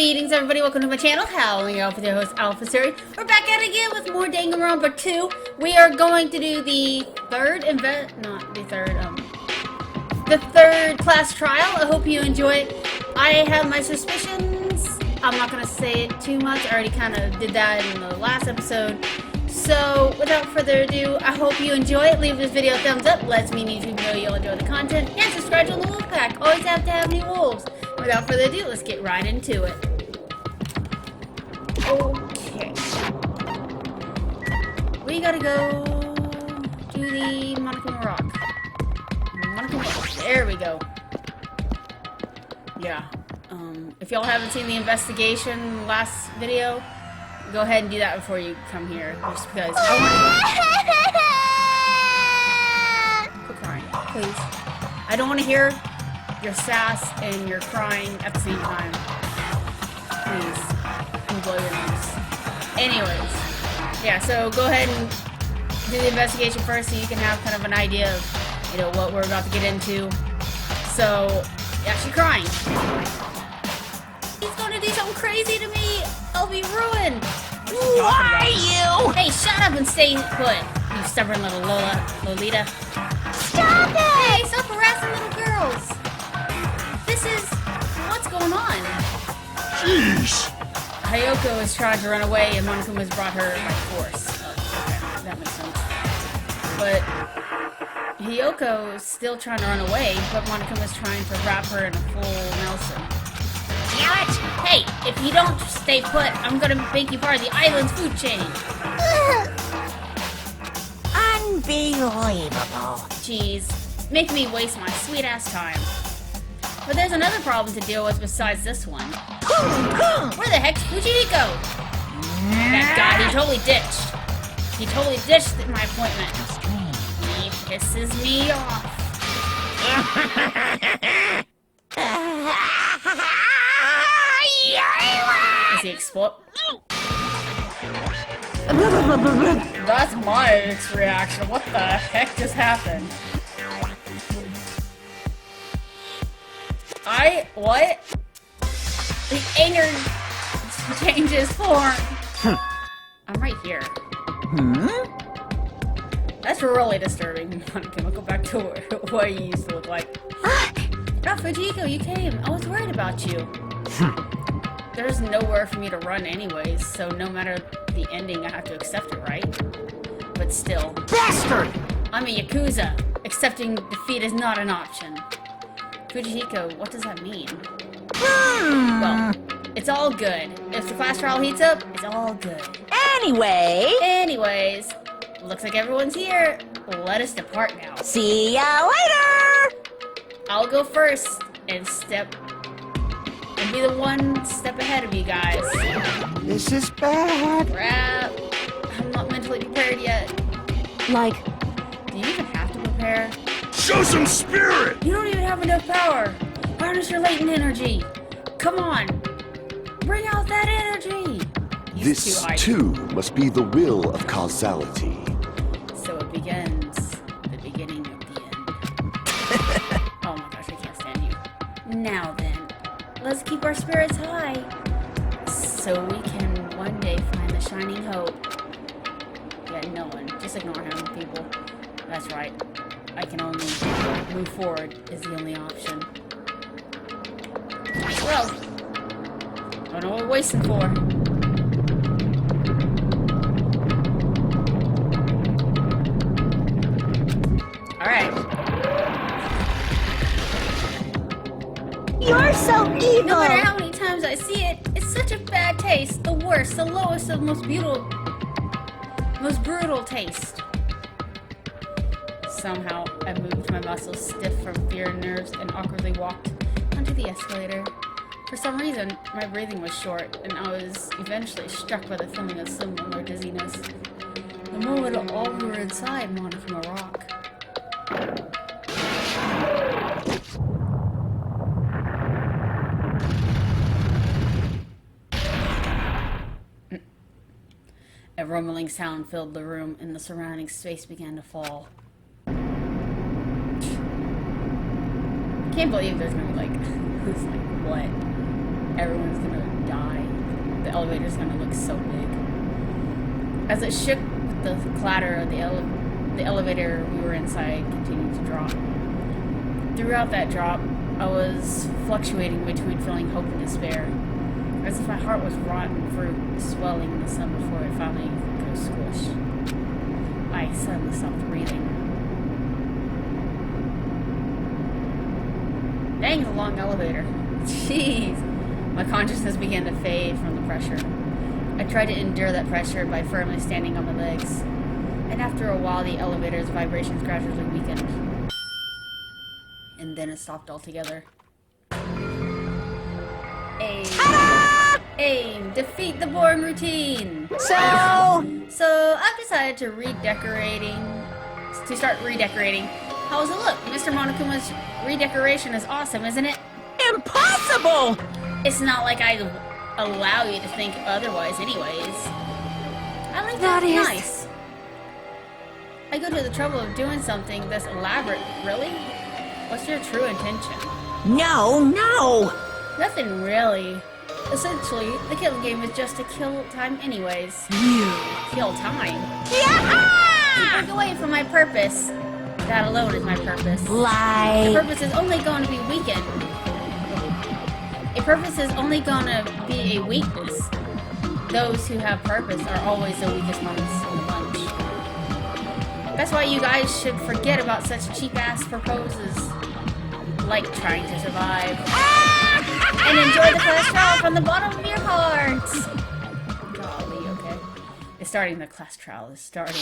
Greetings everybody, welcome to my channel, Howling, your host, Officer. We're back at it again with more Danganronpa 2. We are going to do the third class trial. I hope you enjoy it. I have my suspicions. I'm not going to say it too much. I already kind of did that in the last episode. So, without further ado, I hope you enjoy it. Leave this video a thumbs up. Lets me YouTube know you'll enjoy the content. And subscribe to the Wolf Pack. Always have to have new wolves. Without further ado, let's get right into it. Okay. We gotta go to the Monochrome Rock. There we go. Yeah. If y'all haven't seen the investigation last video, go ahead and do that before you come here. Just because I want to... Quit crying, please. I don't want to hear your sass and your crying at the same time. Please. And blow your nose. Anyways. Yeah, so go ahead and do the investigation first so you can have kind of an idea of, you know, what we're about to get into. So, yeah, she's crying. He's gonna do something crazy to me! I'll be ruined! Who are you? Hey, shut up and stay put, you stubborn little Lolita. Stop it! Hey, stop harassing little girls! This is... what's going on? Jeez! Hayoko is trying to run away and Monokuma has brought her by force. Oh, okay, that makes sense. But Hayoko is still trying to run away, but Monokuma is trying to wrap her in a full Nelson. Damn it! Hey, if you don't stay put, I'm gonna make you part of the island's food chain. Unbelievable. Jeez, make me waste my sweet ass time. But there's another problem to deal with besides this one. Where the heck's Fujihiko? That guy, he totally ditched. He totally ditched my appointment. He pisses me off. Is he explode? That's my reaction. What the heck just happened? What? The anger changes form. I'm right here. That's really disturbing. I'll go back to what you used to look like. Oh, Fujiko, you came. I was worried about you. There's nowhere for me to run anyways, so no matter the ending, I have to accept it, right? But still. Bastard! I'm a Yakuza. Accepting defeat is not an option. Fujihiko, what does that mean? Well, it's all good. If the class trial heats up, it's all good. Anyways, looks like everyone's here. Let us depart now. See ya later! I'll go first and be the one step ahead of you guys. This is bad. Crap. I'm not mentally prepared yet. Like, do you even have to prepare? Show some spirit! You don't even have enough power. Harness your latent energy. Come on. Bring out that energy. This, too, must be the will of causality. So it begins. The beginning of the end. Oh my gosh, I can't stand you. Now then, let's keep our spirits high. So we can one day find the shining hope. Yeah, no one. Just ignore him, people. That's right. I can only move forward is the only option. Well, I don't know what we're waiting for. Alright. you're so evil! No matter how many times I see it, it's such a bad taste. The worst, the lowest, the most brutal taste. Somehow, I moved my muscles stiff from fear and nerves and awkwardly walked onto the escalator. For some reason, my breathing was short, and I was eventually struck by the feeling of similar dizziness. The moment all we were inside Monochrome Rock. A rumbling sound filled the room, and the surrounding space began to fall. Can't believe there's no, like, who's like, what? Everyone's gonna die. the elevator's gonna look so big. As it shook, the clatter of the elevator we were inside continued to drop. Throughout that drop, I was fluctuating between feeling hope and despair, as if my heart was rotten fruit swelling in the sun before it finally goes squish. I suddenly stopped breathing. Dang, it's a long elevator. Jeez. My consciousness began to fade from the pressure. I tried to endure that pressure by firmly standing on my legs, and after a while the elevator's vibrations gradually weakened. And then it stopped altogether. Aim! Defeat the boring routine! So I've decided to start redecorating. How does it look? Mr. Monokuma's redecoration is awesome, isn't it? impossible! It's not like I allow you to think otherwise anyways. I like that is nice. I go to the trouble of doing something this elaborate, really? What's your true intention? No. Nothing really. Essentially, the kill game is just to kill time anyways. Kill time? Yeah! Keep away from my purpose. That alone is my purpose. The Like... purpose is only going to be weakened. A purpose is only going to be a weakness. Those who have purpose are always the weakest ones in the bunch. That's why you guys should forget about such cheap-ass purposes. Like trying to survive. And enjoy the class trial from the bottom of your hearts! Golly, okay. It's starting, the class trial is starting.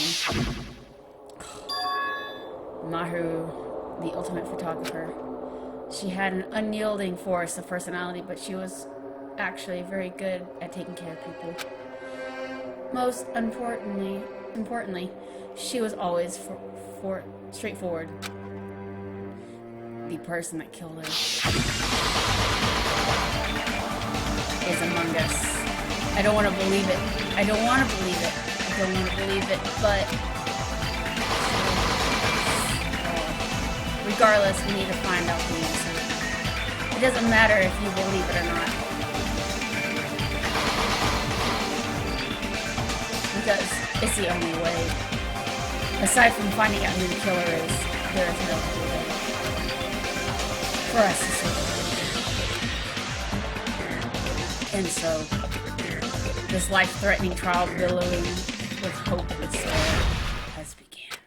Maru, the ultimate photographer. She had an unyielding force of personality, but she was actually very good at taking care of people. Most importantly, she was always straightforward. The person that killed her is among us. I don't want to believe it. But regardless, we need to find out the answer. It doesn't matter if you believe it or not. Because it's the only way. Aside from finding out who the killer is, there is no other way for us to survive. And so, this life-threatening trial billowing with hope and despair has begun.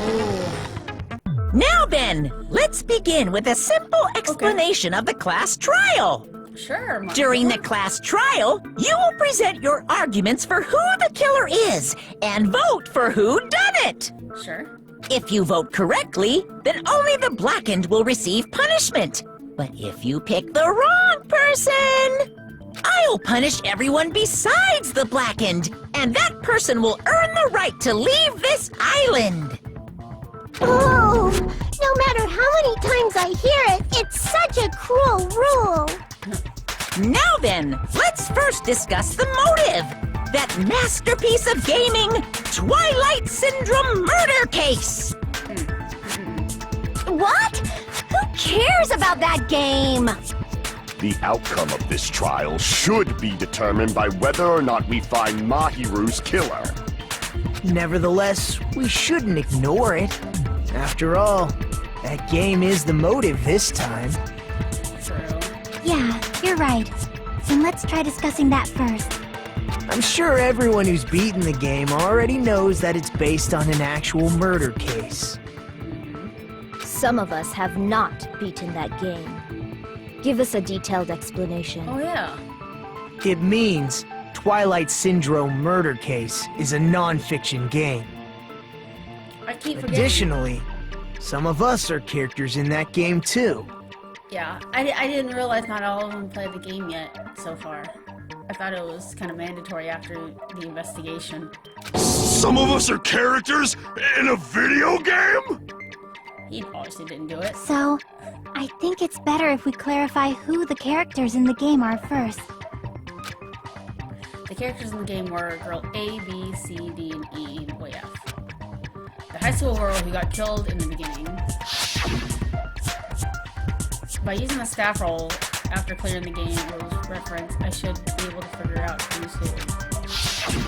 Ooh. Now then, let's begin with a simple explanation of the class trial. Sure, Mark. During the class trial, you will present your arguments for who the killer is and vote for who done it. Sure. If you vote correctly, then only the blackened will receive punishment. But if you pick the wrong person, I'll punish everyone besides the blackened, and that person will earn the right to leave this island. Oh, no matter how many times I hear it, it's such a cruel rule. Now then, let's first discuss the motive. That masterpiece of gaming, Twilight Syndrome murder case. What? Who cares about that game? The outcome of this trial should be determined by whether or not we find Mahiru's killer. Nevertheless, we shouldn't ignore it. After all, that game is the motive this time. True. Yeah, you're right. Then let's try discussing that first. I'm sure everyone who's beaten the game already knows that it's based on an actual murder case. Some of us have not beaten that game. Give us a detailed explanation. Oh, yeah. It means Twilight Syndrome Murder Case is a non-fiction game. I keep forgetting. Additionally, some of us are characters in that game too. Yeah, I didn't realize not all of them played the game yet so far. I thought it was kind of mandatory after the investigation. Some of us are characters in a video game? He obviously didn't do it. So, I think it's better if we clarify who the characters in the game are first. The characters in the game were girl A, B, C, D, and E, and boy F. The high school girl who got killed in the beginning. By using the staff roll after clearing the game rules reference, I should be able to figure out who's who.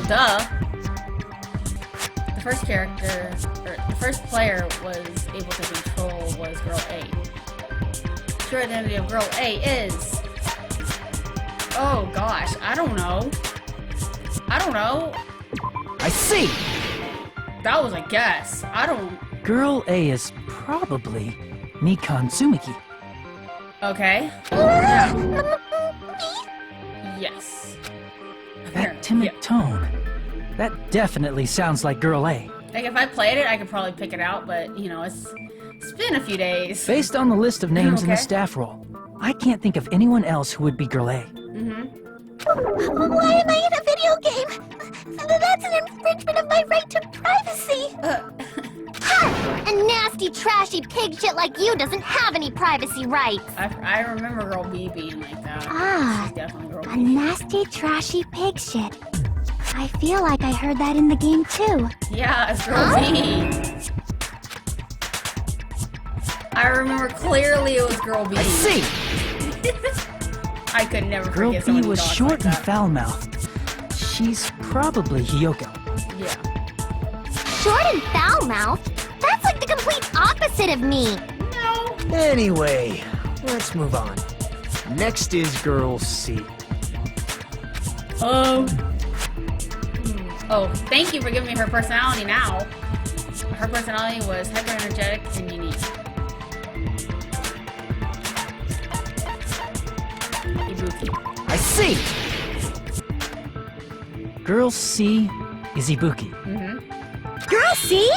Duh! The first character, or the first player was able to control was Girl A. Sure, the identity of Girl A is... Oh gosh, I don't know. I see! That was a guess. I don't... Girl A is probably Mikan Tsumiki. Okay. Yeah. Yes. That timid tone. That definitely sounds like Girl A. Like, if I played it, I could probably pick it out, but, you know, it's been a few days. Based on the list of names in the Okay. staff roll, I can't think of anyone else who would be Girl A. Why am I in a video game? That's an infringement of my right to privacy. Ha! A nasty, trashy pig shit like you doesn't have any privacy rights. I remember Girl B being like that. Ah, She's definitely Girl a B. nasty, trashy pig shit. I feel like I heard that in the game too. Yeah, it's Girl B. I remember clearly it was Girl B. I see! I could never Girl forget B someone who was talks short like and that. foul-mouthed. She's probably Hiyoko. Yeah. Short and foul-mouthed? That's like the complete opposite of me. No. Anyway, let's move on. Next is Girl C. Oh, thank you for giving me her personality now. Her personality was hyper-energetic and unique. Ibuki. I see! Girl C is Ibuki. Girl, see?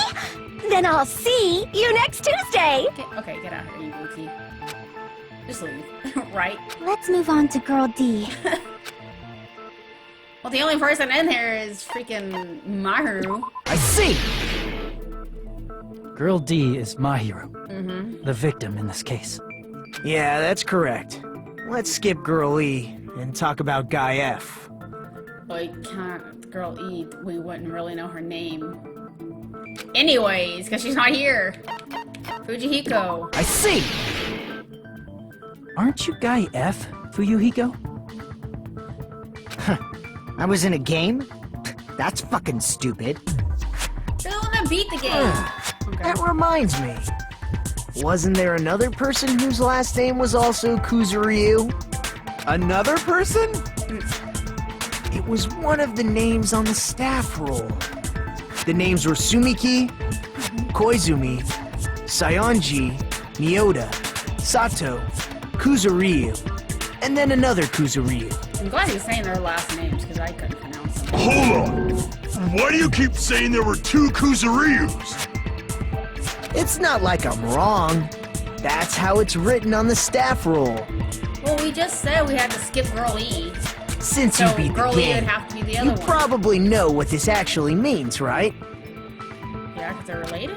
Then I'll see you next Tuesday. Okay, get out of here, Ibuki. Just leave. Right? Let's move on to Girl D. Well, the only person in here is freaking Mahiru. I see! Girl D is Mahiru, the victim in this case. Yeah, that's correct. Let's skip Girl E and talk about Guy F. Like, Girl E, we wouldn't really know her name. Anyways, because she's not here. Fujihiko. I see! Aren't you Guy F, Fuyuhiko? I was in a game? That's fucking stupid. They're the one that beat the game. Okay. That reminds me. Wasn't there another person whose last name was also Kuzuryu? Another person? It was one of the names on the staff roll. The names were Sumiki, Koizumi, Sayonji, Mioda, Sato, Kuzuryu, and then another Kuzuryu. I'm glad he's saying their last names because I couldn't pronounce them. Hold on! Why do you keep saying there were two Kuzuryus? It's not like I'm wrong. That's how it's written on the staff roll. Well, we just said we had to skip Girl E. Since So you beat the Girl E would game, have to be the other you one. probably know what this actually means, right? Yeah, because they're related?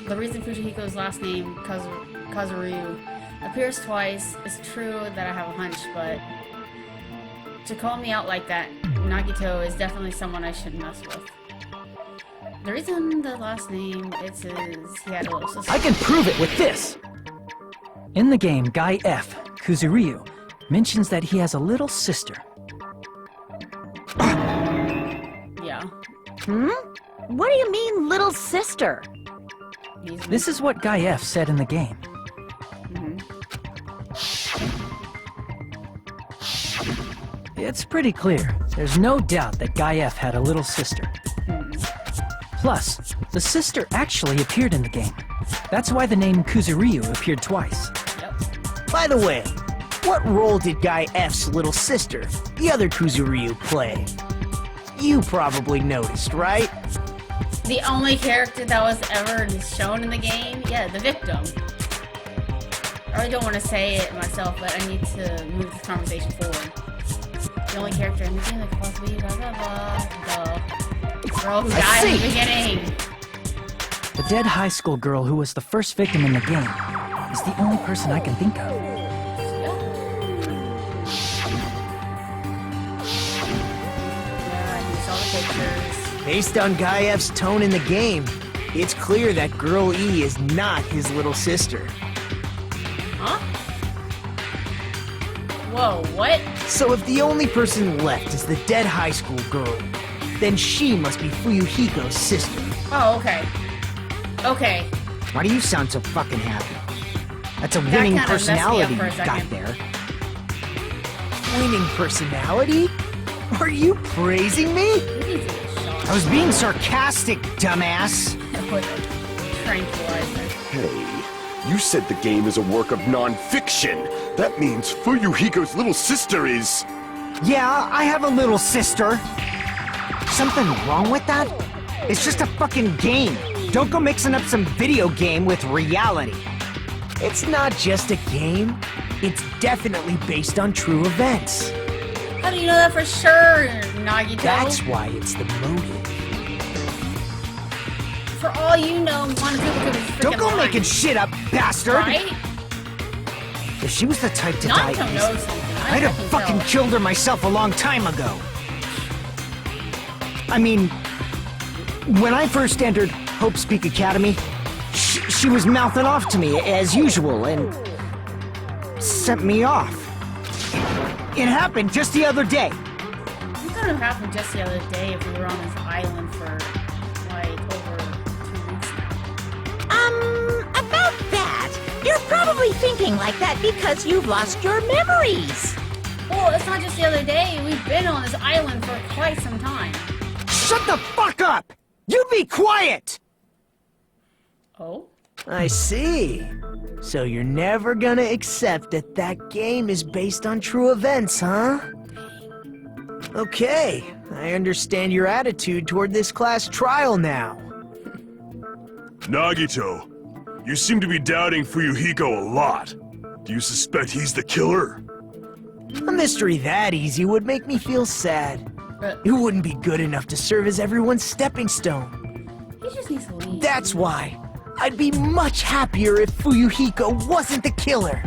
The reason Fujihiko's last name, Kazuryu, appears twice is true that I have a hunch, but to call me out like that, Nagito is definitely someone I shouldn't mess with. The reason the last name is he had a little sister. I can prove it with this! In the game, Guy F, Kuzuryu, mentions that he has a little sister. Yeah. What do you mean, little sister? This is what Guy F said in the game. It's pretty clear. There's no doubt that Guy F had a little sister. Plus, the sister actually appeared in the game. That's why the name Kuzuryu appeared twice. Yep. By the way, what role did Guy F's little sister, the other Kuzuryu, play? You probably noticed, right? The only character that was ever shown in the game? Yeah, the victim. I really don't want to say it myself, but I need to move this conversation forward. The only character in the game that could possibly be blah blah blah. The girl who died in the beginning. The dead high school girl who was the first victim in the game is the only person I can think of. Yeah, you saw the pictures. Based on Guy F's tone in the game, it's clear that Girl E is not his little sister. Huh? Whoa, what? So if the only person left is the dead high school girl, then she must be Fuyuhiko's sister. Oh, okay. Okay. Why do you sound so fucking happy? That's a That winning kinda messed me up personality for a you've got second. there. Winning personality? Are you praising me? Easy shot. I was being sarcastic, dumbass. With a tranquilizer. Hey, you said the game is a work of non-fiction. That means Fuyuhiko's little sister is... Yeah, I have a little sister. Something wrong with that? It's just a fucking game. Don't go mixing up some video game with reality. It's not just a game. It's definitely based on true events. How do you know that for sure, Nagito? That's why it's the motive. For all you know, one people could be freaking Don't go lying, making shit up, bastard! right? If she was the type to die Naruto easy, knows something. I'd have fucking killed her myself a long time ago. I mean, when I first entered Hope Speak Academy, she was mouthing off to me as usual and sent me off. It happened just the other day. It could have happened just the other day if we were on this island for, like, over 2 weeks now. About that, you're probably thinking like that because you've lost your memories. Well, it's not just the other day. We've been on this island for quite some time. Shut the fuck up! You be quiet! Oh? I see. So you're never gonna accept that that game is based on true events, huh? Okay, I understand your attitude toward this class trial now. Nagito, you seem to be doubting Fuyuhiko a lot. Do you suspect he's the killer? A mystery that easy would make me feel sad. It wouldn't be good enough to serve as everyone's stepping stone. He just needs to leave. That's why I'd be much happier if Fuyuhiko wasn't the killer.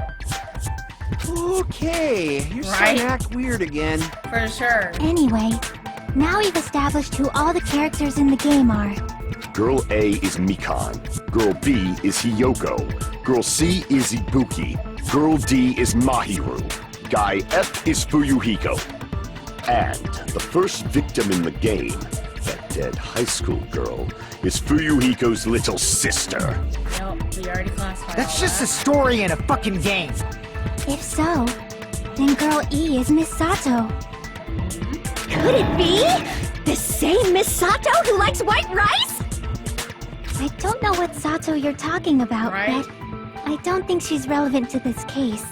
Okay, you're starting to act weird again. For sure. Anyway, now we've established who all the characters in the game are. Girl A is Mikan. Girl B is Hiyoko. Girl C is Ibuki. Girl D is Mahiru. Guy F is Fuyuhiko. And the first victim in the game, that dead high school girl, is Fuyuhiko's little sister. Nope, we already classified That's all just a that. story in a fucking game. If so, then Girl E is Miss Sato. Could it be? The same Miss Sato who likes white rice? I don't know what Sato you're talking about, Right. but I don't think she's relevant to this case.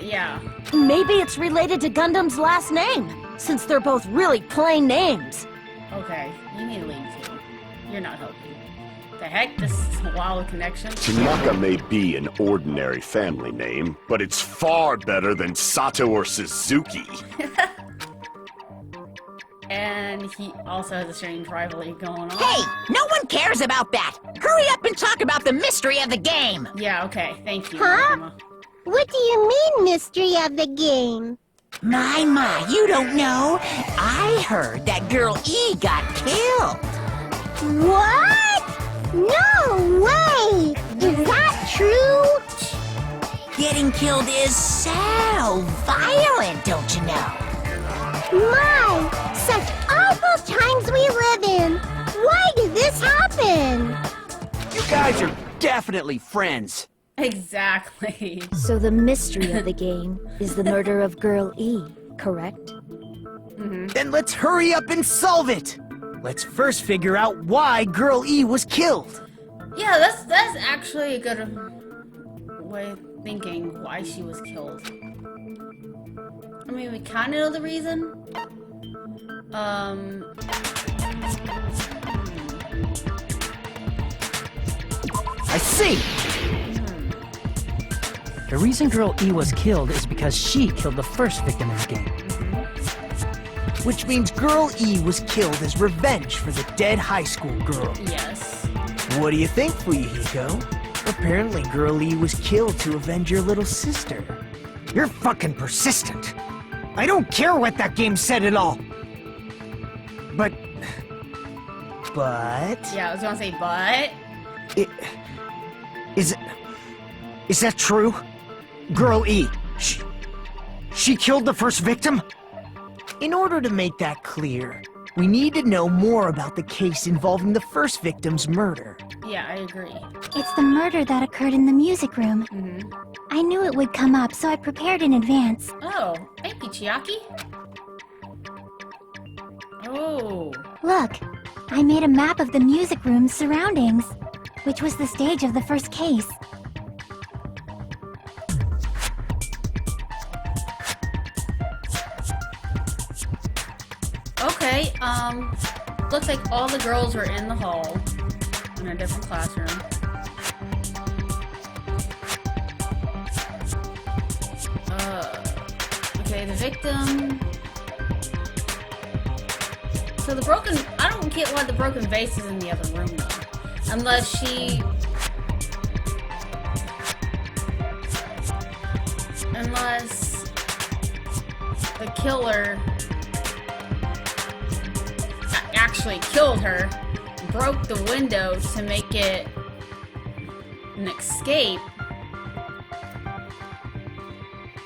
Yeah. Maybe it's related to Gundam's last name, since they're both really plain names. Okay, you need to leave too. You're not helping. The heck? This is a wild connection. Tanaka may be an ordinary family name, but it's far better than Sato or Suzuki. And he also has a strange rivalry going on. Hey, no one cares about that. Hurry up and talk about the mystery of the game. Yeah, okay, thank you. Huh? Emma. What do you mean, mystery of the game? My, you don't know. I heard that girl E got killed. What? No way! Is that true? Getting killed is so violent, don't you know? My, such awful times we live in. Why did this happen? You guys are definitely friends. Exactly. So the mystery of the game is the murder of Girl E, correct? Then let's hurry up and solve it. Let's first figure out why Girl E was killed. Yeah, that's actually a good way of thinking why she was killed. I mean, we kind of know the reason. I see. The reason Girl E was killed is because she killed the first victim in the game. Which means Girl E was killed as revenge for the dead high school girl. Yes. What do you think, Fuyuhiko? Apparently Girl E was killed to avenge your little sister. You're fucking persistent. I don't care what that game said at all. But... Yeah, I was gonna say, but... Is that true? Girl E, she she killed the first victim? In order to make that clear, we need to know more about the case involving the first victim's murder. Yeah, I agree. It's the murder that occurred in the music room. I knew it would come up, so I prepared in advance. Oh, thank you, Chiaki. Oh. Look, I made a map of the music room's surroundings, which was the stage of the first case. Okay, looks like all the girls were in the hall in a different classroom. Okay, the victim. So the broken, I don't get why the broken vase is in the other room though. Unless the killer actually killed her, broke the window to make it an escape.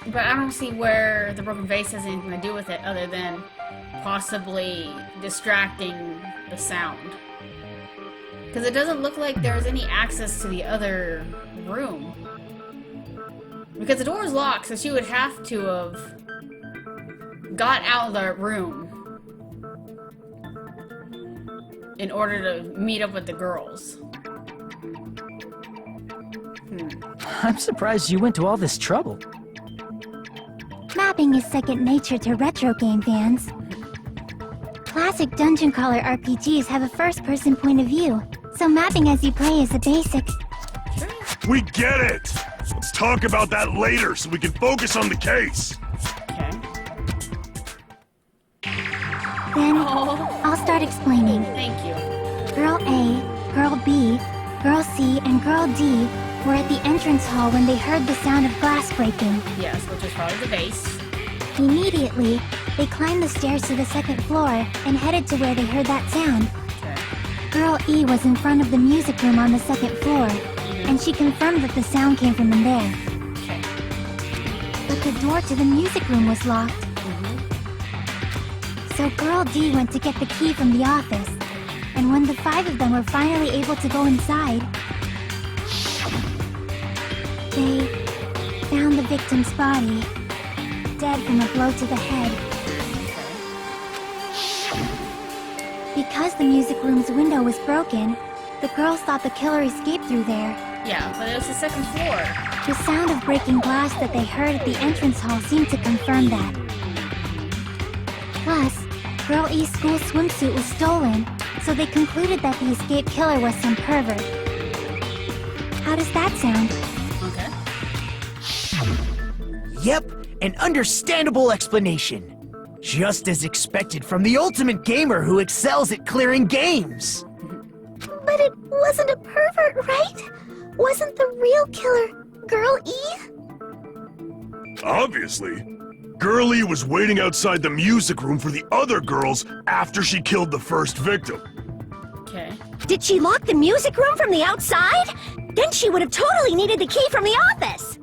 But I don't see where the broken vase has anything to do with it other than possibly distracting the sound. Because it doesn't look like there's any access to the other room. Because the door is locked, so she would have to have got out of the room in order to meet up with the girls. I'm surprised you went to all this trouble. Mapping is second nature to retro game fans. Classic dungeon crawler RPGs have a first-person point of view, so mapping as you play is a basic. We get it! Let's talk about that later so we can focus on the case. Okay. Then, Oh, I'll start explaining. thank you. Girl A, Girl B, Girl C, and Girl D were at the entrance hall when they heard the sound of glass breaking. Yes, which is probably the base. Immediately, they climbed the stairs to the second floor and headed to where they heard that sound. Okay. Girl E was in front of the music room on the second floor, and she confirmed that the sound came from in there. Okay. But the door to the music room was locked. So Girl D went to get the key from the office, and when the 5 of them were finally able to go inside, they found the victim's body, dead from a blow to the head. Because the music room's window was broken, the girls thought the killer escaped through there. Yeah, but it was the second floor. The sound of breaking glass that they heard at the entrance hall seemed to confirm that. Plus, Girl E's school swimsuit was stolen, so they concluded that the escaped killer was some pervert. How does that sound? Okay. Yep, an understandable explanation. Just as expected from the ultimate gamer who excels at clearing games. But it wasn't a pervert, right? Wasn't the real killer Girl E? Obviously. Girlie was waiting outside the music room for the other girls after she killed the first victim. Okay. Did she lock the music room from the outside? Then she would have totally needed the key from the office.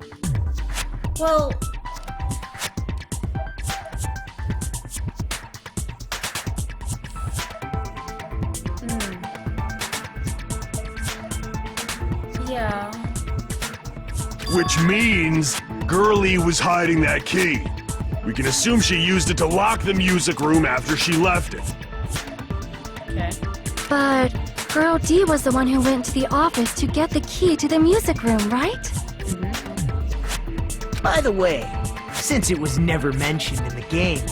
Well, yeah. Which means Girlie was hiding that key. We can assume she used it to lock the music room after she left it. Okay. But Girl D was the one who went to the office to get the key to the music room, right? By the way, since it was never mentioned in the game,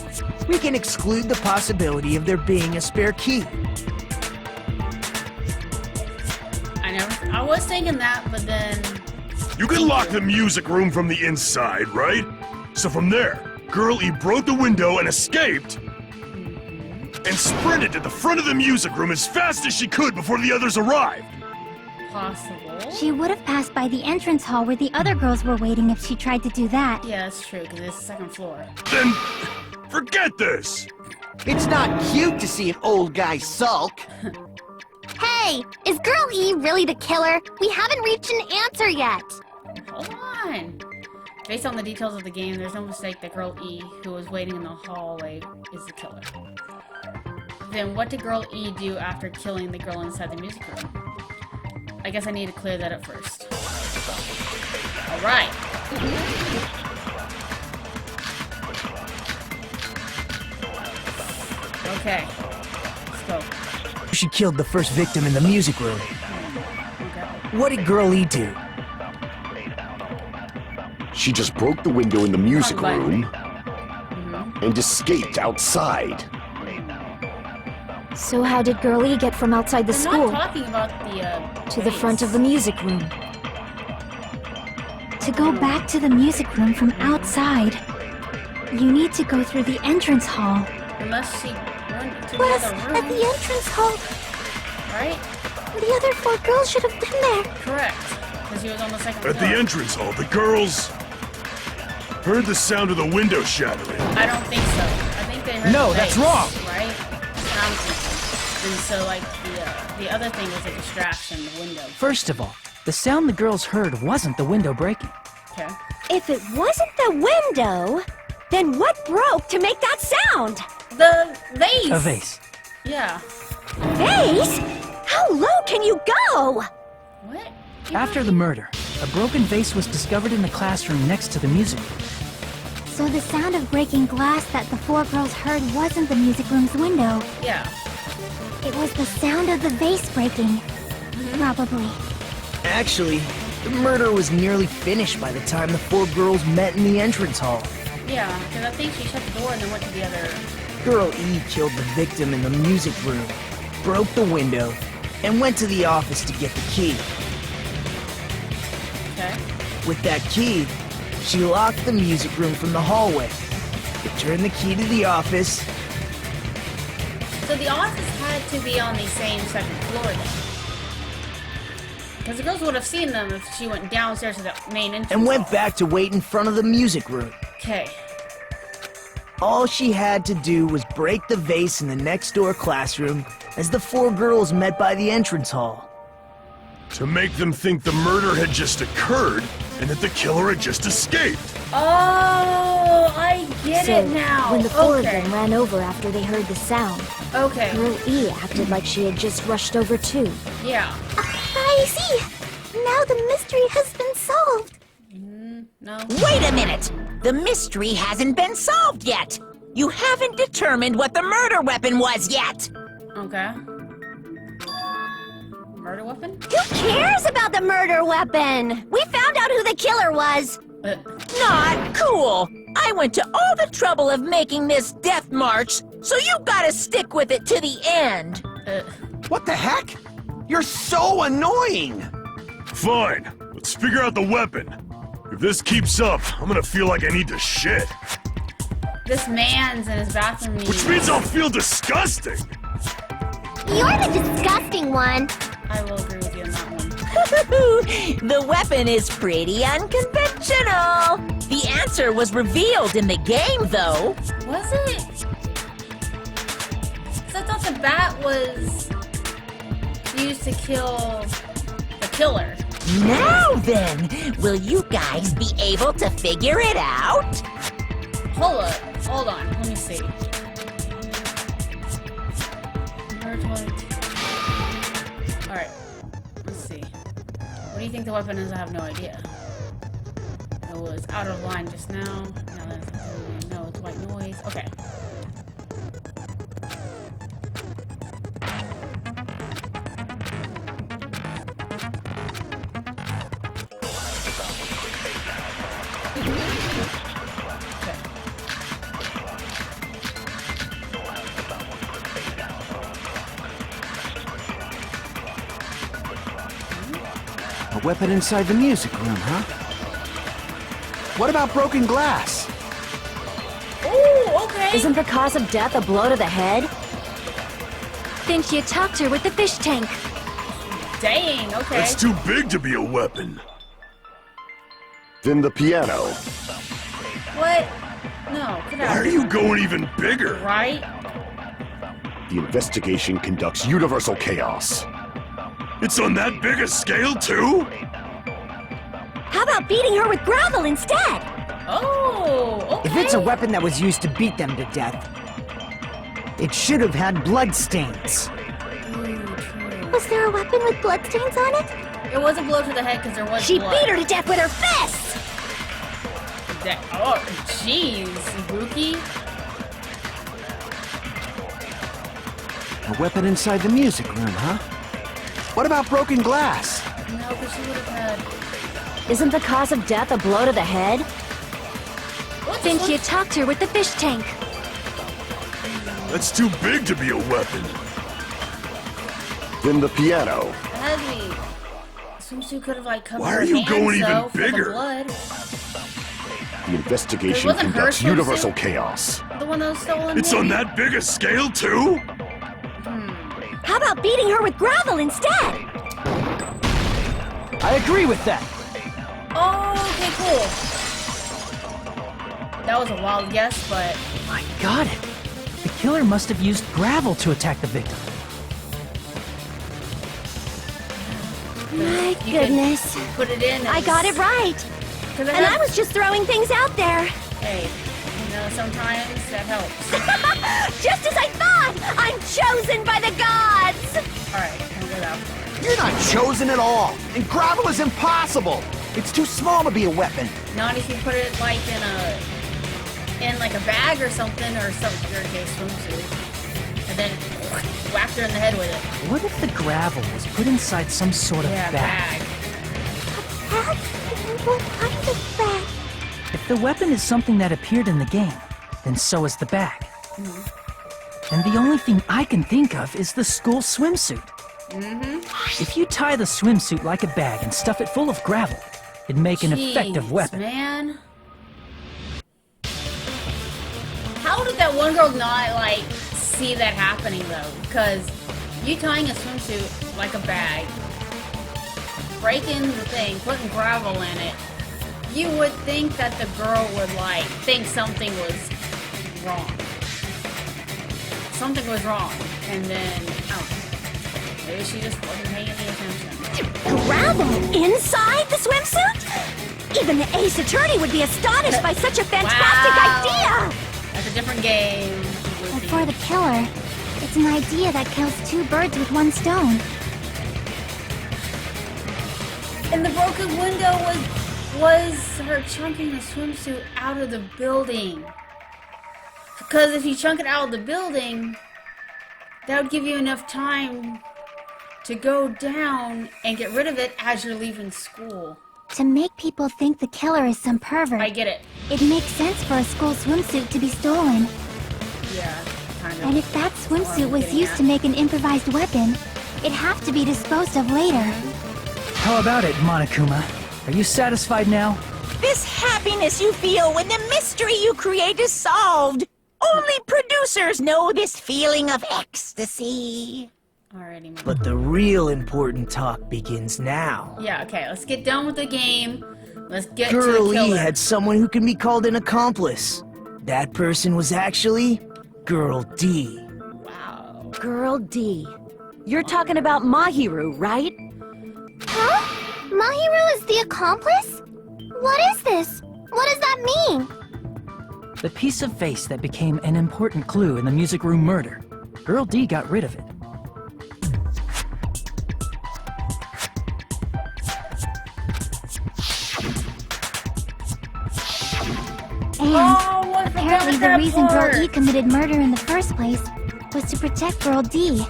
we can exclude the possibility of there being a spare key. I was thinking that, but then You can lock the music room from the inside, right? So from there, Girl E broke the window and escaped, and sprinted to the front of the music room as fast as she could before the others arrived. possible. She would have passed by the entrance hall where the other girls were waiting if she tried to do that. Yeah, that's true, because it's the second floor. Then, forget this! It's not cute to see an old guy sulk. Hey, is Girl E really the killer? We haven't reached an answer yet. Hold on. Based on the details of the game, there's no mistake that Girl E, who was waiting in the hallway, is the killer. Then what did Girl E do after killing the girl inside the music room? I guess I need to clear that up first. Alright. Okay. Let's go. She killed the first victim in the music room. Okay. What did Girl E do? She just broke the window in the music room Mm-hmm. and escaped outside. So how did Girl E get from outside the We're school not talking about the, to the front of the base. music room? To go back to the music room from outside, you need to go through the entrance hall. Unless she went to the Plus, other at room, the entrance hall, right? the other 4 girls should have been there. Correct. Because he was on the second At the floor. entrance hall, the girls heard the sound of the window shattering. I don't think so. I think they heard No, the that's bass, wrong. right? Sound system. And so, like, the other thing was a distraction, the window. First of all, the sound the girls heard wasn't the window breaking. Okay. If it wasn't the window, then what broke to make that sound? The vase! A vase. Yeah. Vase? How low can you go? What? After the murder, a broken vase was discovered in the classroom next to the music room. So the sound of breaking glass that the 4 girls heard wasn't the music room's window. Yeah. It was the sound of the vase breaking. Probably. Actually, the murder was nearly finished by the time the 4 girls met in the entrance hall. Yeah, because I think she shut the door and then went to the other... Girl E killed the victim in the music room, broke the window, and went to the office to get the key. Okay. With that key, she locked the music room from the hallway, returned the key to the office, So the office had to be on the same second floor then. Because the girls would have seen them if she went downstairs to the main entrance. and went hall. back to wait in front of the music room. Okay. All she had to do was break the vase in the next door classroom as the 4 girls met by the entrance hall. To make them think the murder had just occurred and that the killer had just escaped. Oh, I get So, it now. when the 4 of okay. them ran over after they heard the sound, Okay. Girl E acted like she had just rushed over too. Yeah. I see. Now the mystery has been solved. No. Wait a minute! The mystery hasn't been solved yet! You haven't determined what the murder weapon was yet! Okay. Murder weapon? Who cares about the murder weapon? We found out who the killer was. Not cool! I went to all the trouble of making this death march, so you gotta stick with it to the end! What the heck? You're so annoying! Fine, let's figure out the weapon. If this keeps up, I'm gonna feel like I need to shit. This man's in his bathroom. Which means I'll feel disgusting. You're the disgusting one. I will agree with you on that one. The weapon is pretty unconventional! The answer was revealed in the game, though. Was it? 'Cause I thought the bat was used to kill the killer. Now then, will you guys be able to figure it out? Hold up. Hold on. Let me see. Alright. Let's see. What do you think the weapon is? I have no idea. It was out of line just now. Now that's no, it's white noise. Okay. A weapon inside the music room, huh? What about broken glass? Oh, okay. Isn't the cause of death a blow to the head? Then she attacked her with the fish tank. Dang, okay. That's too big to be a weapon. Then the piano. What? No, get out. Why are you going even bigger? Right? The investigation conducts universal chaos. It's on that big a scale, too? How about beating her with gravel instead? Oh, okay. If it's a weapon that was used to beat them to death, it should have had bloodstains. Was there a weapon with bloodstains on it? It was a blow to the head because there was She blood. beat her to death with her fists! Oh, jeez, Ibuki. A weapon inside the music room, huh? What about broken glass? No, because she would have had... Isn't the cause of death a blow to the head? What? Think you attacked her with the fish tank. That's too big to be a weapon. Then the piano. Heavy. Swimsuit could have like covered Why her are you hands, going even though, for the bigger? blood. The investigation It wasn't her conducts universal swimsuit? chaos. The one that was stolen. It's on that big a scale, too? How about beating her with gravel instead? I agree with that. Oh, okay, cool. That was a wild guess, but I got it. The killer must have used gravel to attack the victim. My you goodness. could put it in. I got it right. And And I was just throwing things out there. Hey, you know, sometimes that helps. Just as I thought! I'm chosen by the gods! Alright, turn it out. You're not chosen at all, and gravel is impossible. It's too small to be a weapon. Not if you put it like in like a bag or something, or some okay, swimsuit, and then whacked her in the head with it. What if the gravel was put inside some sort of Yeah, bag? bag. What kind of bag? If the weapon is something that appeared in the game, then so is the bag. And the only thing I can think of is the school swimsuit. If you tie the swimsuit like a bag and stuff it full of gravel, it'd make an effective Jeez, weapon. Man. How did that one girl not, like, see that happening, though? Because you tying a swimsuit like a bag, breaking the thing, putting gravel in it, you would think that the girl would, like, think something was wrong. Something was wrong. And then, maybe she just wasn't paying any attention. Gravel inside the swimsuit? Even the ace attorney would be astonished by such a fantastic Wow. idea! That's a different game. But for the killer, it's an idea that kills two birds with one stone. And the broken window was her chunking the swimsuit out of the building. Because if you chunk it out of the building, that would give you enough time to go down and get rid of it as you're leaving school. To make people think the killer is some pervert. I get it. It makes sense for a school swimsuit to be stolen. Yeah, kind of. And if that swimsuit I'm was getting used at. to make an improvised weapon, it'd have to be disposed of later. How about it, Monokuma? Are you satisfied now? This happiness you feel when the mystery you create is solved. Only producers know this feeling of ecstasy. Alrighty, Mom. But the real important talk begins now. Yeah, okay, let's get done with the game. Let's get Girl to the E killer. had someone who can be called an accomplice. That person was actually Girl D. Wow. Girl D. You're talking about Mahiru, right? Huh? Mahiru is the accomplice? What is this? What does that mean? The piece of face that became an important clue in the music room murder. Girl D got rid of it. And Oh, I forgot apparently the that reason part. Girl E committed murder in the first place was to protect Girl D.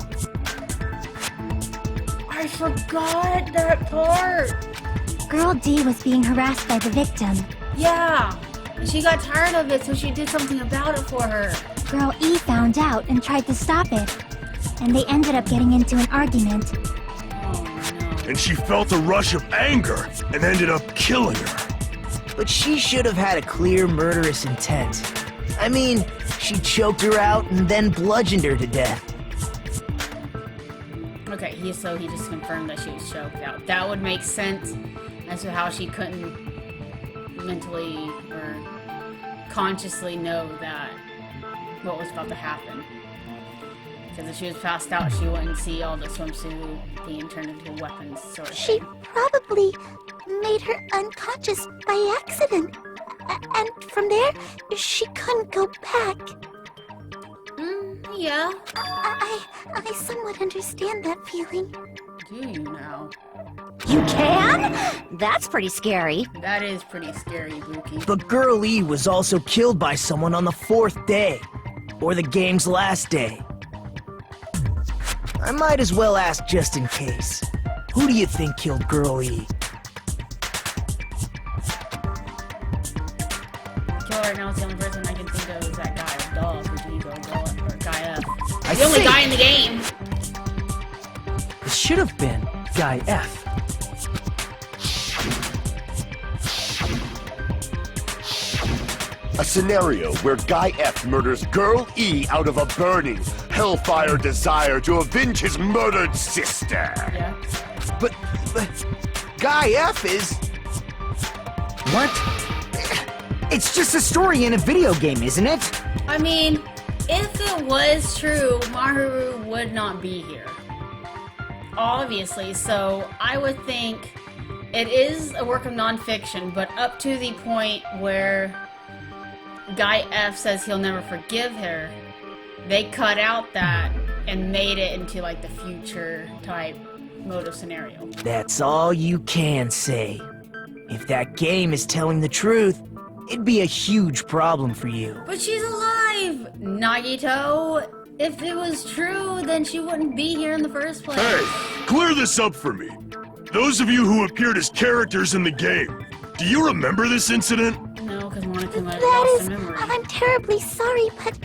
I forgot that part. Girl D was being harassed by the victim. Yeah. And she got tired of it, so she did something about it for her. Girl E found out and tried to stop it. And they ended up getting into an argument. Oh, no. And she felt a rush of anger and ended up killing her. But she should have had a clear murderous intent. I mean, she choked her out and then bludgeoned her to death. Okay, so he just confirmed that she was choked out. That would make sense as to how she couldn't mentally or consciously know that what was about to happen. Because if she was passed out, she wouldn't see all the swimsuit being turned into weapons, sort of She thing. probably made her unconscious by accident. And from there, she couldn't go back. Yeah. I somewhat understand that feeling. Do you now? You can? That's pretty scary. That is pretty scary, Buki. But Girl E was also killed by someone on the 4th day, or the game's last day. I might as well ask just in case. Who do you think killed Girl E? Kill right now is the only person I can think of is that guy, Dog, or Guy F. I The only see. guy in the game! It should have been Guy F. A scenario where Guy F murders Girl E out of a burning, hellfire desire to avenge his murdered sister. Yeah. But Guy F is... What? It's just a story in a video game, isn't it? I mean, if it was true, Mahiru would not be here. Obviously, so I would think it is a work of non-fiction, but up to the point where Guy F says he'll never forgive her, they cut out that and made it into like the future type motive scenario. That's all you can say. If that game is telling the truth, it'd be a huge problem for you. But she's alive, Nagito! If it was true, then she wouldn't be here in the first place. Hey, clear this up for me. Those of you who appeared as characters in the game, do you remember this incident? No, because Monica might have That lost is... her memory. I'm terribly sorry, but...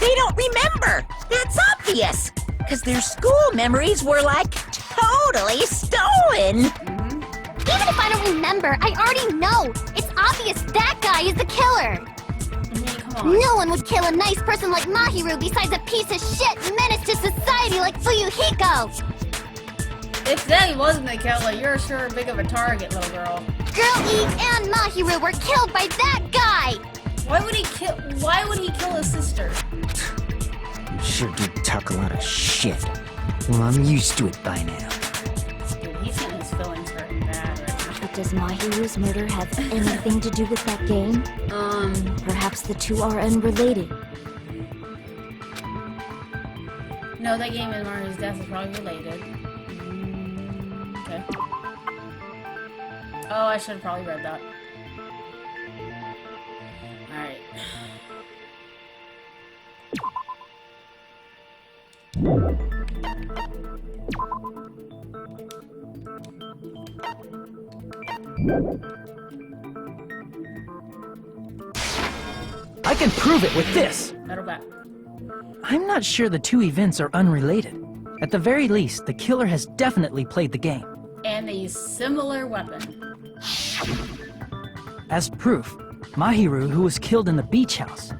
They don't remember. That's obvious. Because their school memories were like totally stolen. Even if I don't remember, I already know! It's obvious that guy is the killer! I mean, come on. No one would kill a nice person like Mahiru besides a piece of shit menace to society like Fuyuhiko! If that wasn't the killer, you're sure big of a target, little girl. Girl E and Mahiru were killed by that guy! Why would he kill his sister? Sure do talk a lot of shit. Well, I'm used to it by now. Dude, he's getting his feelings hurt bad right now. But does Mahiru's murder have anything to do with that game? Perhaps the two are unrelated. No, that game and Mario's death is probably related. Okay. Oh, I should have probably read that. Alright. I can prove it with this. Metal back. I'm not sure the two events are unrelated. At the very least, the killer has definitely played the game. And a similar weapon. As proof, Mahiru, who was killed in the beach house,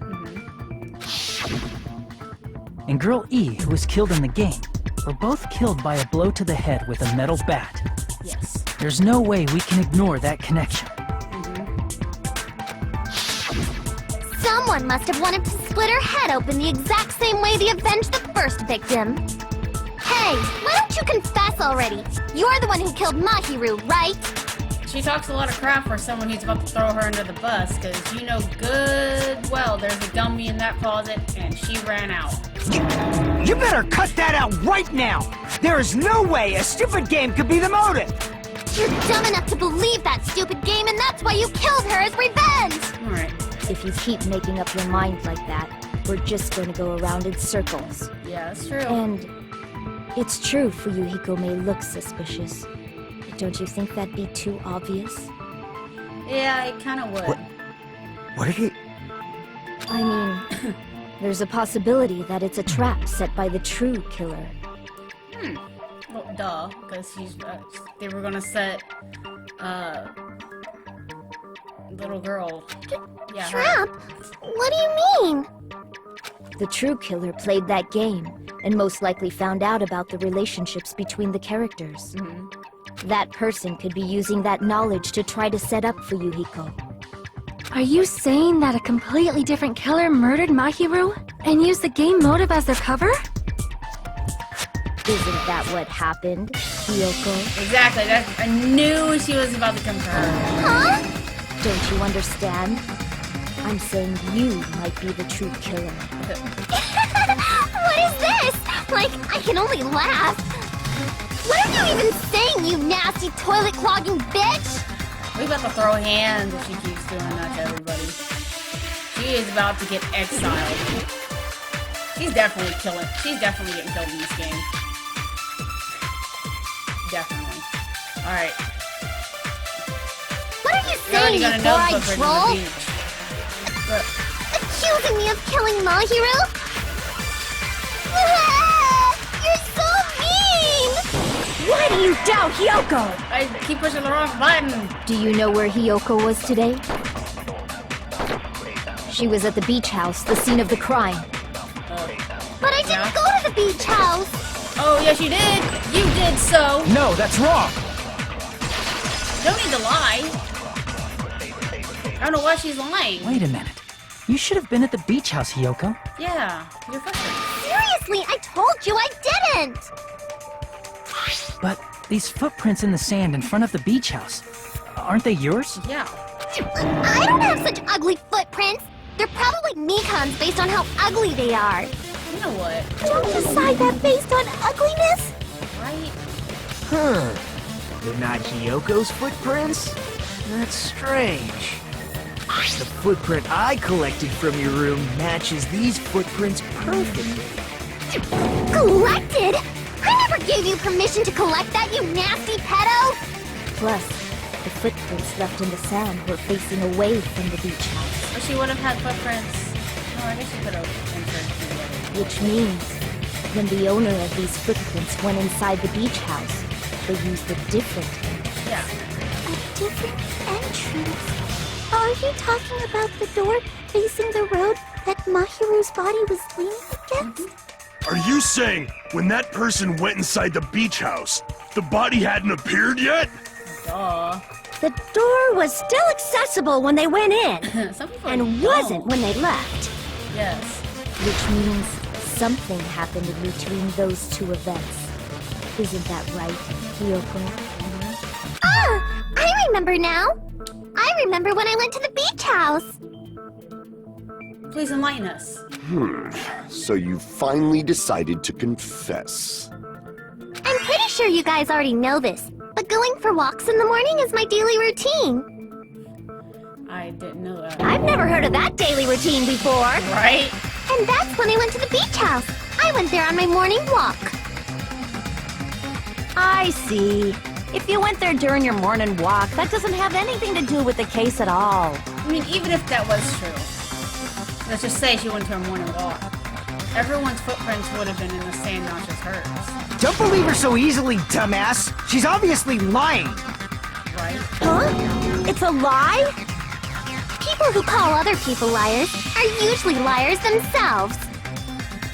and Girl E, who was killed in the game, were both killed by a blow to the head with a metal bat. Yes. There's no way we can ignore that connection. Someone must have wanted to split her head open the exact same way they avenged the first victim. Hey, why don't you confess already? You're the one who killed Mahiru, right? She talks a lot of crap for someone who's about to throw her under the bus, because you know good well there's a dummy in that closet, and she ran out. You better cut that out right now! There is no way a stupid game could be the motive! You're dumb enough to believe that stupid game, and that's why you killed her as revenge! Alright. If you keep making up your mind like that, we're just going to go around in circles. Yeah, that's true. And it's true Fuyuhiko may look suspicious. But don't you think that'd be too obvious? Yeah, it kind of would. What are you... I mean, there's a possibility that it's a trap set by the true killer. Well, duh, because they were gonna set, little girl. Yeah, her. Trap? What do you mean? The true killer played that game, and most likely found out about the relationships between the characters. That person could be using that knowledge to try to set up Fuyuhiko. Are you saying that a completely different killer murdered Mahiru and used the game motive as their cover? Isn't that what happened, Kyoko? Exactly. I knew she was about to come for her. Huh? Don't you understand? I'm saying you might be the true killer. What is this? Like, I can only laugh. What are you even saying, you nasty toilet-clogging bitch? We about to throw hands if she keeps doing that to everybody. She is about to get exiled. She's definitely getting killed in this game. Definitely. Alright. What are you saying, you four-eyed troll? Look. Accusing me of killing Mahiru? You're so mean! Why do you doubt Hyoko? I keep pushing the wrong button. Do you know where Hyoko was today? She was at the beach house, the scene of the crime. But I didn't go to the beach house! Oh, yes you did! You did so! No, that's wrong! Don't need to lie. I don't know why she's lying. Wait a minute. You should have been at the beach house, Hyoko. Yeah, you're frustrated. Seriously, I told you I didn't! But these footprints in the sand in front of the beach house, aren't they yours? Yeah. I don't have such ugly footprints! They're probably Mikan's based on how ugly they are! You know what? Don't decide that based on ugliness! Right? Huh. They're not Hyoko's footprints? That's strange. The footprint I collected from your room matches these footprints perfectly. Collected? I never gave you permission to collect that, you nasty pedo! Plus, the footprints left in the sand were facing away from the beach house. But she would have had footprints. Oh, I guess she could have entered together. Which means, when the owner of these footprints went inside the beach house, they used a different entrance. Yeah. A different entrance? Are you talking about the door facing the road that Mahiru's body was leaning against? Are you saying when that person went inside the beach house, the body hadn't appeared yet? Duh. The door was still accessible when they went in, Some people and don't. wasn't when they left. Yes. Which means something happened in between those two events. Isn't that right, Hyoko? Ah! I remember now! I remember when I went to the beach house! Please enlighten us. So you finally decided to confess. I'm pretty sure you guys already know this, but going for walks in the morning is my daily routine. I didn't know that. I've never heard of that daily routine before. Right? And that's when I went to the beach house. I went there on my morning walk. I see. If you went there during your morning walk, that doesn't have anything to do with the case at all. I mean, even if that was true, let's just say she went to her morning walk. Everyone's footprints would have been in the sand, not just hers. Don't believe her so easily, dumbass! She's obviously lying! Right? Huh? It's a lie? People who call other people liars are usually liars themselves.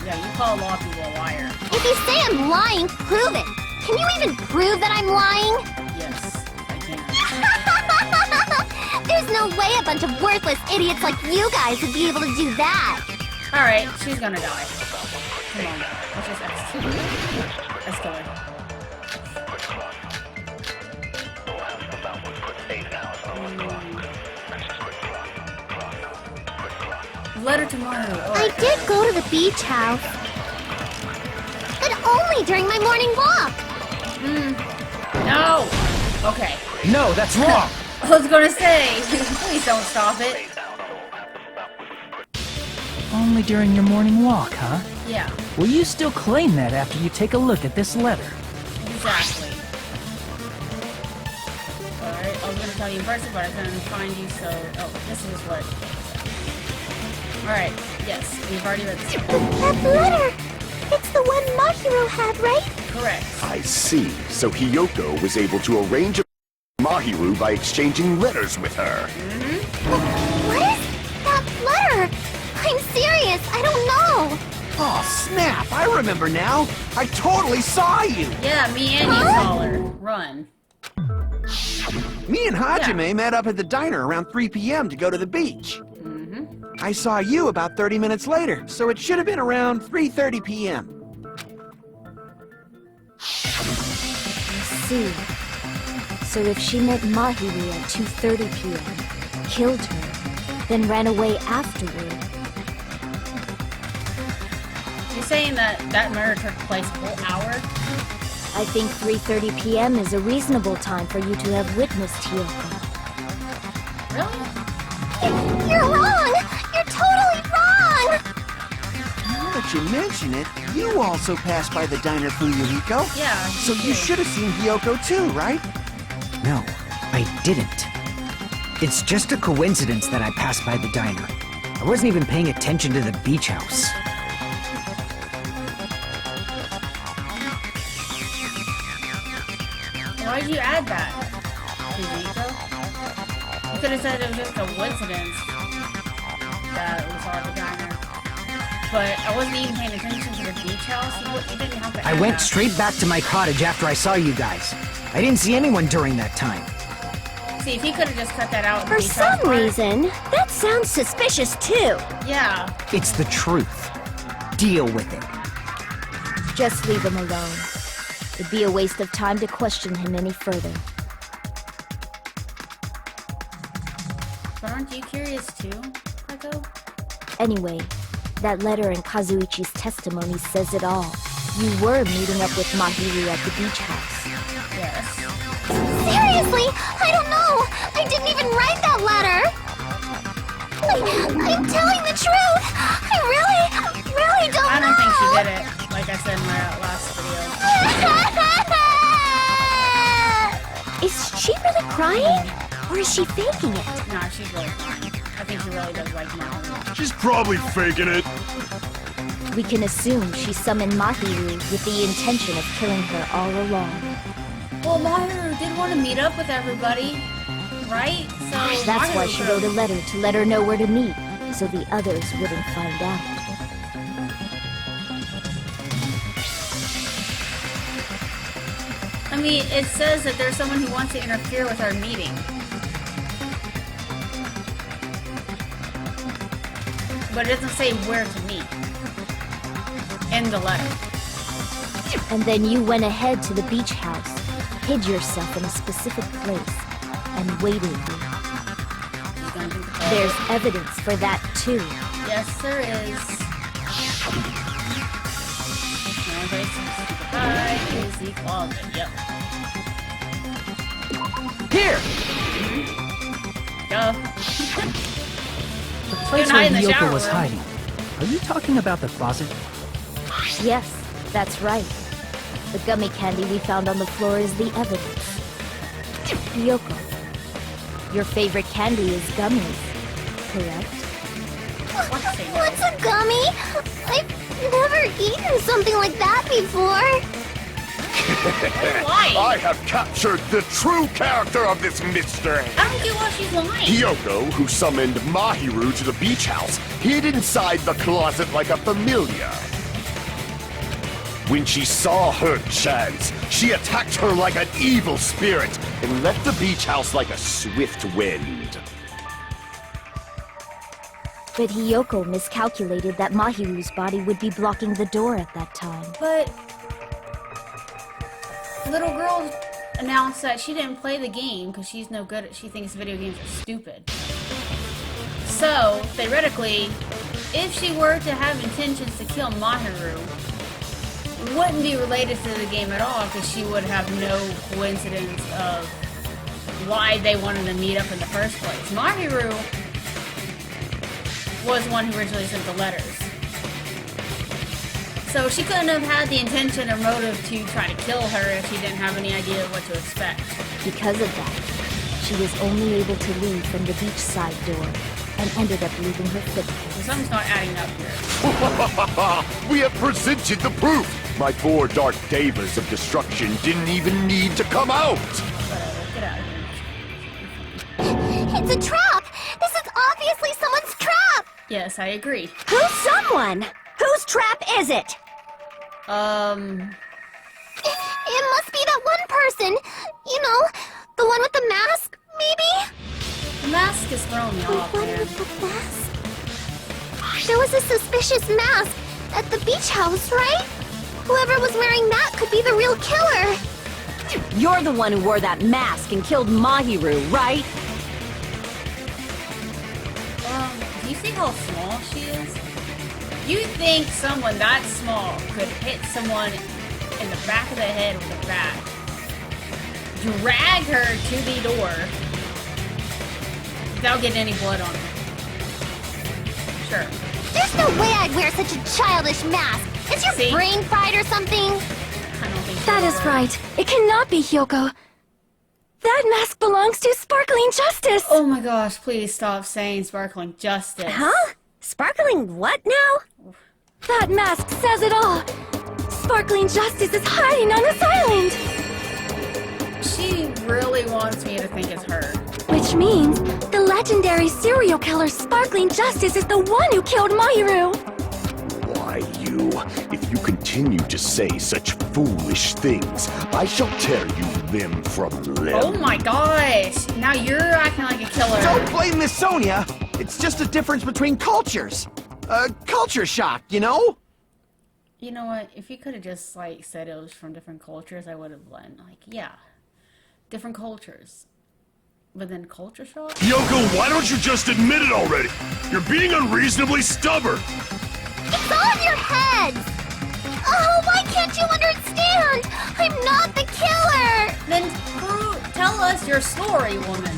Yeah, you call a lot of people a liar. If you say I'm lying, prove it. Can you even prove that I'm lying? Yes, I can. There's no way a bunch of worthless idiots like you guys would be able to do that. Alright, she's gonna die. Come on, let's just execute her. Let's kill her. Letter tomorrow. Oh, I did go to the beach house. But only during my morning walk. No! Okay. No, that's wrong! I was gonna say, please don't stop it. Only during your morning walk, huh? Yeah, Will you still claim that after you take a look at this letter? exactly. Alright, I was gonna tell you in person, but I couldn't find you, so... Oh, this is what... Alright, yes, we've already read this. That letter! It's the one Mahiru had, right? Correct. I see. So Hyoko was able to arrange a Mahiru by exchanging letters with her. What is that letter? I'm serious, I don't know. Oh, snap! I remember now! I totally saw you! Yeah, me and you saw her. Run. Me and Hajime met up at the diner around 3 p.m. to go to the beach. I saw you about 30 minutes later, so it should have been around 3:30 p.m. See. So if she met Mahiru at 2:30 p.m., killed her, then ran away afterward. You're saying that that murder took place a whole hour? I think 3:30 p.m. is a reasonable time for you to have witnessed Hiyoko. Really? You're wrong! You're totally wrong! Now that you mention it, you also passed by the diner, Fuyuhiko. Yeah. So you should have seen Hiyoko too, right? No, I didn't. It's just a coincidence that I passed by the diner. I wasn't even paying attention to the beach house. Why did you add that? Fujiko? You could have said it was just a coincidence that it was all the diner. But I wasn't even paying attention to the beach house. You didn't have to I add went that. straight back to my cottage after I saw you guys. I didn't see anyone during that time. See, if he could have just cut that out. in the For beach house some part- reason, that sounds suspicious too. Yeah. It's the truth. Deal with it. Just leave him alone. It'd be a waste of time to question him any further. But aren't you curious too, Echo? Anyway, that letter in Kazuichi's testimony says it all. You were meeting up with Mahiru at the beach house. Yes. Seriously, I don't know. I didn't even write that letter. I'm telling the truth. I really don't know. I don't think she did it, like I said in my last video. Is she really crying? Or is she faking it? Nah, she's really fine. I think she really does like Mahiru. She's probably faking it. We can assume she summoned Mahiru with the intention of killing her all along. Well, Mahiru did want to meet up with everybody, right? So That's Mahiru why she could've- wrote a letter to let her know where to meet, so the others wouldn't find out. I mean, it says that there's someone who wants to interfere with our meeting. But it doesn't say where to meet in the letter. And then you went ahead to the beach house, hid yourself in a specific place, and waited. He's gonna think the There's evidence for that too. Yes, there is. Hi, is the closet. Yep. Here! Go. The place Good where night in the Hiyoko shower was room. hiding. Are you talking about the closet? Yes, that's right. The gummy candy we found on the floor is the evidence. Hiyoko, your favorite candy is gummies, correct? What's a gummy? I've never eaten something like that before. Lying. I have captured the true character of this mystery. I don't get why she's lying. Hiyoko, who summoned Mahiru to the beach house, hid inside the closet like a familiar. When she saw her chance, she attacked her like an evil spirit and left the beach house like a swift wind. But Hiyoko miscalculated that Mahiru's body would be blocking the door at that time. But little girl announced that she didn't play the game because she's no good at. She thinks video games are stupid. So theoretically, if she were to have intentions to kill Mahiru, it wouldn't be related to the game at all because she would have no coincidence of why they wanted to meet up in the first place. Mahiru was the one who originally sent the letters. So she couldn't have had the intention or motive to try to kill her if she didn't have any idea of what to expect. Because of that, she was only able to leave from the beachside door and ended up leaving her So footprints. something's not adding up here. We have presented the proof. My 4 dark devas of destruction didn't even need to come out. Whatever, get out of here. It's a trap! This is obviously someone's trap! Yes, I agree. Who's someone? Whose trap is it? It must be that one person. You know, the one with the mask, maybe? The mask is throwing me The off, one man. with the mask? There was a suspicious mask at the beach house, right? Whoever was wearing that could be the real killer. You're the one who wore that mask and killed Mahiru, right? Do you see how small she is? You think someone that small could hit someone in the back of the head with a bat, drag her to the door without getting any blood on her? Sure. There's no way I'd wear such a childish mask. Is your brain fried or something? I don't think so. That is right. It cannot be Hyoko. That mask belongs to Sparkling Justice! Oh my gosh, please stop saying Sparkling Justice. Huh? Sparkling what now? That mask says it all! Sparkling Justice is hiding on this island! She really wants me to think it's her. Which means the legendary serial killer Sparkling Justice is the one who killed Mahiru! Why, you? If you continue to say such foolish things, I shall tear you limb from limb. Oh my gosh! Now you're acting like a killer. Don't blame Miss Sonia. It's just a difference between cultures. Culture shock, you know? You know what? If you could have just, like, said it was from different cultures, I would have been like, yeah. Different cultures. But then culture shock? Yoko, why don't you just admit it already? You're being unreasonably stubborn. It's all in your heads! Oh, why can't you understand? I'm not the killer! Then tell us your story, woman.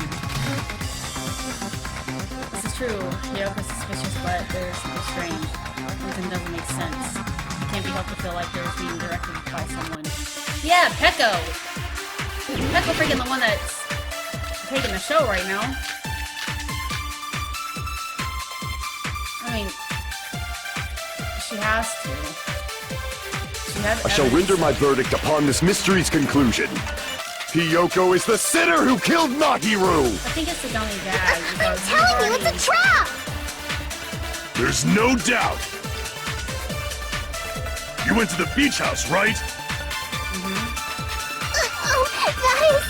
This is true. Yoko's suspicious, but there's something strange. Something doesn't make sense. It can't be helped to feel like there's being directed by someone. Yeah, Pecco! Pecco freaking the one that's taking the show right now. I mean, she has to. I shall render my verdict upon this mystery's conclusion. Hiyoko is the sinner who killed Mahiru! I think it's the gummy bag. I'm telling you, it's a trap! There's no doubt. You went to the beach house, right? Oh, guys!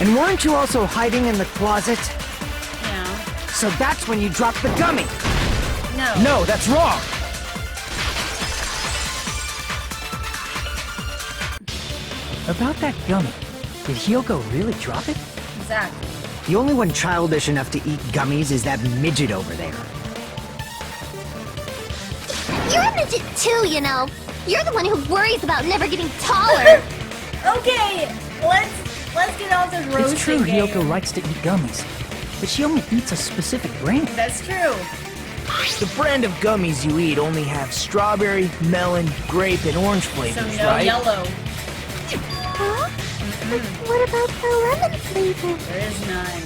And weren't you also hiding in the closet? Yeah. So that's when you dropped the gummy. No. No, that's wrong. About that gummy, did Hyoko really drop it? Exactly. The only one childish enough to eat gummies is that midget over there. You're a midget too, you know. You're the one who worries about never getting taller. Okay, let's get off this roasting It's true game. Hyoko likes to eat gummies, but she only eats a specific brand. That's true. The brand of gummies you eat only have strawberry, melon, grape, and orange So flavors, no right? yellow. Huh? But what about the lemon flavor? There is none.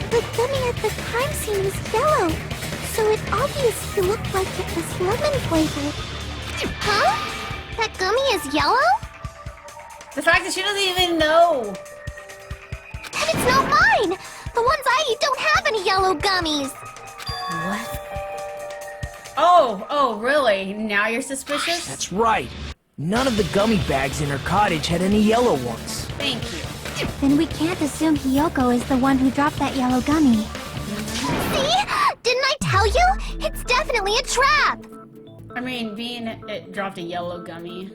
The gummy at the crime scene was yellow, so it obviously looked like it was lemon flavored. Huh? That gummy is yellow? The fact that she doesn't even know. Then it's not mine! The ones I eat don't have any yellow gummies! What? Oh, really? Now you're suspicious? That's right. None of the gummy bags in her cottage had any yellow ones. Thank you. Then we can't assume Hiyoko is the one who dropped that yellow gummy. See? Didn't I tell you? It's definitely a trap! I mean, being it dropped a yellow gummy,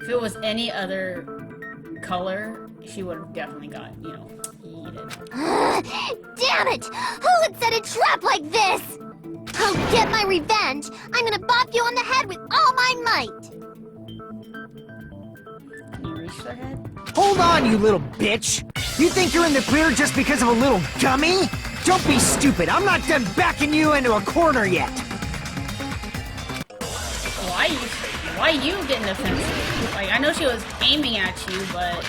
if it was any other color, she would have definitely got, eaten. Damn it! Who would set a trap like this? I'll get my revenge! I'm gonna bop you on the head with all my might! Can you reach their head? Hold on, you little bitch! You think you're in the clear just because of a little gummy? Don't be stupid. I'm not done backing you into a corner yet. Why you getting defensive? Like, I know she was aiming at you, but...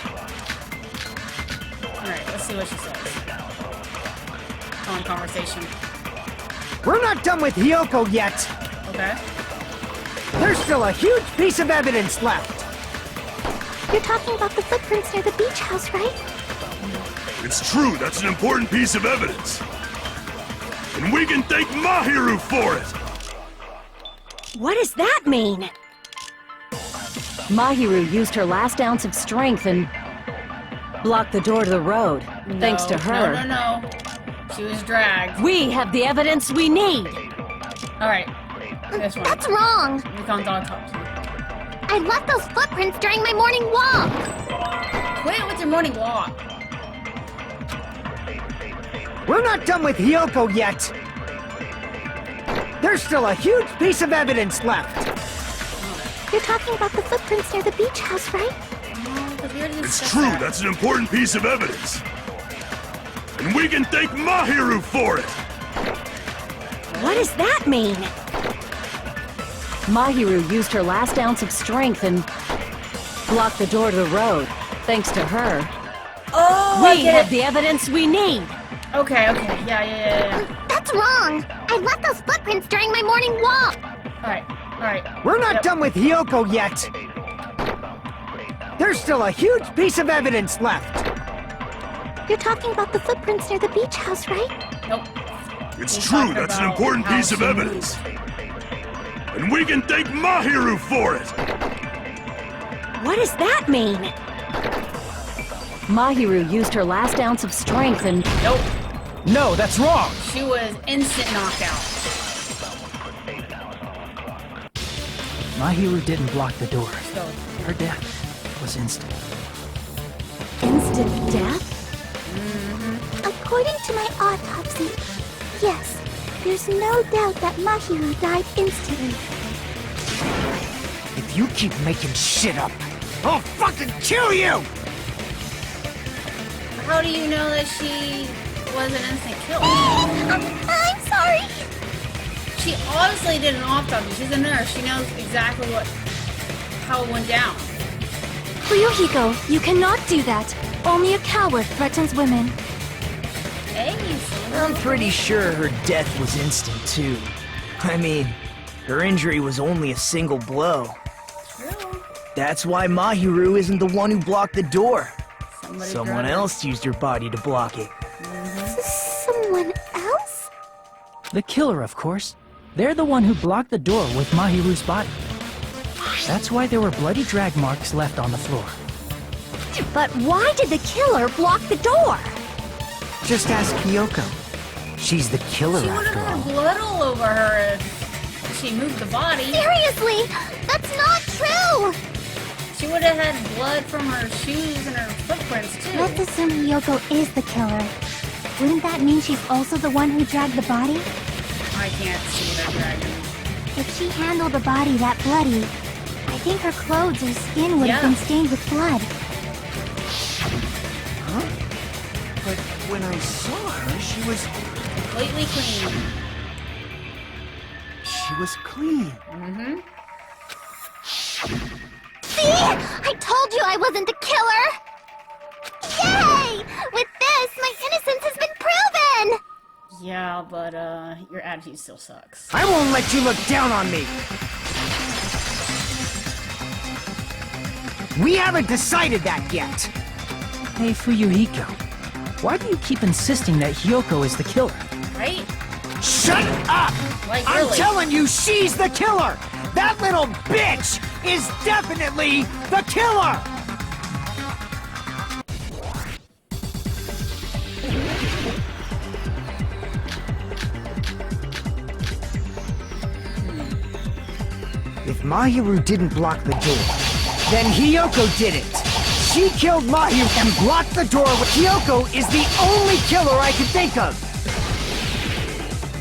Alright, let's see what she says. On conversation. We're not done with Hyoko yet. Okay. There's still a huge piece of evidence left. You're talking about the footprints near the beach house, right? It's true, that's an important piece of evidence. And we can thank Mahiru for it! What does that mean? Mahiru used her last ounce of strength and blocked the door to the road. Thanks to her. No. She was dragged. We have the evidence we need. Alright. This one. That's wrong! Recon's autopsy. I left those footprints during my morning walk! Quit with your morning walk. We're not done with Hiyoko yet! There's still a huge piece of evidence left! You're talking about the footprints near the beach house, right? It's true, that's an important piece of evidence. And we can thank Mahiru for it! What does that mean? Mahiru used her last ounce of strength and blocked the door to the road. Thanks to her, Oh, we have the evidence we need. Okay, yeah. That's wrong! I left those footprints during my morning walk! Alright. We're not done with Hiyoko yet! There's still a huge piece of evidence left! You're talking about the footprints near the beach house, right? Nope. It's He's true, talking that's an about important how piece of she evidence. And we can thank Mahiru for it! What does that mean? Mahiru used her last ounce of strength and... Nope. No, that's wrong! She was instant knockout. Mahiru didn't block the door. So, Her death was instant. Instant death? According to my autopsy, yes, there's no doubt that Mahiru died instantly. If you keep making shit up, I'll fucking kill you! how do you know that she was an instant kill? I'm sorry! She obviously did an autopsy. She's a nurse. She knows exactly how it went down. Fuyuhiko, you cannot do that. Only a coward threatens women. Hey, I'm pretty sure her death was instant, too. I mean, her injury was only a single blow. true. That's why Mahiru isn't the one who blocked the door. Somebody Someone grabbed else used her body to block it. Someone else? The killer, of course. They're the one who blocked the door with Mahiru's body. That's why there were bloody drag marks left on the floor. But why did the killer block the door? Just ask Hiyoko. She's the killer She would after have all. had blood all over her if she moved the body. Seriously! That's not true! She would have had blood from her shoes and her footprints, too. Let's assume Hiyoko is the killer. Wouldn't that mean she's also the one who dragged the body? I can't see her dragon. If she handled the body that bloody, I think her clothes or skin would have Yeah. been stained with blood. But when I saw her, she was Completely clean. clean. See? I told you I wasn't the killer! Yay! With this, my innocence has been proven! Yeah, but, your attitude still sucks. I won't let you look down on me! We haven't decided that yet! Hey, Fuyuhiko. Why do you keep insisting that Hiyoko is the killer? Right? Shut up! Like, I'm really? telling you, she's the killer! That little bitch is definitely the killer! If Mahiru didn't block the door, then Hiyoko did it! She killed Mahiru and blocked the door. Hiyoko is the only killer I can think of!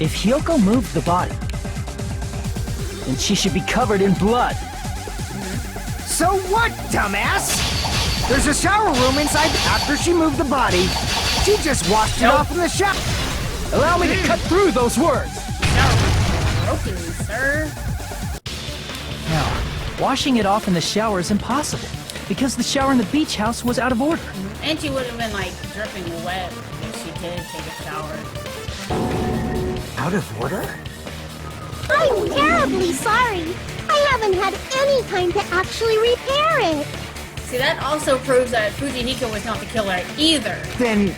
If Hiyoko moved the body, then she should be covered in blood. So what, dumbass? There's a shower room inside. After she moved the body, she just washed it off in the shower. Allow me to cut through those words. Broken, sir. Now, washing it off in the shower is impossible, because the shower in the beach house was out of order. And she would have been, like, dripping wet if she did take a shower. Out of order? I'm terribly sorry. I haven't had any time to actually repair it. See, that also proves that Fujihiko was not the killer either. Then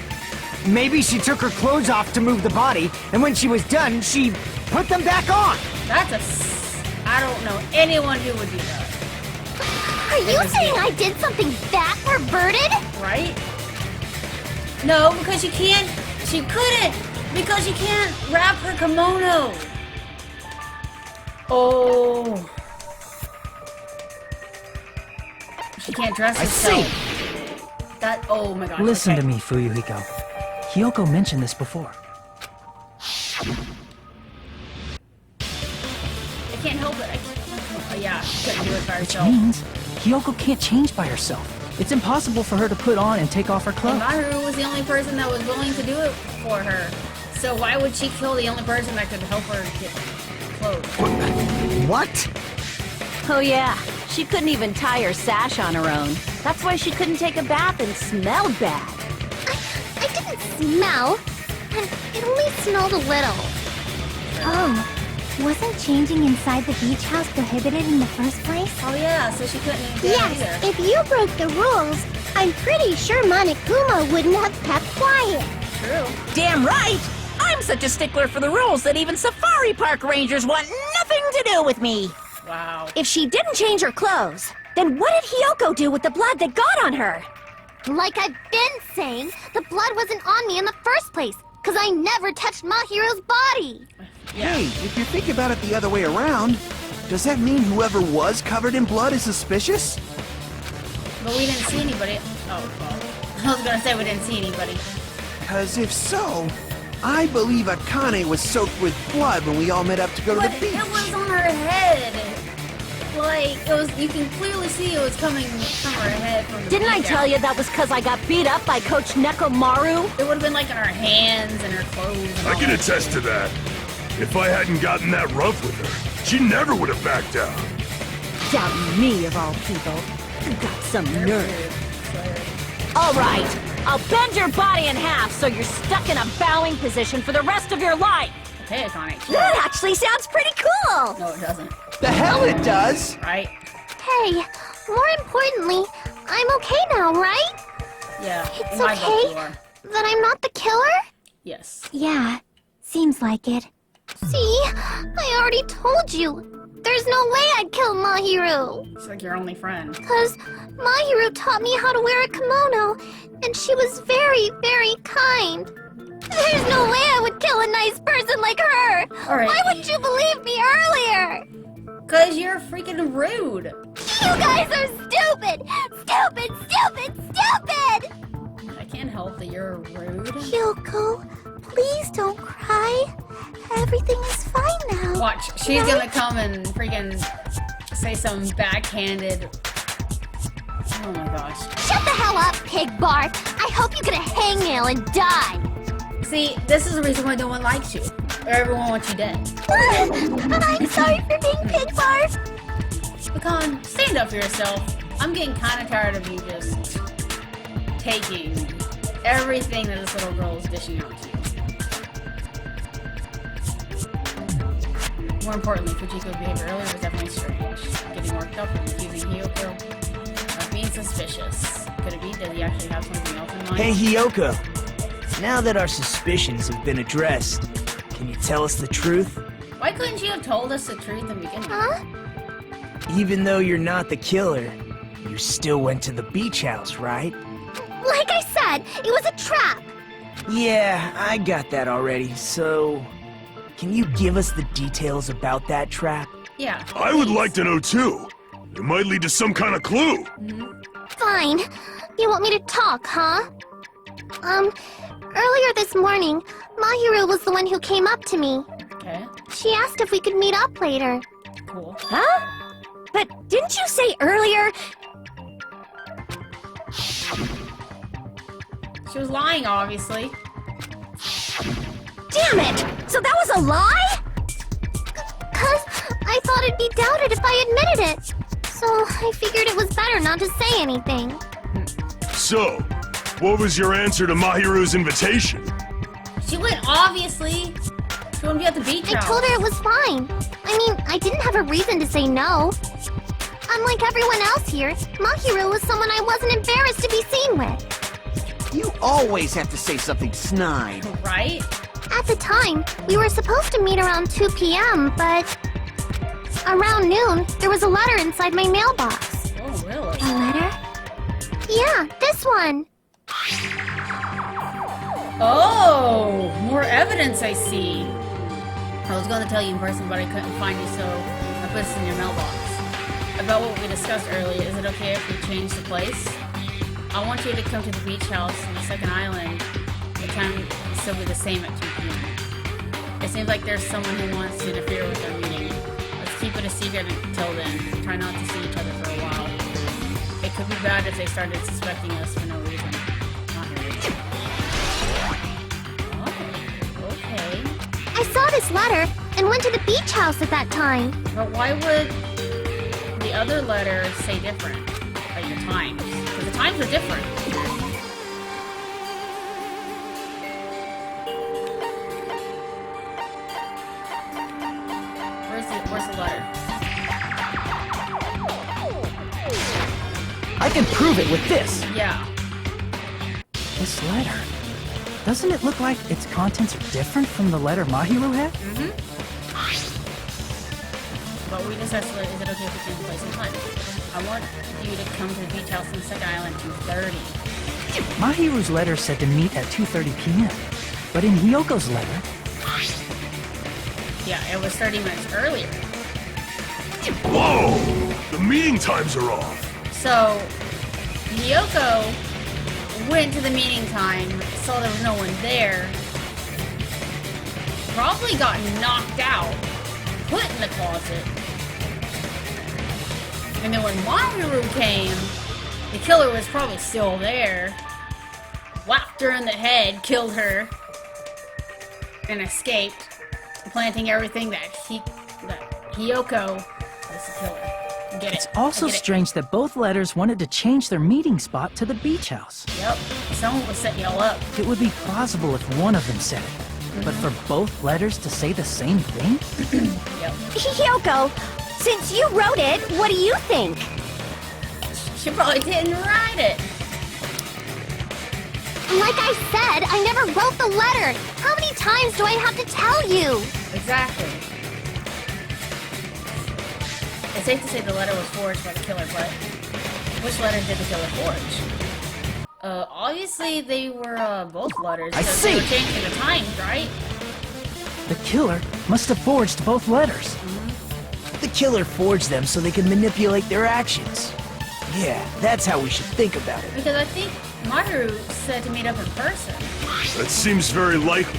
maybe she took her clothes off to move the body, and when she was done, she put them back on. I don't know anyone who would do that. Are you saying I did something that perverted? Right? No, because she couldn't, because she can't wrap her kimono. Oh. She can't dress I herself. see. Oh my god. Listen okay. to me, Fuyuhiko. Hiyoko mentioned this before. I can't help it. Oh yeah, she couldn't do it by Which herself. means Hiyoko can't change by herself. It's impossible for her to put on and take off her And clothes. Mahiru was the only person that was willing to do it for her. So why would she kill the only person that could help her get clothes? What? Oh yeah, she couldn't even tie her sash on her own. That's why she couldn't take a bath and smelled bad. I didn't smell. And it only smelled a little. Oh, wasn't changing inside the beach house prohibited in the first place? Oh yeah, so she couldn't even do it Yes, either. if you broke the rules, I'm pretty sure Monokuma wouldn't have kept quiet. True. Damn right! I'm such a stickler for the rules that even safari park rangers want nothing to do with me. Wow. If she didn't change her clothes, then what did Hiyoko do with the blood that got on her? Like I've been saying, the blood wasn't on me in the first place, because I never touched Mahiro's body. Yeah. Hey, if you think about it the other way around, does that mean whoever was covered in blood is suspicious? But we didn't see anybody. Oh, well. I was gonna say we didn't see anybody. Because if so, I believe Akane was soaked with blood when we all met up to go to But the beach. it was on her head. Like, it was, you can clearly see it was coming from her head. From the Didn't I beach tell out. you that was because I got beat up by Coach Nekomaru? It would have been like on her hands and her clothes. And I all can that. attest to that. If I hadn't gotten that rough with her, she never would have backed down. Doubting me of all people. You got some nerve. Weird. All right, I'll bend your body in half so you're stuck in a bowing position for the rest of your life. Okay, Iconic. That actually sounds pretty cool! No, it doesn't. The hell it does! Right? Hey, more importantly, I'm okay now, right? Yeah. It's in my book, okay. you are. That I'm not the killer? Yes. Yeah, seems like it. See? I already told you. There's no way I'd kill Mahiru. She's like your only friend. Because Mahiru taught me how to wear a kimono, and she was very, very kind. There's no way I would kill a nice person like her. Alright. Why wouldn't you believe me earlier? Because you're freaking rude. You guys are stupid! Stupid, stupid, stupid! I can't help that you're rude. Yoko, please don't cry. Everything is fine now. Watch, she's gonna come and freaking say some backhanded. Oh my gosh. Shut the hell up, pig barf. I hope you get a hangnail and die. See, this is the reason why no one likes you. Or everyone wants you dead. I'm sorry for being pig barf. Pecan, stand up for yourself. I'm getting kind of tired of you just taking everything that this little girl is dishing out to you. More importantly, Fujiko's behavior earlier was definitely strange. Getting worked up and accusing Hiyoko of being suspicious. Could it be? Does he actually have something else in mind? Hey, Hiyoko. Now that our suspicions have been addressed, can you tell us the truth? Why couldn't you have told us the truth in the beginning? Huh? Even though you're not the killer, you still went to the beach house, right? Like I said, it was a trap. Yeah, I got that already, so... Can you give us the details about that trap? Yeah. I would like to know too. It might lead to some kind of clue. Fine. You want me to talk, huh? Earlier this morning, Mahiru was the one who came up to me. Okay. She asked if we could meet up later. Cool. Huh? But didn't you say earlier? She was lying, obviously. Damn it! So that was a lie? 'Cause I thought it'd be doubted if I admitted it. So I figured it was better not to say anything. So, what was your answer to Mahiru's invitation? She went, obviously. She wouldn't be at the beach I house. told her it was fine. I mean, I didn't have a reason to say no. Unlike everyone else here, Mahiru was someone I wasn't embarrassed to be seen with. You always have to say something snide. Right? At the time, we were supposed to meet around 2 p.m., but around noon, there was a letter inside my mailbox. Oh, really? A letter? Yeah, this one. Oh, more evidence I see. I was going to tell you in person, but I couldn't find you, so I put this in your mailbox. About what we discussed earlier, is it okay if we change the place? I want you to come to the beach house on the second island and time still be the same at 2 p.m. It seems like there's someone who wants to interfere with their meeting. Let's keep it a secret until then. Try not to see each other for a while. It could be bad if they started suspecting us for no reason. Not here. Oh, okay. I saw this letter and went to the beach house at that time. But why would the other letter say different? Like the times? Because the times are different. Where's the letter? I can prove it with this. Yeah. This letter. Doesn't it look like its contents are different from the letter Mahiru had? Mm-hmm. But we just asked, is it okay if we change place and time? I want you to come to the beach house on Second Island 2:30. Mahiru's letter said to meet at 2:30 p.m. But in Hyoko's letter... Yeah, it was 30 minutes earlier. Whoa! The meeting times are off. So, Hyoko went to the meeting time, saw there was no one there, probably got knocked out, put in the closet, and then when Mahiru came, the killer was probably still there, whacked her in the head, killed her, and escaped, planting everything that Hyoko was the killer. Get It's it. also I get it. strange that both letters wanted to change their meeting spot to the beach house. Yep, someone was setting y'all up. It would be plausible if one of them said it. But for both letters to say the same thing? Yep. Hyoko, since you wrote it, what do you think? She probably didn't write it. Like I said, I never wrote the letter. How many times do I have to tell you? Exactly. It's safe to say the letter was forged by the killer, but which letter did the killer forge? Obviously they were both letters. I because they were see. changing the times, right? The killer must have forged both letters. The killer forged them so they could manipulate their actions. Yeah, that's how we should think about it. Because I think Mahiru said to meet up in person. That seems very likely.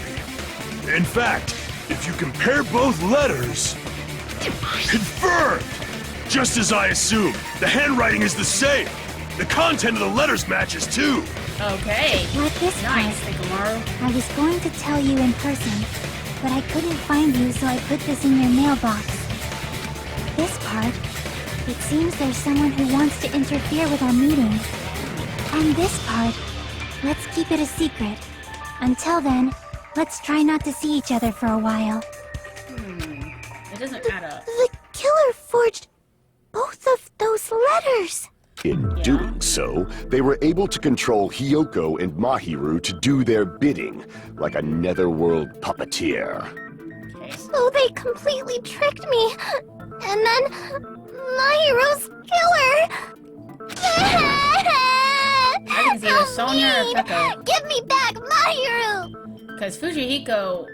In fact, if you compare both letters... Confirmed! Just as I assumed, the handwriting is the same. The content of the letters matches too. Okay. Like this Nice, part. Hikamaru. I was going to tell you in person, but I couldn't find you, so I put this in your mailbox. This part, it seems there's someone who wants to interfere with our meeting. And this part, let's keep it a secret. Until then, let's try not to see each other for a while. It doesn't add up. The killer forged both of those letters. In doing so, they were able to control Hyoko and Mahiru to do their bidding, like a netherworld puppeteer. Okay. So they completely tricked me. And then Mahiru's killer. I can see either Sonia or Peko. Give me back Mahiru. Because Fujihiko,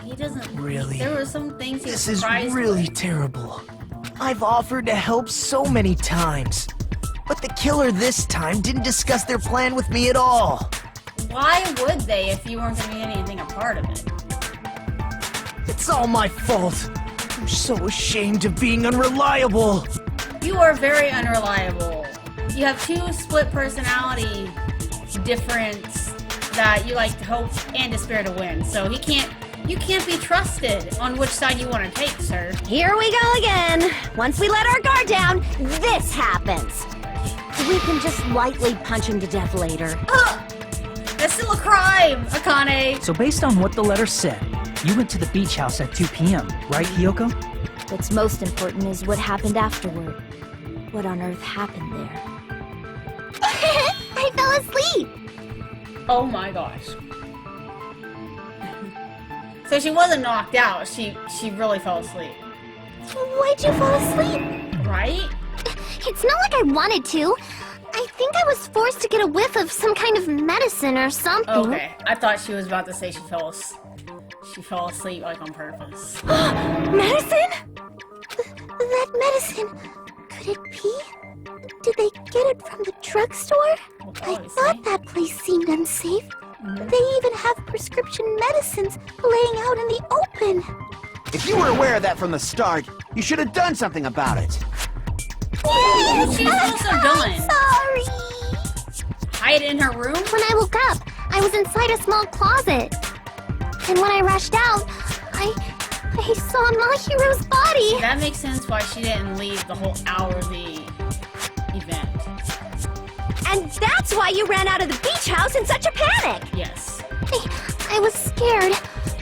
he doesn't... Really? There were some things he was This is surprised really with. terrible. I've offered to help so many times. But the killer this time didn't discuss their plan with me at all. Why would they if you weren't going to be anything a part of it? It's all my fault. I'm so ashamed of being unreliable. You are very unreliable. You have two split personality difference that you like to hope and despair to win. So you can't be trusted on which side you want to take, sir. Here we go again. Once we let our guard down, this happens. We can just lightly punch him to death later. That's still a crime, Akane. So based on what the letter said, you went to the beach house at 2 p.m., right, Hyoko? What's most important is what happened afterward. What on earth happened there? I fell asleep. Oh my gosh. So she wasn't knocked out. She really fell asleep, Why'd you fall asleep? right? It's not like I wanted to. I think I was forced to get a whiff of some kind of medicine or something. Okay, I thought she was about to say she fell asleep like on purpose. Medicine? That medicine. Could it be? Did they get it from the drugstore? I thought that place seemed unsafe. They even have prescription medicines laying out in the open. If you were aware of that from the start, you should have done something about it. She's also done. Sorry. Hide in her room? When I woke up, I was inside a small closet. And when I rushed out, I saw Mahiru's body. That makes sense why she didn't leave the whole hourly event. And that's why you ran out of the beach house in such a panic! Yes. I was scared.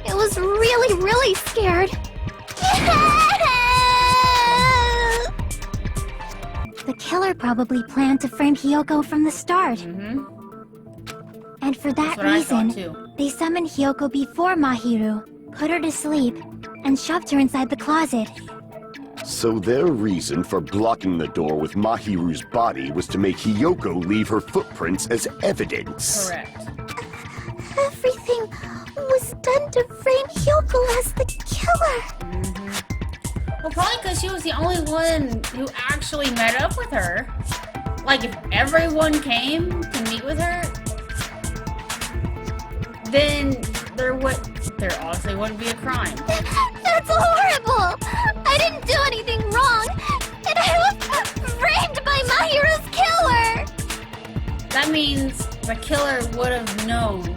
I was really, really scared. The killer probably planned to frame Hiyoko from the start. And for that reason, they summoned Hiyoko before Mahiru, put her to sleep, and shoved her inside the closet. So their reason for blocking the door with Mahiru's body was to make Hiyoko leave her footprints as evidence. Correct. Everything was done to frame Hiyoko as the killer. Well, probably because she was the only one who actually met up with her. Like, if everyone came to meet with her, then there honestly wouldn't be a crime. That's horrible! I didn't do anything wrong, and I was framed by Mahiru's killer! That means the killer would have known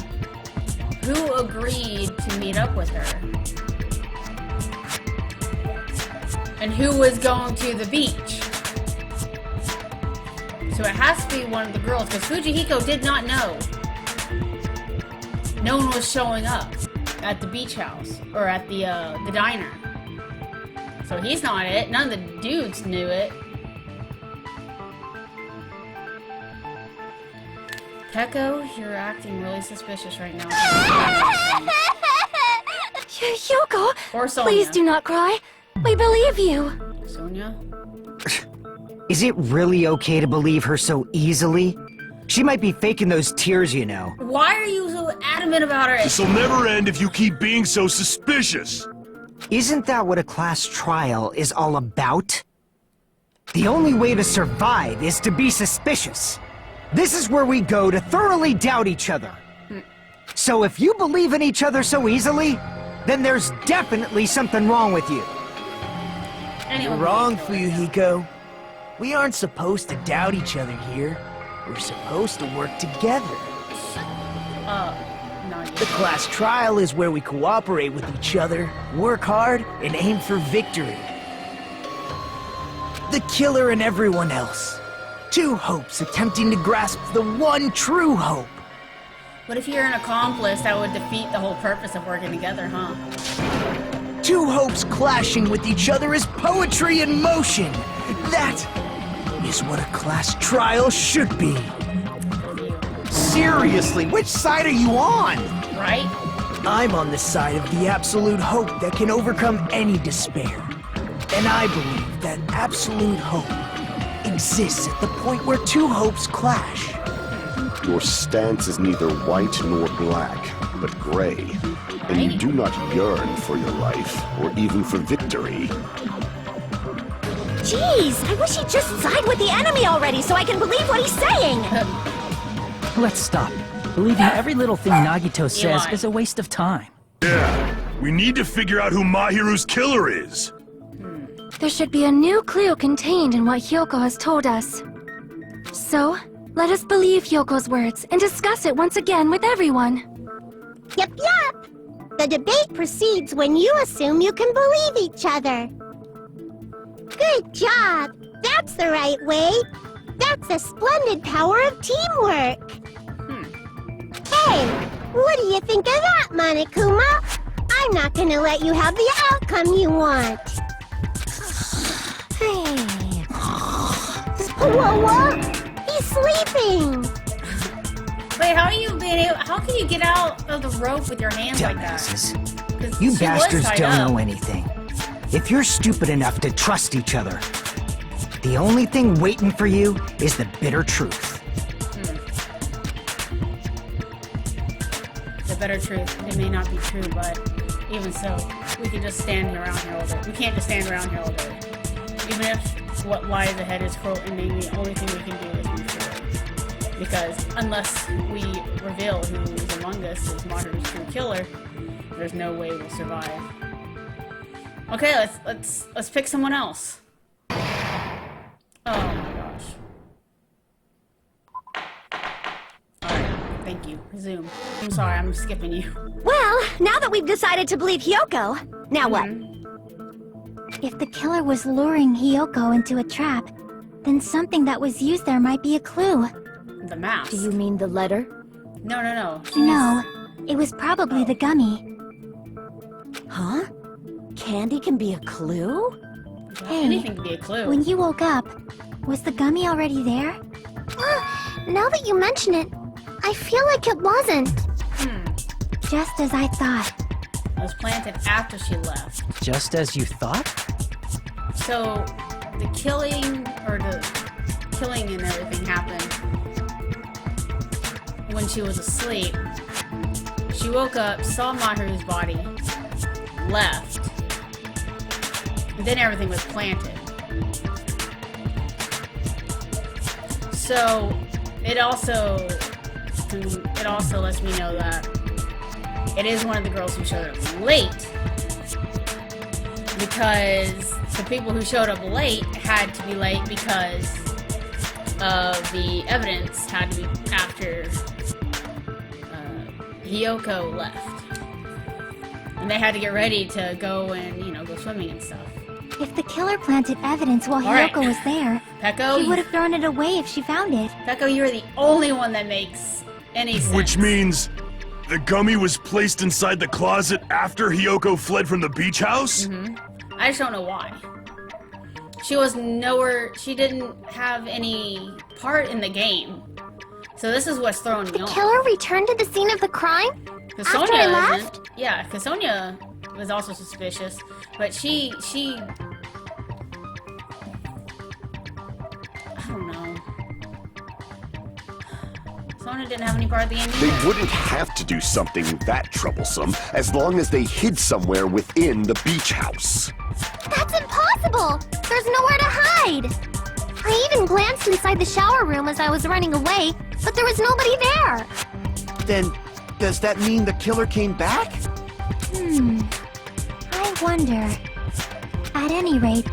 who agreed to meet up with her. And who was going to the beach. So it has to be one of the girls, because Fujihiko did not know. No one was showing up at the beach house, or at the diner. So he's not it. None of the dudes knew it. Peko, you're acting really suspicious right now. Hiyoko, Or Sonia. please do not cry. We believe you. Sonia? Is it really okay to believe her so easily? She might be faking those tears, you know. Why are you so adamant about her? This'll never end if you keep being so suspicious. Isn't that what a class trial is all about? The only way to survive is to be suspicious. This is where we go to thoroughly doubt each other. So if you believe in each other so easily, then there's definitely something wrong with you. Anyway, You're wrong, Fuyuhiko. We aren't supposed to doubt each other here. We're supposed to work together. not The yet. class trial is where we cooperate with each other, work hard, and aim for victory. The killer and everyone else. Two hopes attempting to grasp the one true hope. But if you're an accomplice, that would defeat the whole purpose of working together, huh? Two hopes clashing with each other is poetry in motion. That is what a class trial should be. Seriously, which side are you on? Right? I'm on the side of the absolute hope that can overcome any despair. And I believe that absolute hope exists at the point where two hopes clash. Your stance is neither white nor black, but gray. And you do not yearn for your life, or even for victory. Jeez, I wish he'd just side with the enemy already so I can believe what he's saying! Let's stop. Believing every little thing Nagito says Eli. is a waste of time. Yeah, we need to figure out who Mahiru's killer is. There should be a new clue contained in what Hiyoko has told us. So, let us believe Hyoko's words and discuss it once again with everyone. Yep, yep. The debate proceeds when you assume you can believe each other. Good job. That's the right way. That's the splendid power of teamwork. Hey, what do you think of that, Monokuma? I'm not gonna let you have the outcome you want. Whoa, he's sleeping. Wait, how can you get out of the rope with your hands like that? Dumbasses. 'Cause You she was bastards tied don't up. know anything. If you're stupid enough to trust each other, the only thing waiting for you is the bitter truth. The better truth. It may not be true, but even so, we can just stand around here all day. We can't just stand around here all day. Even if what lies ahead is cruel, and the only thing we can do is move forward. Because unless we reveal who is among us is Mahiru's true killer, there's no way we'll survive. Okay, let's pick someone else. Oh my gosh. Alright, thank you. Resume. I'm sorry, I'm skipping you. Well, now that we've decided to believe Hyoko, now what? If the killer was luring Hyoko into a trap, then something that was used there might be a clue. The mask. Do you mean the letter? No. No, it was probably the gummy. Huh? Candy can be a clue? Hey, Anything could be a clue. when you woke up, was the gummy already there? Now that you mention it, I feel like it wasn't. Just as I thought. It was planted after she left. Just as you thought? So, the killing and everything happened when she was asleep. She woke up, saw Mahiru's body, left, and then everything was planted. So, it also lets me know that it is one of the girls who showed up late, because the people who showed up late had to be late because the evidence had to be after Hyoko left, and they had to get ready to go and go swimming and stuff. If the killer planted evidence while Alright. Hyoko was there, Peko, she would have thrown it away if she found it. Peko, you're the only one that makes any sense. Which means the gummy was placed inside the closet after Hyoko fled from the beach house? I just don't know why. She was nowhere. She didn't have any part in the game. So this is what's throwing me off. Killer returned to the scene of the crime? Because After Sonia I isn't. left? Yeah, because Sonia was also suspicious, but she. I don't know. Sonia didn't have any part of the game They either. wouldn't have to do something that troublesome as long as they hid somewhere within the beach house. That's impossible! There's nowhere to hide! I even glanced inside the shower room as I was running away, but there was nobody there! Then, does that mean the killer came back? I wonder. At any rate,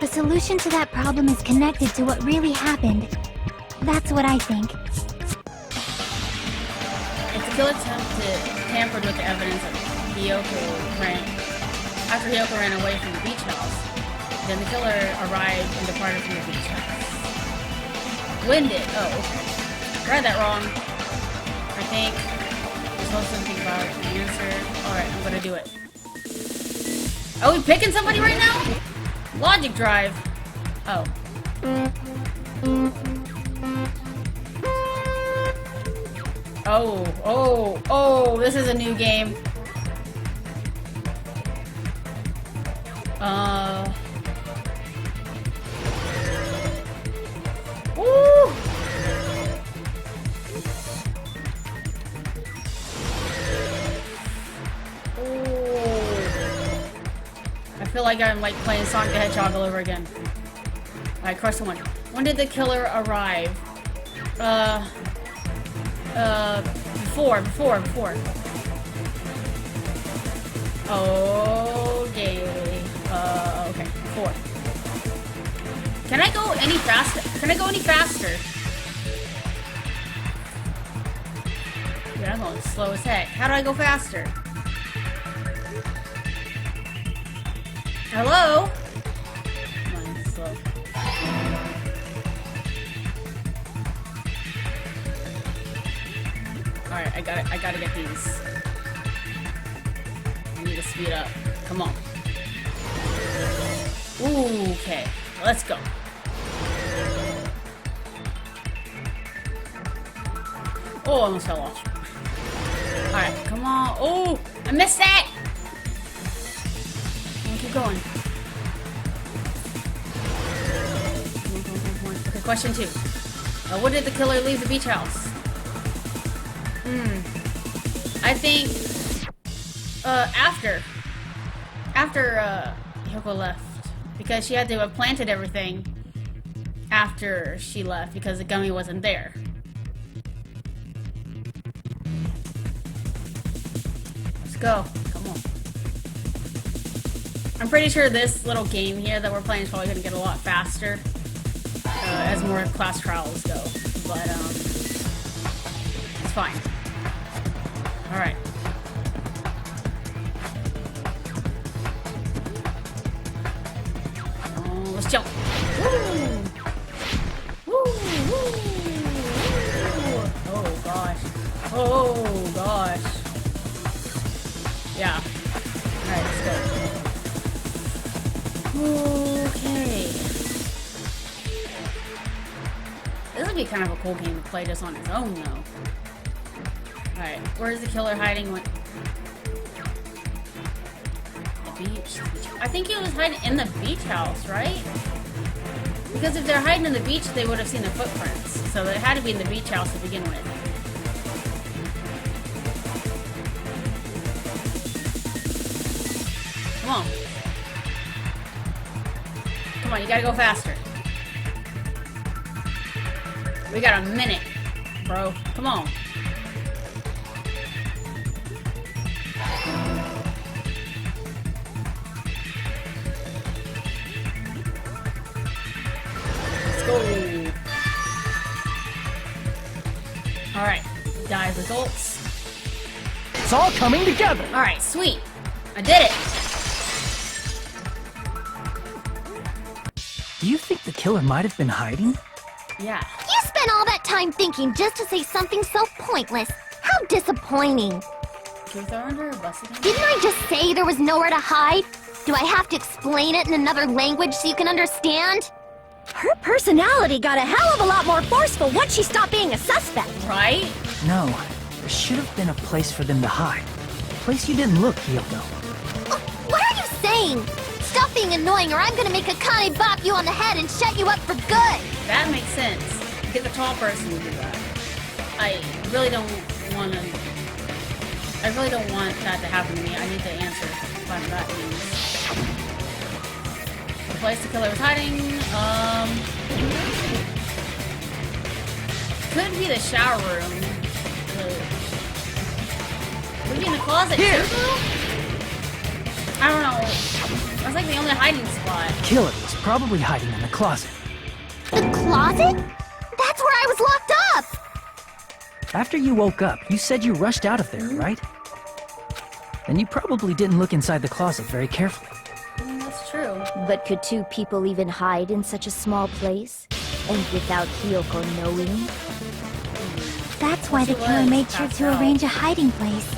the solution to that problem is connected to what really happened. That's what I think. If the killer tampered with the evidence of after Hyoko ran away from the beach house, then the killer arrived and departed from the beach house. When did? Oh, okay. Read that wrong. I think we're supposed to think about the answer. Alright, I'm gonna do it. Are we picking somebody right now? Logic drive. Oh. Oh, this is a new game. Woo! I feel like I'm like playing Sonic the Hedgehog all over again. Alright, crush someone. When did the killer arrive? Before. Okay. Okay, before. Can I go any faster? Dude, I'm going slow as heck. How do I go faster? Hello? Come on, slow. Alright, I gotta get these. I need to speed up. Come on. Ooh, okay. Let's go. Oh, I almost fell off. Alright, come on. Oh, I missed that! Keep going. Come on. Okay, question 2. When did the killer leave the beach house? I think after Hyoko left, because she had to have planted everything after she left because the gummy wasn't there. Let's go. Come on. I'm pretty sure this little game here that we're playing is probably going to get a lot faster as more class trials go. But, it's fine. Alright. Let's jump. Woo! Woo! Woo! Oh gosh. Oh gosh. Yeah. Alright, let's go. Okay. This would be kind of a cool game to play just on its own, though. Alright, where's the killer hiding? What? The beach? I think he was hiding in the beach house, right? Because if they're hiding in the beach, they would have seen the footprints. So they had to be in the beach house to begin with. Come on. Come on, you gotta go faster. We got a minute, bro. Come on. Let's go. Alright, dive results. It's all coming together. Alright, sweet. I did it. Do you think the killer might have been hiding? Yeah. You spent all that time thinking just to say something so pointless. How disappointing. Can we throw her under a bus again? Didn't I just say there was nowhere to hide? Do I have to explain it in another language so you can understand? Her personality got a hell of a lot more forceful once she stopped being a suspect. Right? No. There should have been a place for them to hide. A place you didn't look, Hyoko. What are you saying? Stop being annoying or I'm gonna make Akane bop you on the head and shut you up for good. That makes sense. Get the tall person to do that. I really don't want that to happen to me. I need the answer. What that means. The place the killer was hiding. Could be the shower room. Could be in the closet Here. too? I don't know. That's like the only hiding spot. Killer was probably hiding in the closet. The closet? That's where I was locked up! After you woke up, you said you rushed out of there, right? And you probably didn't look inside the closet very carefully. That's true. But could two people even hide in such a small place? And without Hyoko knowing? That's why the She killer was made sure passed to out. arrange a hiding place.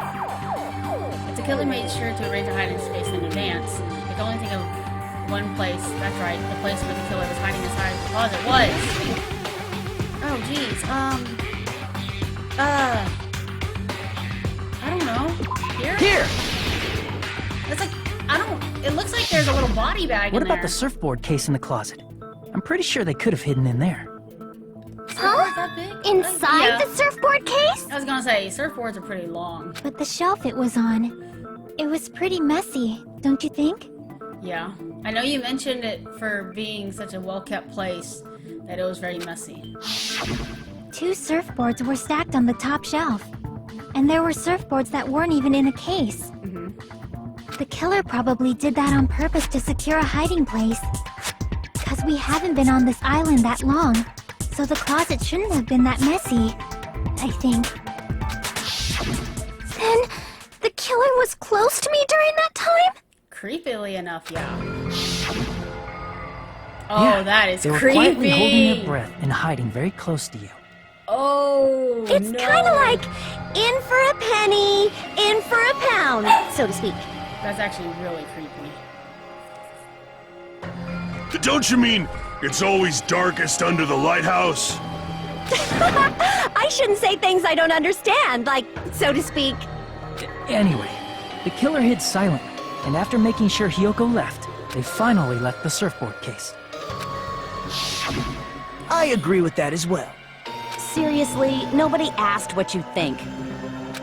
If the killer made sure to arrange a hiding space in advance, I can only think of one place. That's right, the place where the killer was hiding inside the closet was. Oh, jeez. I don't know. Here? Here! It's like, it looks like there's a little body bag What in about there. the surfboard case in the closet? I'm pretty sure they could have hidden in there. Surfboard is that big? Inside Yeah. the surfboard case? I was gonna say, surfboards are pretty long. But the shelf it was on, it was pretty messy, don't you think? Yeah. I know you mentioned it for being such a well-kept place, that it was very messy. 2 surfboards were stacked on the top shelf. And there were surfboards that weren't even in a case. The killer probably did that on purpose to secure a hiding place. Because we haven't been on this island that long, so the closet shouldn't have been that messy, I think. Then, the killer was close to me during that time? Creepily enough, yeah. Oh, Yeah, that is they were creepy. quietly holding their breath and hiding very close to you. Oh, It's no. kind of like in for a penny, in for a pound, so to speak. That's actually really creepy. Don't you mean it's always darkest under the lighthouse? I shouldn't say things I don't understand, like, so to speak. Anyway, the killer hid silently, and after making sure Hyoko left, they finally left the surfboard case. I agree with that as well. Seriously, nobody asked what you think.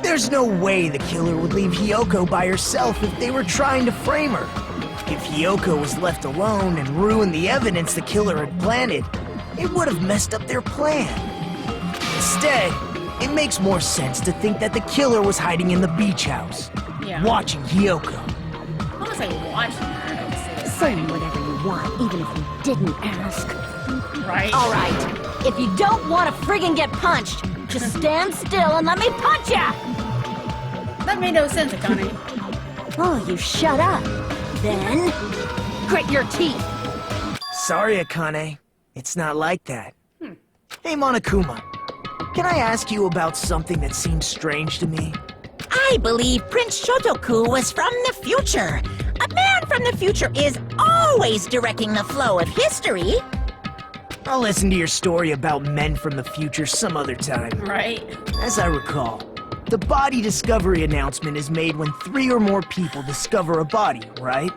There's no way the killer would leave Hiyoko by herself if they were trying to frame her. If Hiyoko was left alone and ruined the evidence the killer had planted, it would have messed up their plan. Instead, it makes more sense to think that the killer was hiding in the beach house, watching Hiyoko. I was like watching her. Say whatever you want, even if you didn't ask. Right? All right. If you don't want to friggin' get punched, just stand still and let me punch ya! That made no sense, Akane. Oh, you shut up. Then, grit your teeth. Sorry, Akane. It's not like that. Hey, Monokuma. Can I ask you about something that seems strange to me? I believe Prince Shotoku was from the future. A man from the future is always directing the flow of history. I'll listen to your story about men from the future some other time. Right? As I recall, the body discovery announcement is made when 3 or more people discover a body, right?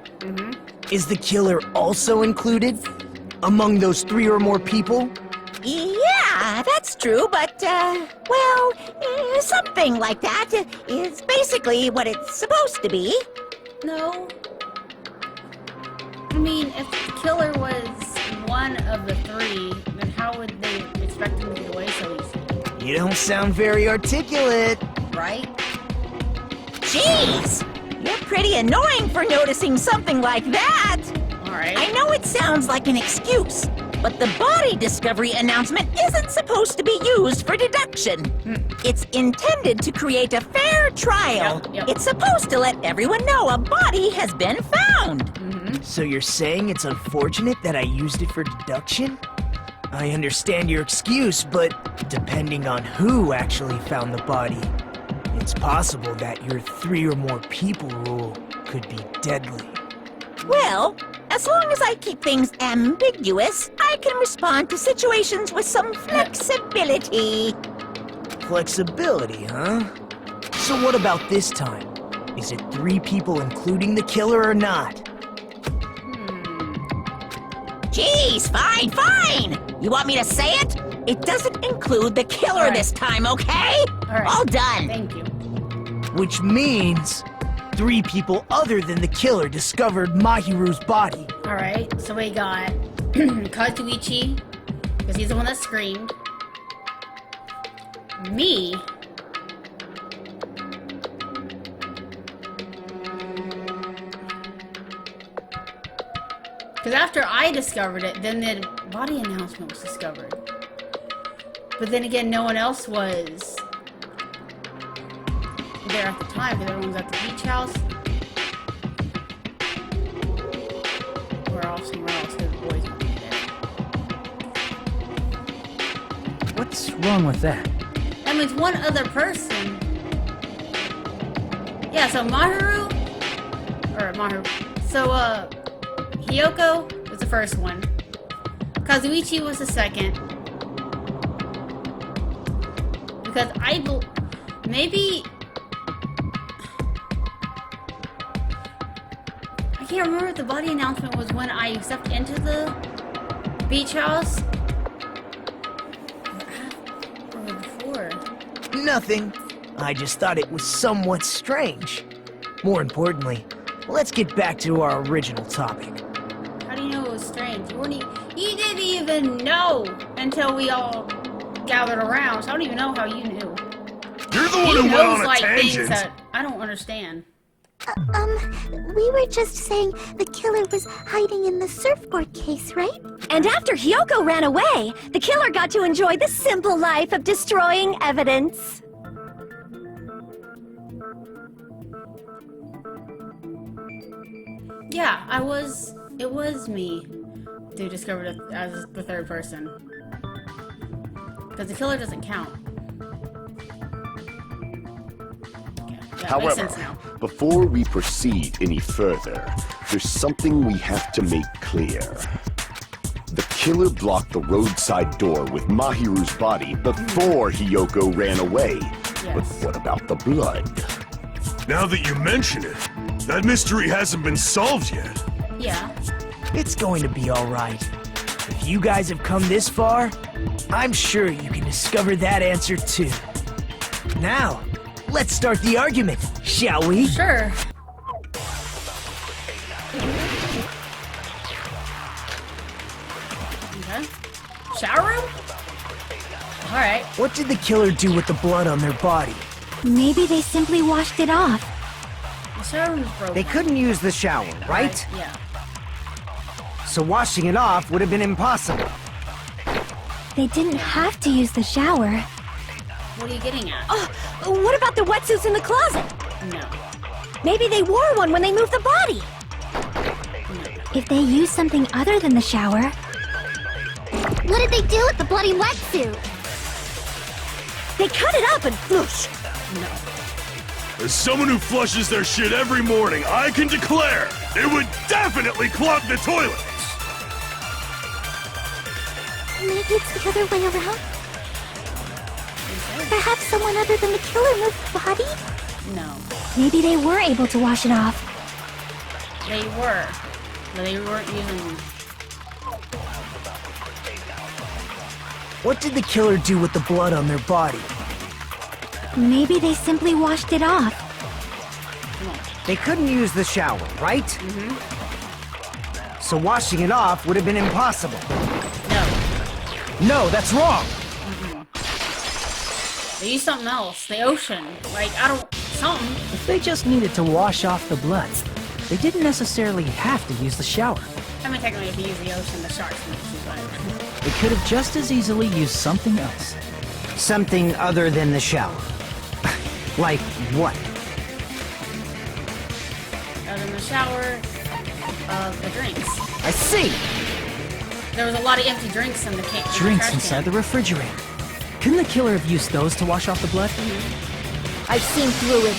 Is the killer also included among those 3 or more people? Yeah, that's true, but, well, something like that is basically what it's supposed to be. No. I mean, if the killer was one of the 3, then how would they expect him to get away so easy? You don't sound very articulate. Right? Jeez! You're pretty annoying for noticing something like that! Alright. I know it sounds like an excuse, but the body discovery announcement isn't supposed to be used for deduction. It's intended to create a fair trial. Yep. It's supposed to let everyone know a body has been found. So you're saying it's unfortunate that I used it for deduction? I understand your excuse, but depending on who actually found the body, it's possible that your 3 or more people rule could be deadly. Well, as long as I keep things ambiguous, I can respond to situations with some flexibility. Flexibility, huh? So what about this time? Is it 3 people including the killer or not? Jeez, fine! You want me to say it? It doesn't include the killer this time, okay? Alright. All done. Thank you. Which means 3 people other than the killer discovered Mahiru's body. Alright, so we got Kazuichi, because he's the one that screamed. Me. Because after I discovered it, then the body announcement was discovered. But then again, no one else was there at the time, because everyone was at the beach house. Or off somewhere else, because the boys weren't there. What's wrong with that? That means one other person. Yeah, so Mahiru. So, Hiyoko was the first one. Kazuichi was the second. Because maybe... I can't remember if the body announcement was when I stepped into the beach house. Or before. Nothing. I just thought it was somewhat strange. More importantly, let's get back to our original topic. How do you know it was strange? You didn't even know until we all gathered around, so I don't even know how you knew. You're the one He who went knows, on a like, things tangent. that I don't understand. We were just saying the killer was hiding in the surfboard case, right? And after Hiyoko ran away, the killer got to enjoy the simple life of destroying evidence. Yeah, it was me who discovered it as the third person. Because the killer doesn't count. Okay, yeah, makes However, sense now. before we proceed any further, there's something we have to make clear. The killer blocked the roadside door with Mahiru's body before Hiyoko ran away. But Yes. what about the blood? Now that you mention it, that mystery hasn't been solved yet. Yeah. It's going to be alright. If you guys have come this far, I'm sure you can discover that answer too. Now, Let's start the argument, shall we? Sure. Okay. Shower room? Alright. What did the killer do with the blood on their body? Maybe they simply washed it off. The shower room's broken. They couldn't use the shower, right? Yeah. So washing it off would have been impossible. They didn't have to use the shower. What are you getting at? Oh, what about the wetsuits in the closet? No. Maybe they wore one when they moved the body. If they used something other than the shower, What did they do with the bloody wetsuit? They cut it up and whoosh. As someone who flushes their shit every morning, I can declare it would definitely clog the toilet. maybe it's the other way around. Perhaps someone other than the killer moved the body? No. Maybe they were able to wash it off. They were. But they weren't using... What did the killer do with the blood on their body? Maybe they simply washed it off. They couldn't use the shower, right? So washing it off would have been impossible. No. No, that's wrong. They used something else. The ocean. Like, I don't... Something. If they just needed to wash off the blood, they didn't necessarily have to use the shower. I mean, technically, if you use the ocean, the sharks can use it, but... They could have just as easily used something else. Something other than the shower. Like what? Other than the shower, the drinks. I see. There was a lot of empty drinks in the cake. Drinks inside the refrigerator. Couldn't the killer have used those to wash off the blood? I've seen through it.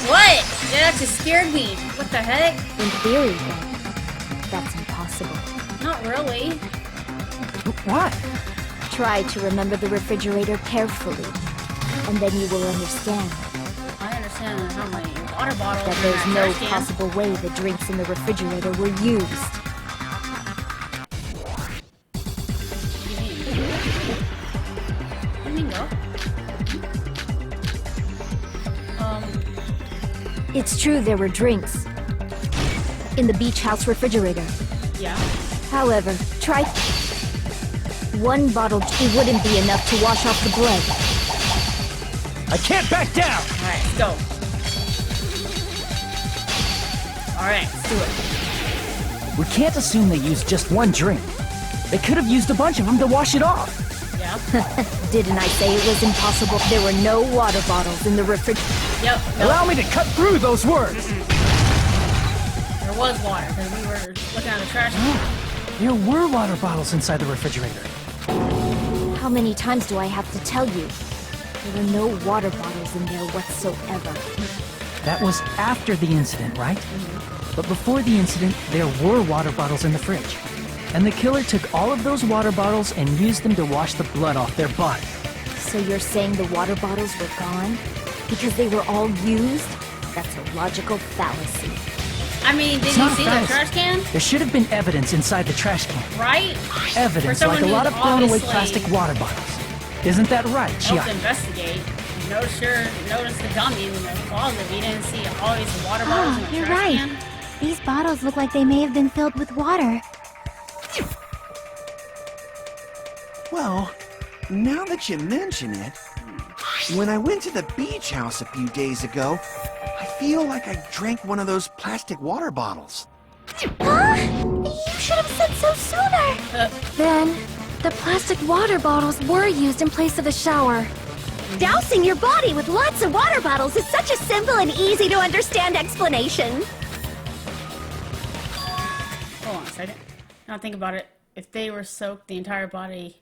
What? Yeah, that just scared me. What the heck? In theory, then, that's impossible. Not really. Why? Try to remember the refrigerator carefully, and then you will understand I understand how many water bottles that in there's that no trash can. possible way the drinks in the refrigerator were used. What do you mean, girl? It's true there were drinks in the beach house refrigerator. Yeah. However, try one bottle. It wouldn't be enough to wash off the blood. I can't back down. Alright, let's go. Alright, let's do it. We can't assume they used just one drink. They could have used a bunch of them to wash it off. Yeah. Didn't I say it was impossible? There were no water bottles in the refrigerator. Yep. Allow me to cut through those words. There was water, because we were looking at the trash can. There were water bottles inside the refrigerator. How many times do I have to tell you? There were no water bottles in there whatsoever. That was after the incident, right? But before the incident, there were water bottles in the fridge. And the killer took all of those water bottles and used them to wash the blood off their body. So you're saying the water bottles were gone? Because they were all used? That's a logical fallacy. I mean, did It's you not see a the fallacy. trash can? There should have been evidence inside the trash can. Right? Evidence For like a someone lot who's of thrown away obviously- plastic water bottles. Isn't that right, Helps Chiaki? investigate. Notice the gummy in the closet. You didn't see all these water bottles in the You're trash right. can. These bottles look like they may have been filled with water. Well, now that you mention it, when I went to the beach house a few days ago, I feel like I drank one of those plastic water bottles. Huh? You should have said so sooner. Then, the plastic water bottles were used in place of the shower. Dousing your body with lots of water bottles is such a simple and easy to understand explanation. Hold on a second. Now think about it. If they were soaked the entire body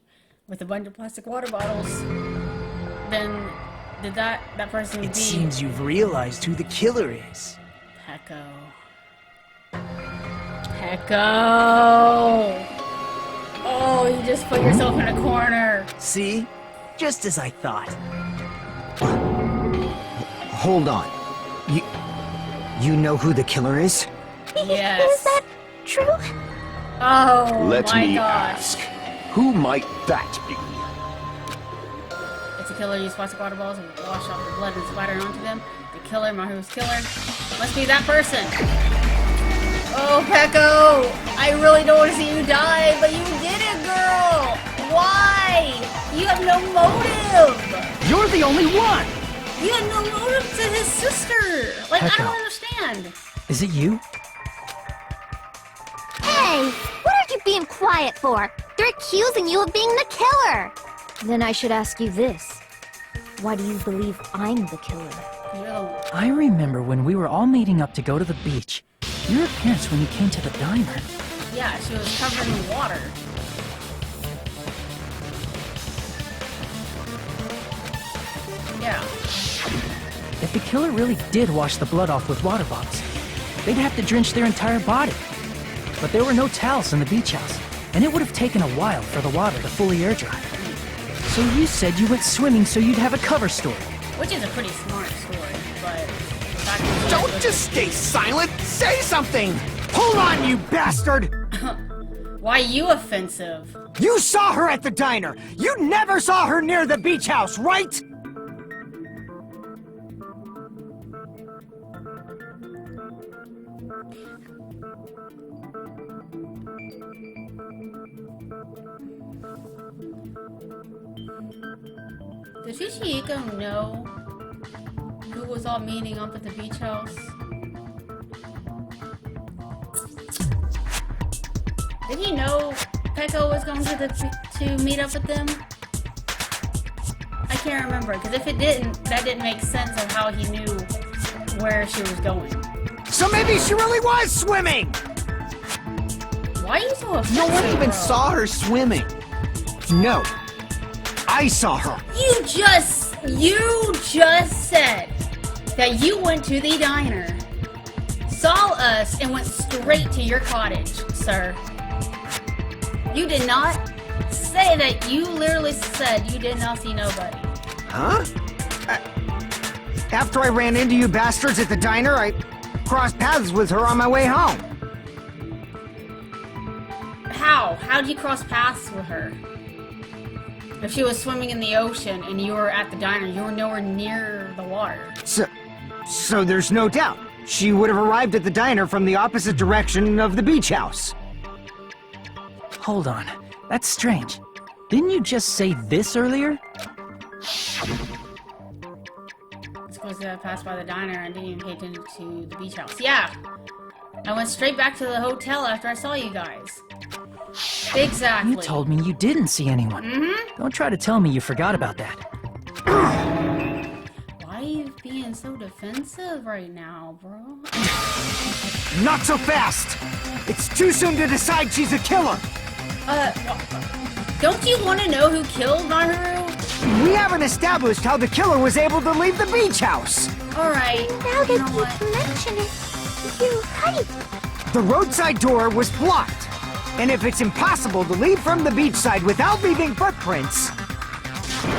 with a bunch of plastic water bottles, then did that person It be seems you've realized who the killer is. Hecko? Hecko! Oh, you just put yourself in a corner. See? Just as I thought. Hold on. You know who the killer is? Yes. Is that true? Oh Let my me gosh. ask, who might that be? It's a killer used plastic water balls and wash off the blood and splatter onto them. The killer, Mahiru's killer, must be that person. Oh, Peko! I really don't want to see you die, but you did it, girl! Why? You have no motive! You're the only one! You had no motive to his sister! Like, I Peko. don't understand. Is it you? Hey, what are you being quiet for? They're accusing you of being the killer. Then I should ask you this. Why do you believe I'm the killer? I remember when we were all meeting up to go to the beach. Your appearance when you came to the diner. Yeah, she was covered in water. Yeah. If the killer really did wash the blood off with water bottles, they'd have to drench their entire body. But there were no towels in the beach house, and it would have taken a while for the water to fully air dry. So you said you went swimming so you'd have a cover story. Which is a pretty smart story, but... Don't just stay silent! Say something! Hold on, you bastard! Why you offensive? You saw her at the diner! You never saw her near the beach house, right? Did Shichihiko know who was all meeting up at the beach house? Did he know Peko was going to meet up with them? I can't remember, because if it didn't, that didn't make sense of how he knew where she was going. So maybe she really was swimming! Why are you so offensive, No one even bro? saw her swimming. No. I saw her. You just said that you went to the diner, saw us, and went straight to your cottage, sir. You did not say that. You literally said you did not see nobody. Huh? After I ran into you bastards at the diner, I crossed paths with her on my way home. How? How'd you cross paths with her? If she was swimming in the ocean and you were at the diner, you were nowhere near the water. So there's no doubt. She would have arrived at the diner from the opposite direction of the beach house. Hold on. That's strange. Didn't you just say this earlier? Supposed to have passed by the diner and didn't even pay attention to the beach house. Yeah! I went straight back to the hotel after I saw you guys. Exactly. You told me you didn't see anyone. Mm-hmm. Don't try to tell me you forgot about that. Why are you being so defensive right now, bro? Not so fast! It's too soon to decide she's a killer! Don't you want to know who killed Mahiru? We haven't established how the killer was able to leave the beach house! Alright, Now you that know what? you mention it, you're right. The roadside door was blocked. And if it's impossible to leave from the beachside without leaving footprints,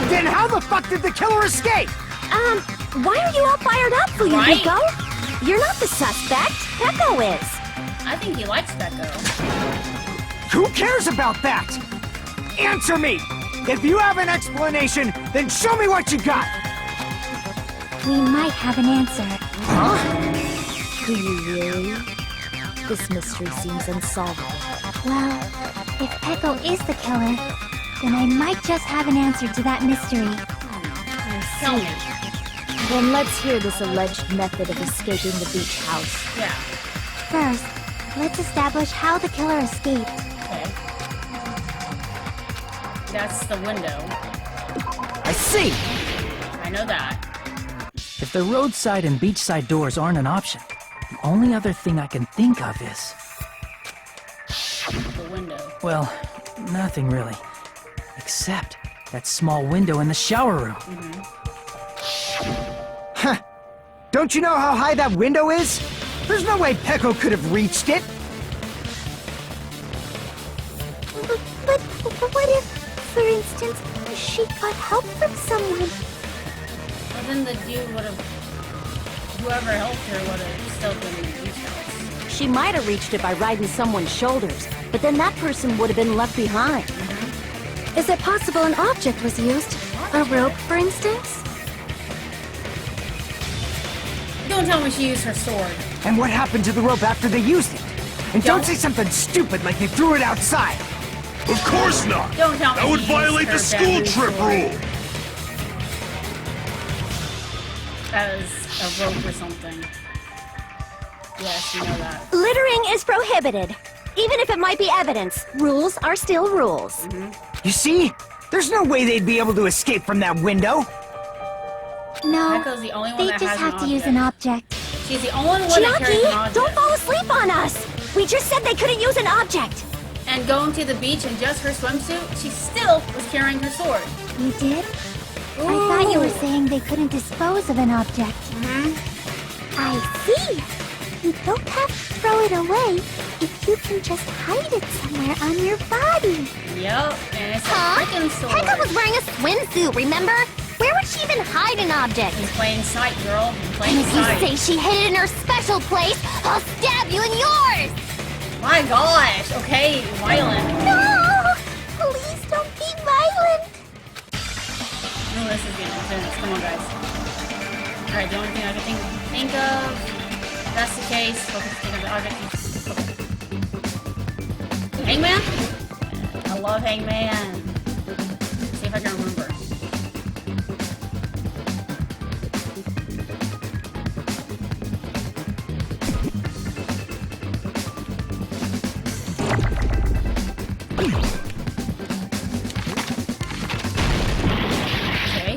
then how the fuck did the killer escape? Why are you all fired up, Right? Fuyuhiko? You're not the suspect. Peko is. I think he likes Peko. Who cares about that? Answer me! If you have an explanation, then show me what you got! We might have an answer. Huh? Do you really? This mystery seems unsolvable. Well, if Peko is the killer, then I might just have an answer to that mystery. Tell me. Then let's hear this alleged method of escaping the beach house. Yeah. First, let's establish how the killer escaped. Okay. That's the window. I see! I know that. If the roadside and beachside doors aren't an option, the only other thing I can think of is... The window. well, nothing really. Except that small window in the shower room. Huh. Don't you know how high that window is? There's no way Peko could have reached it! But what if, for instance, she got help from someone? Well, then the dude would have... Whoever helped her would have still been in the beach house. She might have reached it by riding someone's shoulders, but then that person would have been left behind. Is it possible an object was used? What? A rope, for instance? Don't tell me she used her sword. And what happened to the rope after they used it? And don't Don't- say something stupid like they threw it outside. Of course not! Don't tell me That would she violate the used her school bamboo trip sword. rule! As a rope or something. Yes, you know that. Littering is prohibited. Even if it might be evidence, rules are still rules. You see? There's no way they'd be able to escape from that window. No. Echo's the only one They that just has have an to use an object. She's the only one that carries an Chiaki, object. don't fall asleep on us! We just said they couldn't use an object! And going to the beach in just her swimsuit, she still was carrying her sword. You did? I thought you were saying they couldn't dispose of an object. I see. You don't have to throw it away if you can just hide it somewhere on your body. Yep, and it's Huh? a freaking sword. Heka was wearing a swimsuit, remember? Where would she even hide an object? In plain sight, girl. In And plain if you sight. say she hid it in her special place, I'll stab you in yours! My gosh, okay, violent. No! Please don't be violent! No, this is getting intense. Come on, guys. Alright, the only thing I can think of. If that's the case, focus think of the object. Hangman? I love Hangman. See if I can remember. Okay.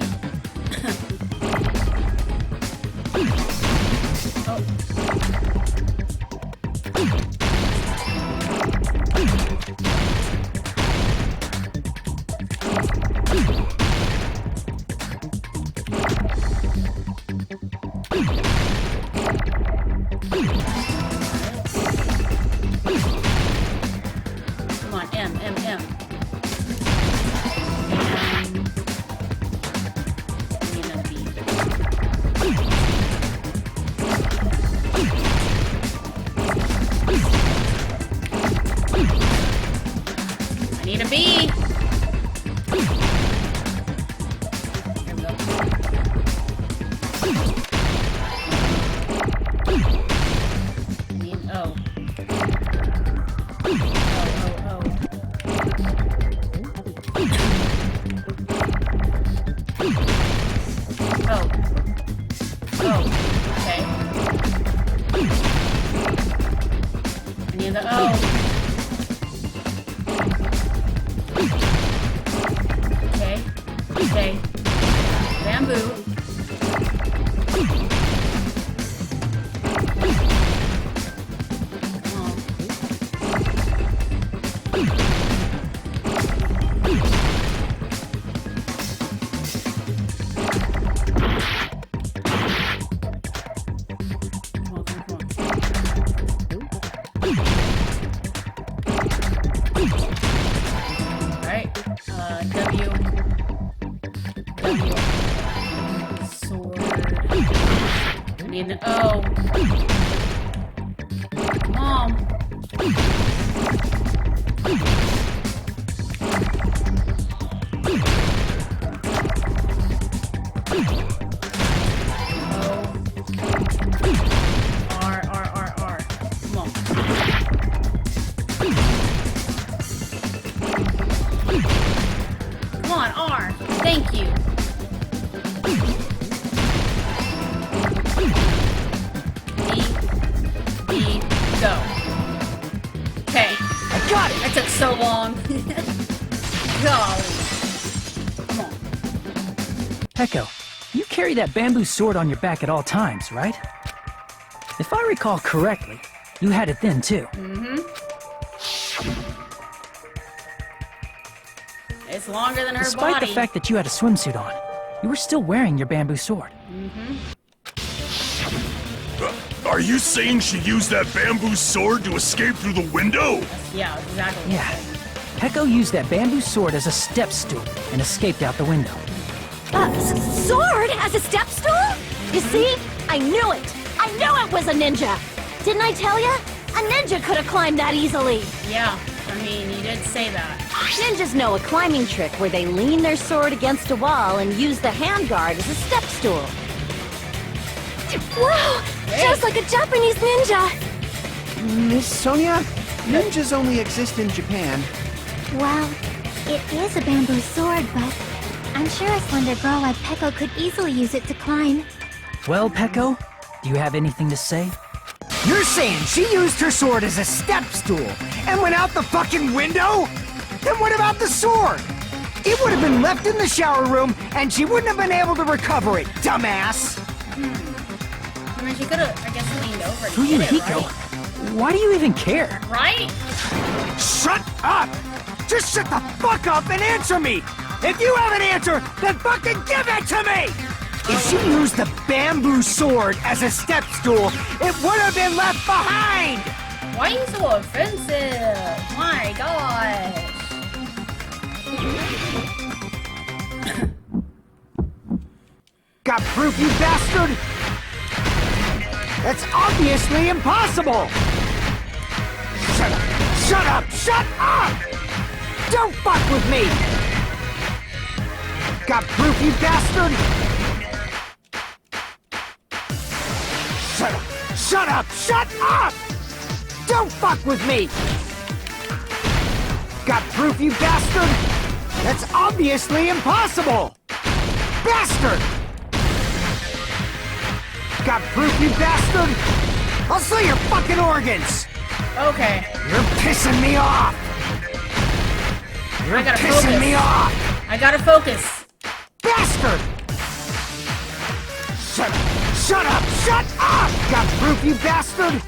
Come on, M. I need another B. I need a B. There we go. I need an O. Okay. I need the O. Okay. Bamboo. Come on. Come on. Alright. W. Sword. I need an O. Come on. R. Come on. Come on, R. Thank you. B, go. Okay. I got it! That took so long. Golly. Come on. Echo, you carry that bamboo sword on your back at all times, right? If I recall correctly, you had it then too. It's longer than her Despite body. the fact that you had a swimsuit on, you were still wearing your bamboo sword. Are you saying she used that bamboo sword to escape through the window? Yeah, exactly. Yeah. Echo used that bamboo sword as a step stool and escaped out the window. Sword as a step stool? You see? I knew it! I knew it was a ninja! Didn't I tell ya? A ninja could have climbed that easily! Yeah, I mean, you did say that. Ninjas know a climbing trick where they lean their sword against a wall and use the handguard as a step stool. Wow! Just like a Japanese ninja! Miss Sonia, ninjas only exist in Japan. Well, it is a bamboo sword, but I'm sure a slender girl like Peko could easily use it to climb. Well, Peko, do you have anything to say? You're saying she used her sword as a step stool and went out the fucking window? Then what about the sword? It would have been left in the shower room and she wouldn't have been able to recover it, dumbass! I mean, she could have, I guess, leaned over to get it, Fuyuhiko, why do you even care? right? Shut up! Just shut the fuck up and answer me! If you have an answer, then fucking give it to me! If she used the bamboo sword as a step stool, it would have been left behind! Why are you so offensive? My gosh. Got proof, you bastard? That's obviously impossible! Shut up! Shut up! Shut up! Don't fuck with me! Got proof, you bastard? Shut up! Shut up! Shut up! Don't fuck with me! Got proof, you bastard? That's obviously impossible! Bastard! Got proof, you bastard? I'll sell your fucking organs! Okay. You're pissing me off! You're I gotta pissing focus. me off! I gotta focus. Bastard! Shut up! Shut up! Shut up! Got proof, you bastard?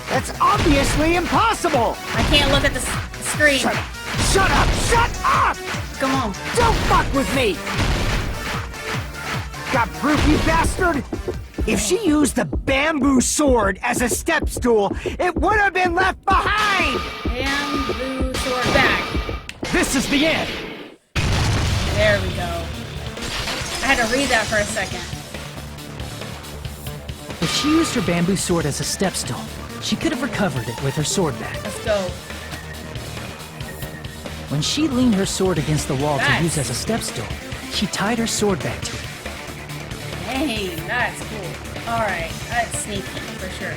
That's obviously impossible! I can't look at the screen. Shut up! Shut up! Shut up! Come on. Don't fuck with me! Got proof, you bastard? If she used the bamboo sword as a step stool, it would have been left behind! Bamboo sword back. This is the end! There we go. I had to read that for a second. If she used her bamboo sword as a step stool, she could have recovered it with her sword back. Let's go. When she leaned her sword against the wall Nice. to use as a step stool, she tied her sword back to it. Dang, that's cool. Alright, that's sneaky for sure.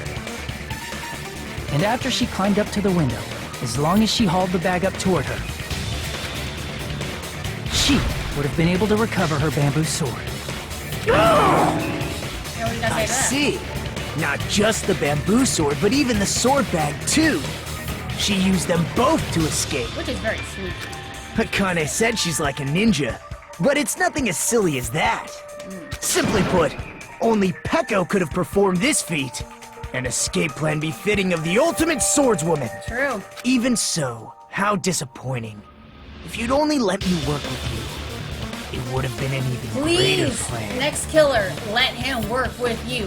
And after she climbed up to the window, as long as she hauled the bag up toward her, she would have been able to recover her bamboo sword. Yeah, what did I I say that? see. Not just the bamboo sword, but even the sword bag, too. She used them both to escape. Which is very sneaky. Akane said she's like a ninja, but it's nothing as silly as that. Simply put, only Peko could have performed this feat. An escape plan befitting of the ultimate swordswoman. True. Even so, how disappointing. If you'd only let me work with you, it would have been an even greater Please, plan. next killer, let him work with you.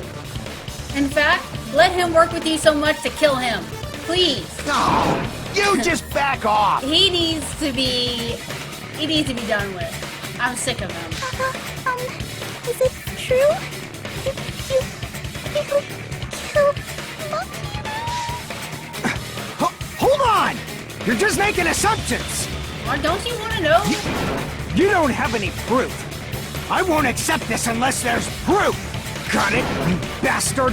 In fact, let him work with you so much to kill him. Please. No, you just back off. He needs to be done with. I'm sick of him. Is it true? You killed Monkey? Hold on! You're just making assumptions! Why don't you want to know? You don't have any proof. I won't accept this unless there's proof! Got it, you bastard?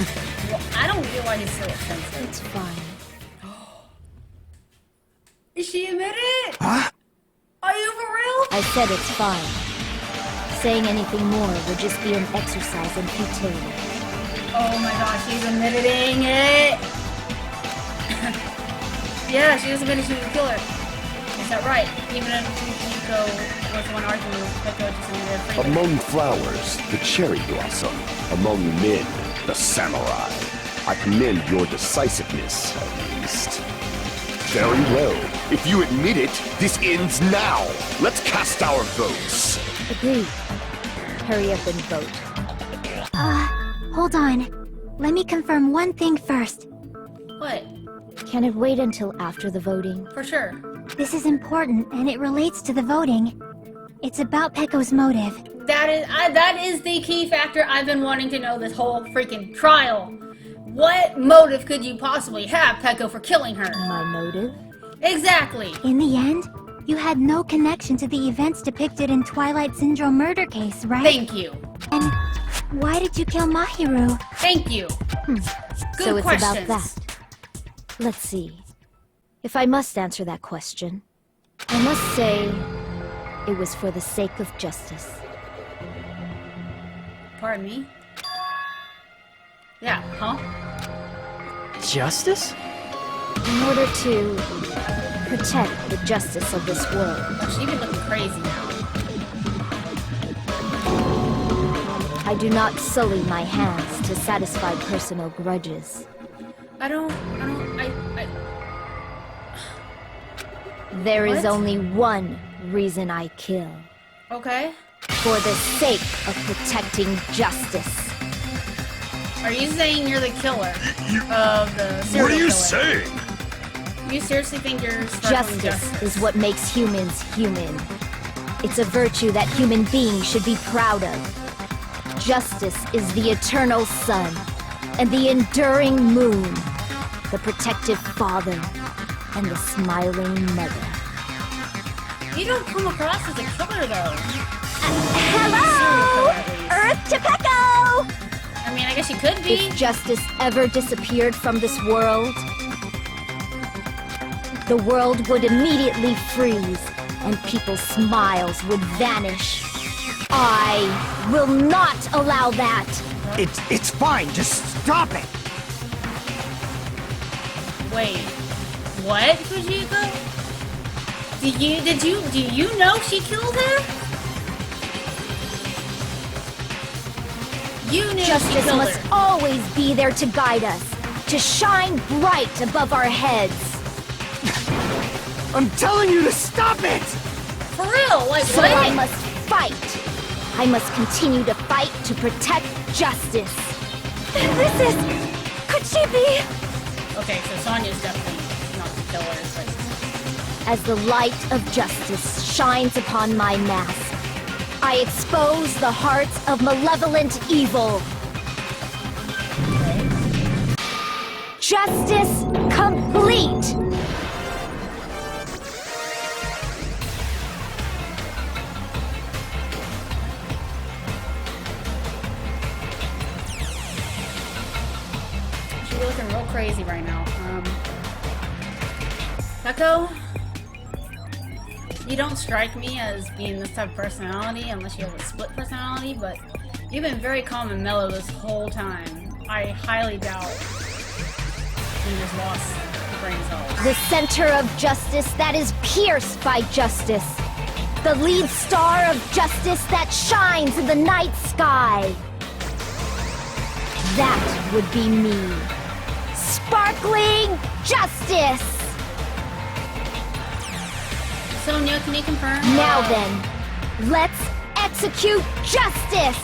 Well, I don't get why he's so offensive. It's fine. Is she admitted? Huh? Are you for real? I said it's fine. Saying anything more would just be an exercise in futility. Oh my gosh, she's admitting it. Yeah, she just admitted she was a killer. Is that right? Even if Nico was the one arguing with Peko, just admitted freedom. Among flowers, the cherry blossom. Among men, the samurai. I commend your decisiveness, at least. Very well. If you admit it, this ends now. Let's cast our votes. Agreed. Hurry up and vote. Hold on. Let me confirm one thing first. What? Can it wait until after the voting? For sure. This is important, and it relates to the voting. It's about Peko's motive. That is the key factor I've been wanting to know this whole freaking trial. What motive could you possibly have, Peko, for killing her? My motive? Exactly. In the end, you had no connection to the events depicted in Twilight Syndrome murder case, right? Thank you. And why did you kill Mahiru? Thank you. Good So it's questions. about that. Let's see. If I must answer that question, I must say it was for the sake of justice. Pardon me? Yeah, huh? Justice? In order to protect the justice of this world. Oh, she be looking crazy now. I do not sully my hands to satisfy personal grudges. There is What? only one reason I kill. Okay. For the sake of protecting justice. Are you saying you're the killer You- of the serial What are you killer? saying? You seriously think you're sparkling Justice is what makes humans human. It's a virtue that human beings should be proud of. Justice is the eternal sun and the enduring moon, the protective father and the smiling mother. You don't come across as a killer, though. Hello! Earth to Pecco! I mean, I guess you could be. If justice ever disappeared from this world, the world would immediately freeze and people's smiles would vanish. I will not allow that. It's fine. Just stop it. Wait, what, Fujiko? Do you know she killed her? You knew she Justice killed must her. always be there to guide us, to shine bright above our heads. I'm telling you to stop it! For real, like So what? I must fight. I must continue to fight to protect justice. This is... Could she be... Okay, so Sonya's definitely not the killer, but... As the light of justice shines upon my mask, I expose the hearts of malevolent evil. Justice complete! She's looking real crazy right now. Pecco, you don't strike me as being this type of personality unless you have a split personality, but you've been very calm and mellow this whole time. I highly doubt you just lost your brain cells. The center of justice that is pierced by justice. The lead star of justice that shines in the night sky. That would be me. Sparkling justice! Sonia, can you confirm? Now then, let's execute justice!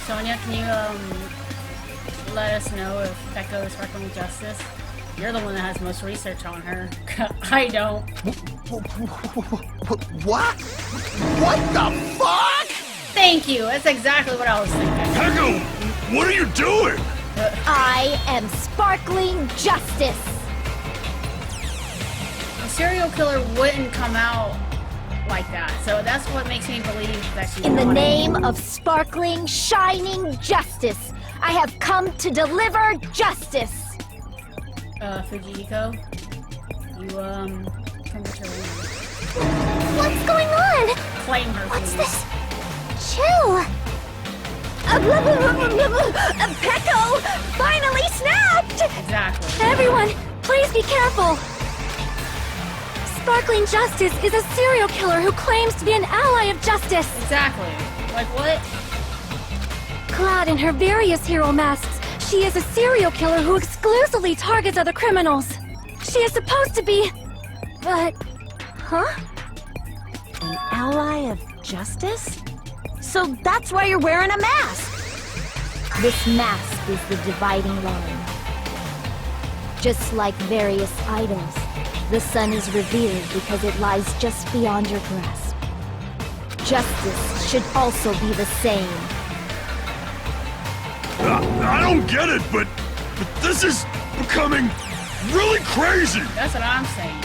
Sonia, can you let us know if Pecco is sparkling justice? You're the one that has most research on her. I don't. What? What the fuck? Thank you. That's exactly what I was thinking. Pecco, what are you doing? I am sparkling justice! A serial killer wouldn't come out like that, so that's what makes me believe that she's In the not. name of sparkling, shining justice, I have come to deliver justice! Fujiko, you come with her room. What's going on? Claim her, What's please. this? Chill. Pecco finally snapped! Exactly. Everyone, please be careful! Sparkling Justice is a serial killer who claims to be an ally of justice. Exactly. Like what? Clad in her various hero masks, she is a serial killer who exclusively targets other criminals. She is supposed to be... But... Huh? An ally of justice? So that's why you're wearing a mask! This mask is the dividing line. Just like various idols, the sun is revered because it lies just beyond your grasp. Justice should also be the same. I don't get it, but this is becoming really crazy. That's what I'm saying.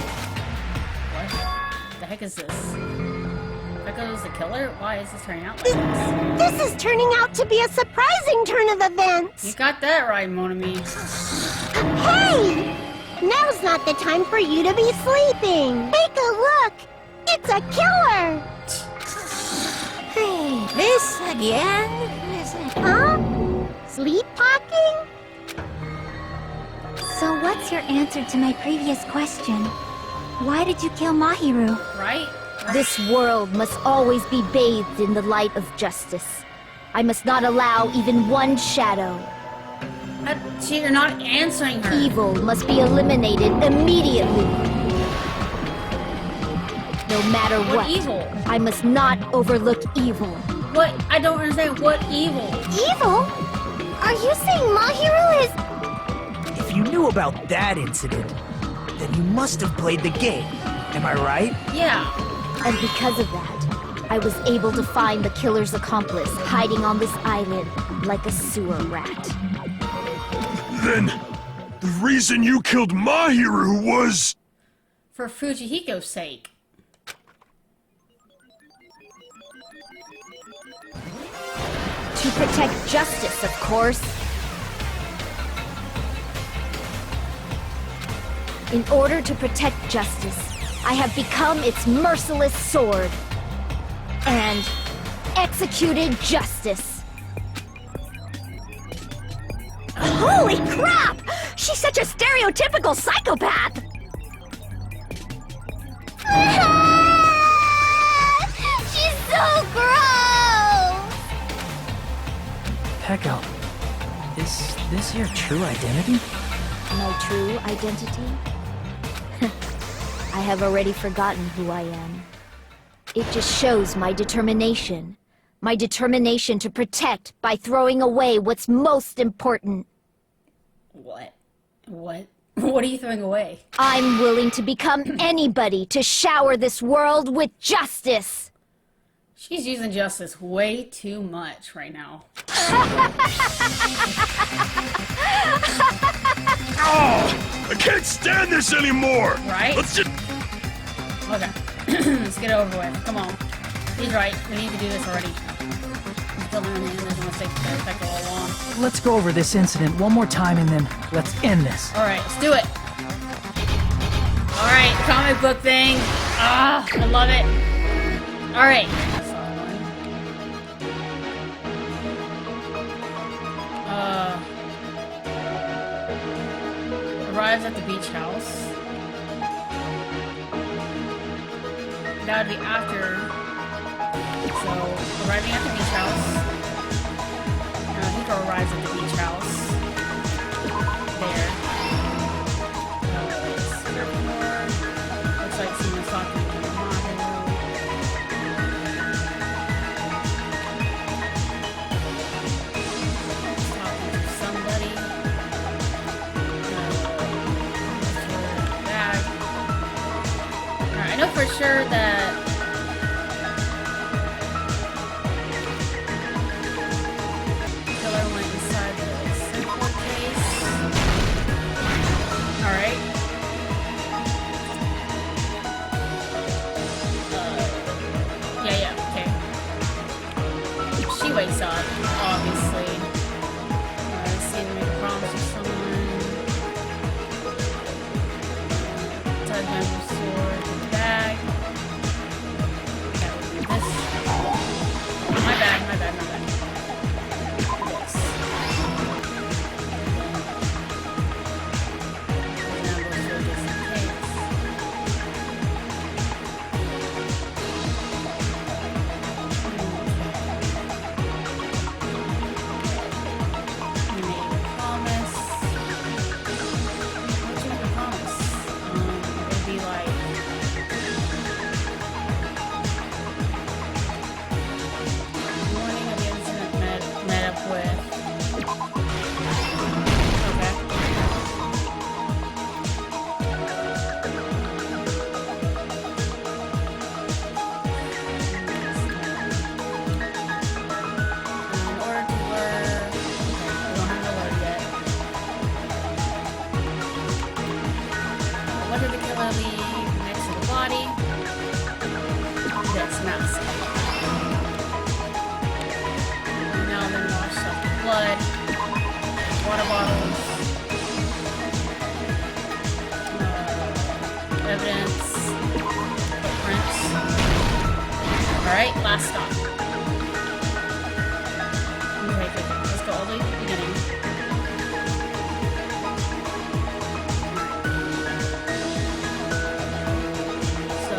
heck is this? Echo's the killer? Why is this turning out like this? This is turning out to be a surprising turn of events. You got that right, Monami. Hey! Now's not the time for you to be sleeping. Take a look. It's a killer. This again? Huh? Sleep talking? So what's your answer to my previous question? Why did you kill Mahiru? Right? This world must always be bathed in the light of justice. I must not allow even one shadow. You're not answering her. Evil must be eliminated immediately. No matter what, evil? I must not overlook evil. What? I don't understand. What evil? Evil? Are you saying Mahiru is... If you knew about that incident, then you must have played the game. Am I right? Yeah. And because of that, I was able to find the killer's accomplice hiding on this island like a sewer rat. Then, the reason you killed Mahiru was... For Fujihiko's sake. To protect justice, of course. In order to protect justice, I have become its merciless sword. And executed justice. Holy crap! She's such a stereotypical psychopath! She's so gross! Peko, is this your true identity? My true identity? I have already forgotten who I am. It just shows my determination. My determination to protect by throwing away what's most important. What? What? What are you throwing away? I'm willing to become anybody to shower this world with justice. She's using justice way too much right now. Oh! I can't stand this anymore! Right? Let's just... Okay. Let's get it over with. Come on. He's right. We need to do this already. He's building on the end. There's no mistake that go all along. Let's go over this incident one more time and then let's end this. Alright, let's do it. Alright, comic book thing. Ah, I love it. Alright. Arrives at the beach house. That would be after. So, arriving at the beach house. Hiko arrives at the beach house. There. Looks like someone's talking to Mahiru. Talking to somebody. Bag. Alright, I know for sure that wakes up, obviously. See him make promise with someone. Tug member's sword in the bag. That would be this. My bad. This. Member's sword just in case. blood, water bottles, evidence, footprints. Alright, last stop. Okay, let's go all the way to the beginning. So,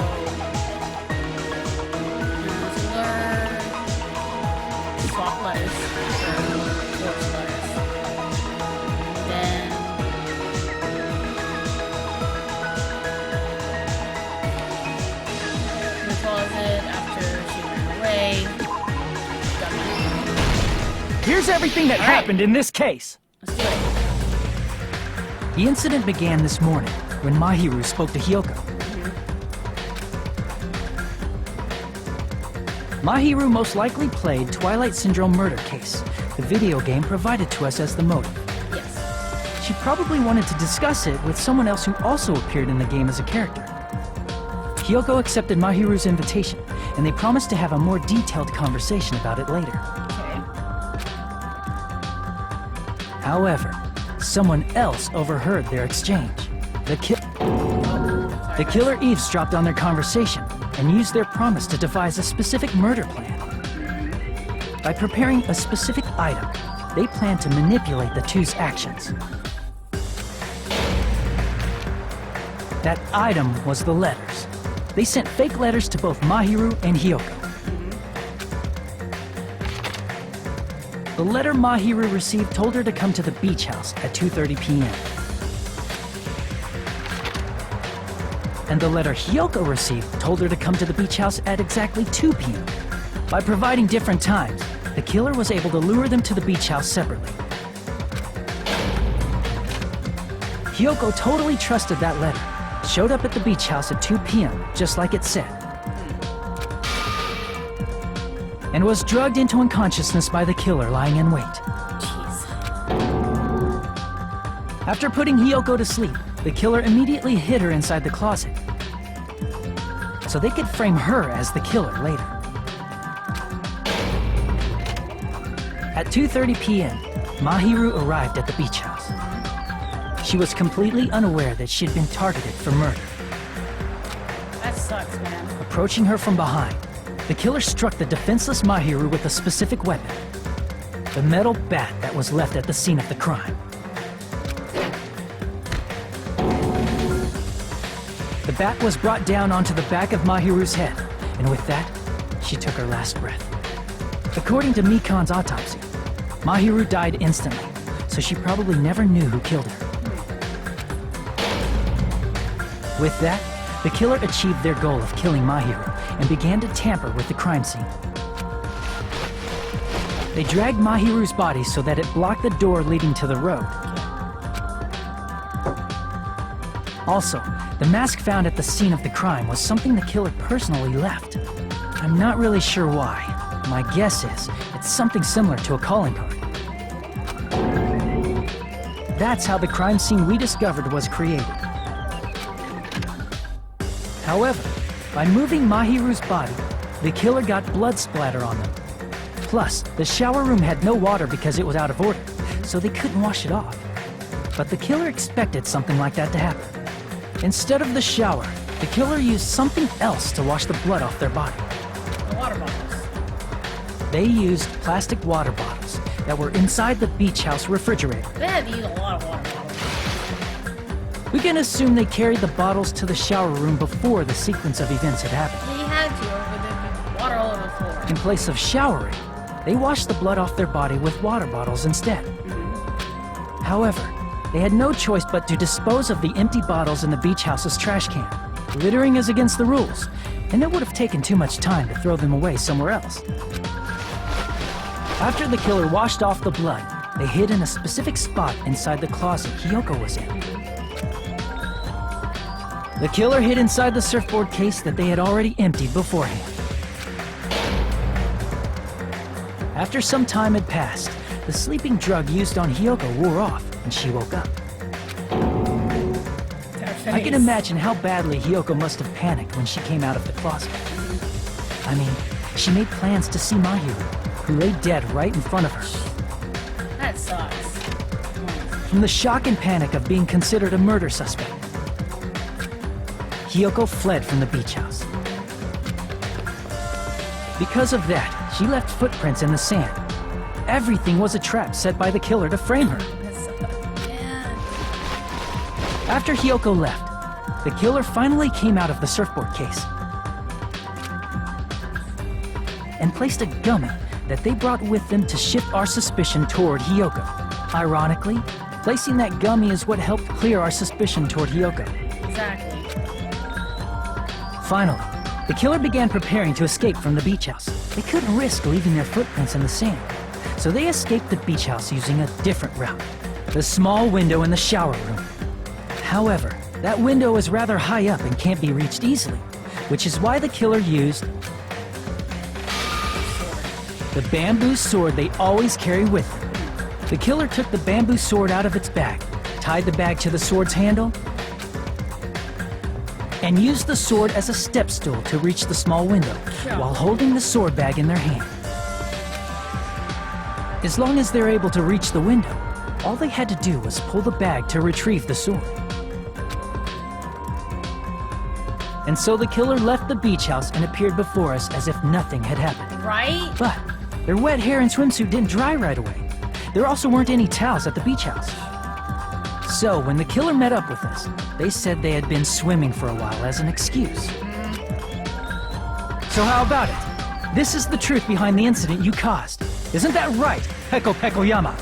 swap letters for force letters. Then in the closet after she ran away. Got my Here's everything that happened in this case. Let's do it. The incident began this morning when Mahiru spoke to Hyoko. Mahiru most likely played Twilight Syndrome Murder Case, the video game provided to us as the motive. Yes. She probably wanted to discuss it with someone else who also appeared in the game as a character. Hyoko accepted Mahiru's invitation, and they promised to have a more detailed conversation about it later. Okay. However, someone else overheard their exchange. The killer eavesdropped on their conversation and used their promise to devise a specific murder plan. By preparing a specific item, they planned to manipulate the two's actions. That item was the letters. They sent fake letters to both Mahiru and Hyoko. The letter Mahiru received told her to come to the beach house at 2:30 p.m. And the letter Hyoko received told her to come to the beach house at exactly 2 p.m. By providing different times, the killer was able to lure them to the beach house separately. Hyoko totally trusted that letter, showed up at the beach house at 2 p.m., just like it said, and was drugged into unconsciousness by the killer lying in wait. Jeez. After putting Hyoko to sleep, the killer immediately hid her inside the closet, so they could frame her as the killer later. At 2:30 p.m., Mahiru arrived at the beach house. She was completely unaware that she'd been targeted for murder. That sucks, man. Approaching her from behind, the killer struck the defenseless Mahiru with a specific weapon, the metal bat that was left at the scene of the crime. The bat was brought down onto the back of Mahiru's head, and with that, she took her last breath. According to Mikan's autopsy, Mahiru died instantly, so she probably never knew who killed her. With that, the killer achieved their goal of killing Mahiru and began to tamper with the crime scene. They dragged Mahiru's body so that it blocked the door leading to the road. Also, the mask found at the scene of the crime was something the killer personally left. I'm not really sure why. My guess is it's something similar to a calling card. That's how the crime scene we discovered was created. However, by moving Mahiru's body, the killer got blood splatter on them. Plus, the shower room had no water because it was out of order, so they couldn't wash it off. But the killer expected something like that to happen. Instead of the shower, the killer used something else to wash the blood off their body. The water bottles. They used plastic water bottles that were inside the beach house refrigerator. They had to use a lot of water bottles. We can assume they carried the bottles to the shower room before the sequence of events had happened. Yeah, you had to, or would there be water all over the floor? In place of showering, they washed the blood off their body with water bottles instead. However, they had no choice but to dispose of the empty bottles in the beach house's trash can. Littering is against the rules, and it would have taken too much time to throw them away somewhere else. After the killer washed off the blood, they hid in a specific spot inside the closet Hyoko was in. The killer hid inside the surfboard case that they had already emptied beforehand. After some time had passed, the sleeping drug used on Hyoko wore off, and she woke up. I can imagine how badly Hyoko must have panicked when she came out of the closet. I mean, she made plans to see Mahiru, who lay dead right in front of her. That sucks. From the shock and panic of being considered a murder suspect, Hiyoko fled from the beach house. Because of that, she left footprints in the sand. Everything was a trap set by the killer to frame her. After Hiyoko left, the killer finally came out of the surfboard case and placed a gummy that they brought with them to shift our suspicion toward Hiyoko. Ironically, placing that gummy is what helped clear our suspicion toward Hiyoko. Exactly. Finally, the killer began preparing to escape from the beach house. They couldn't risk leaving their footprints in the sand, so they escaped the beach house using a different route, the small window in the shower room. However, that window is rather high up and can't be reached easily, which is why the killer used the bamboo sword they always carry with them. The killer took the bamboo sword out of its bag, tied the bag to the sword's handle, and used the sword as a step stool to reach the small window, while holding the sword bag in their hand. As long as they're able to reach the window, all they had to do was pull the bag to retrieve the sword. And so the killer left the beach house and appeared before us as if nothing had happened. Right? But their wet hair and swimsuit didn't dry right away. There also weren't any towels at the beach house. So when the killer met up with us, they said they had been swimming for a while as an excuse. So how about it? This is the truth behind the incident you caused. Isn't that right, Peko Pekoyama?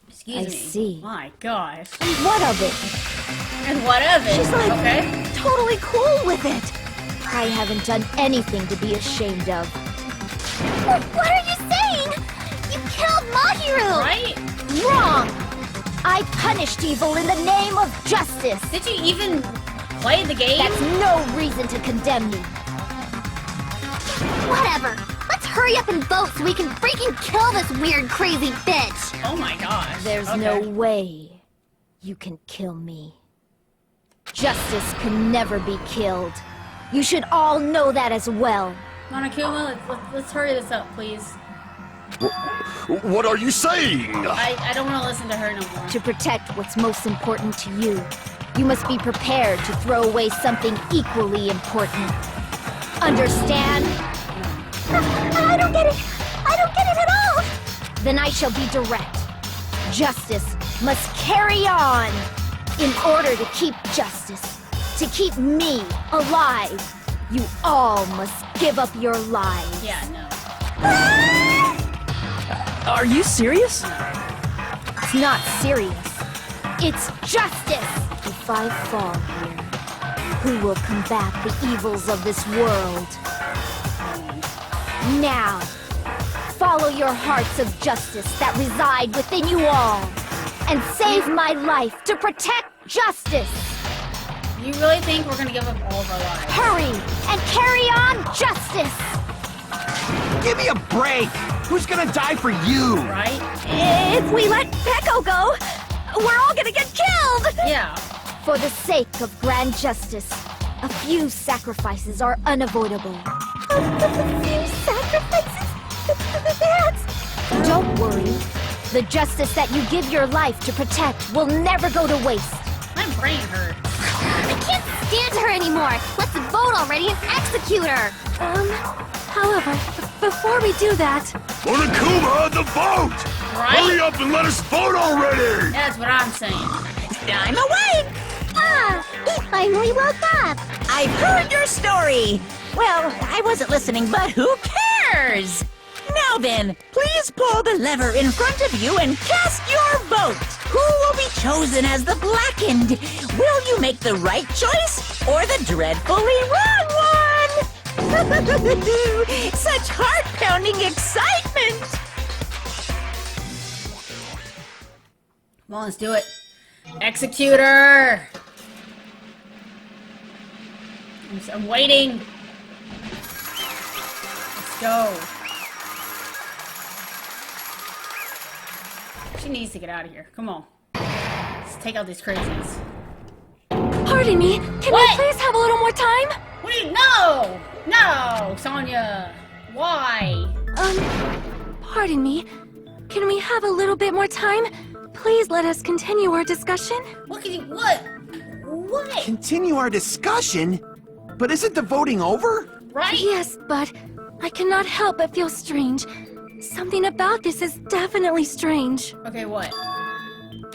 Excuse me. see. My gosh. What of it? And what of it? She's like okay. totally cool with it. I haven't done anything to be ashamed of. What are you saying? You killed Mahiru! Right? Wrong! I punished evil in the name of justice. Did you even play the game? That's no reason to condemn me. Whatever. Let's hurry up and vote so we can freaking kill this weird, crazy bitch. Oh my gosh. There's no way you can kill me. Justice can never be killed. You should all know that as well. Monokuma, let's hurry this up, please. What are you saying? I don't want to listen to her no more. To protect what's most important to you, you must be prepared to throw away something equally important. Understand? I don't get it. I don't get it at all. Then I shall be direct. Justice must carry on. In order to keep justice, to keep me alive, you all must give up your lives. Yeah, no. Are you serious? It's not serious. It's justice. If I fall here, who will combat the evils of this world? Now, follow your hearts of justice that reside within you all, and save my life to protect justice. You really think we're gonna give up all of our lives? Hurry and carry on justice. Give me a break! Who's gonna die for you? Right? If we let Peko go, we're all gonna get killed. Yeah. For the sake of grand justice, a few sacrifices are unavoidable. A few sacrifices? That's... Don't worry. The justice that you give your life to protect will never go to waste. My brain hurts. I can't stand her anymore. Let's vote already and execute her. However, before we do that... Monokuma, the vote! Right? Hurry up and let us vote already! That's what I'm saying. I'm awake! Ah, he finally woke up. I've heard your story! Well, I wasn't listening, but who cares? Now then, please pull the lever in front of you and cast your vote! Who will be chosen as the blackened? Will you make the right choice or the dreadfully wrong one? Such heart-pounding excitement! Come on, let's do it. Executor! I'm waiting. Let's go. She needs to get out of here. Come on. Let's take out these crazies. Pardon me, can What? we please have a little more time? What do you... No! No! Wow, Sonya! Why? Pardon me. Can we have a little bit more time? Please let us continue our discussion. What can you... What? What? Continue our discussion? But isn't the voting over? Right? Yes, but I cannot help but feel strange. Something about this is definitely strange. Okay, what?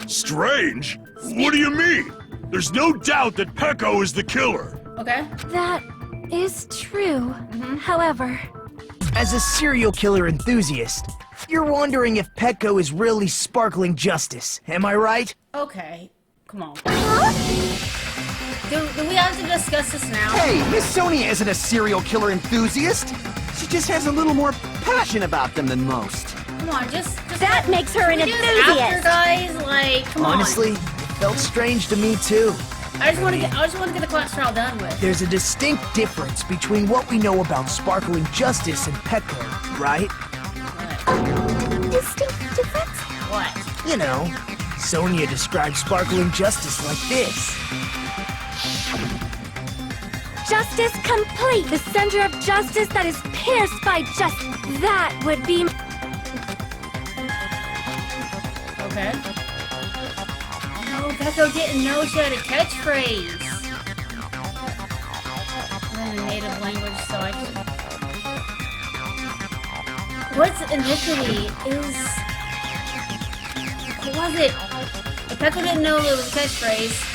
Strange? What do you mean? There's no doubt that Pecco is the killer. Okay. That is true. However, As a serial killer enthusiast, you're wondering if Pecco is really sparkling justice, am I right? Okay. Come on. Do we have to discuss this now? Hey, Miss Sonia isn't a serial killer enthusiast. She just has a little more passion about them than most. Come on, just That makes her an can we do this after, enthusiast. guys. Like, come Honestly, it felt strange to me too. on. I just want to get the class trial done with. There's a distinct difference between what we know about sparkling justice and Pecco, right? distinct difference? What? You know, Sonia describes sparkling justice like this. Justice complete. The center of justice that is pierced by just that would be. Okay. No, Pecco didn't know she had a catchphrase. In a native language, so I can... What's iniquity is... What was it? If Pecco didn't know it was a catchphrase,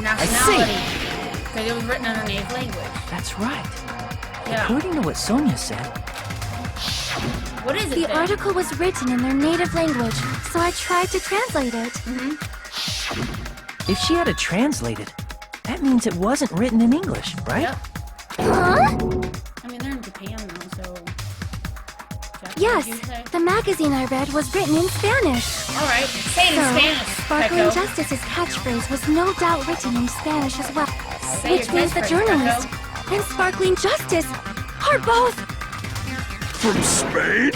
nationality. Because it was written in her native language. That's right. Yeah. According to what Sonia said, What is it The then? article was written in their native language, so I tried to translate it. if she had it translated, that means it wasn't written in English, right? Yep. Huh? I mean, they're in Japan though, so... Japanese, Yes, you say? the magazine I read was written in Spanish. Alright, say it in So, Spanish, Sparkling Pecco. Justice's catchphrase was no doubt written in Spanish as well. Say Which your means the catchphrase, journalist Pecco. and Sparkling Justice are both. From Spain?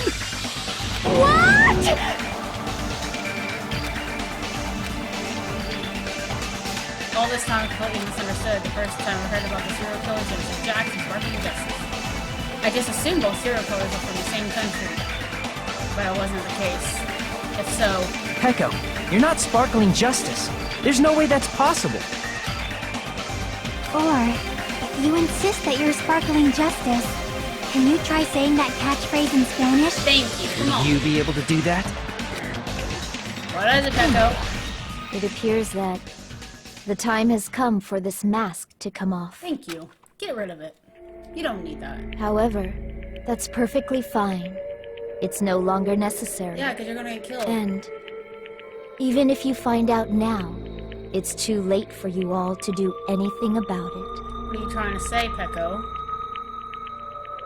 What? All this time, I completely misunderstood. The first time I heard about the serial killers, it was Jackson, Sparkling Justice. I just assumed both serial killers were from the same country, but it wasn't the case. If so, Pecco, you're not sparkling justice. There's no way that's possible. Or, if you insist that you're Sparkling Justice, can you try saying that catchphrase in Spanish? thank you. Come on. Will you be able to do that? What is it, Pecco? It appears that the time has come for this mask to come off. Thank you. Get rid of it. You don't need that. However, that's perfectly fine. It's no longer necessary. Yeah, because you're gonna get killed. And even if you find out now, it's too late for you all to do anything about it. What are you trying to say, Pecco?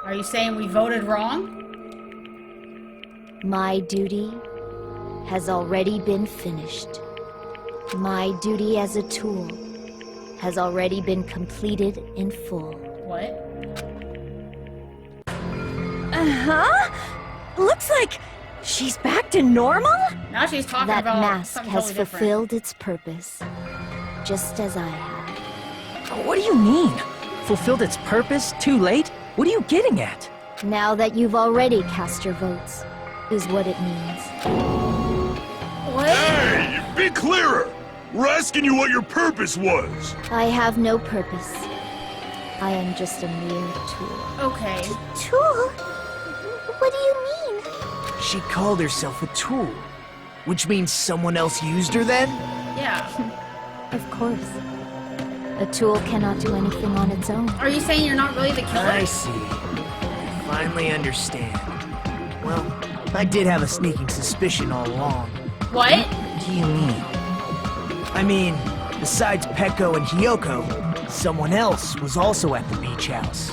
Are you saying we voted wrong? My duty has already been finished. My duty as a tool has already been completed in full. What? Looks like she's back to normal? Now she's talking That about mask something has totally different. fulfilled its purpose, just as I have. What do you mean? Fulfilled its purpose? Too late? What are you getting at? Now that you've already cast your votes, is what it means. What? Hey, be clearer! We're asking you what your purpose was! I have no purpose. I am just a mere tool. Okay. Tool? What do you mean? She called herself a tool, which means someone else used her then? Yeah. Of course. A tool cannot do anything on its own. Are you saying you're not really the killer? I see. I finally understand. Well, I did have a sneaking suspicion all along. What? What do you mean? I mean, besides Pecco and Hiyoko, someone else was also at the beach house.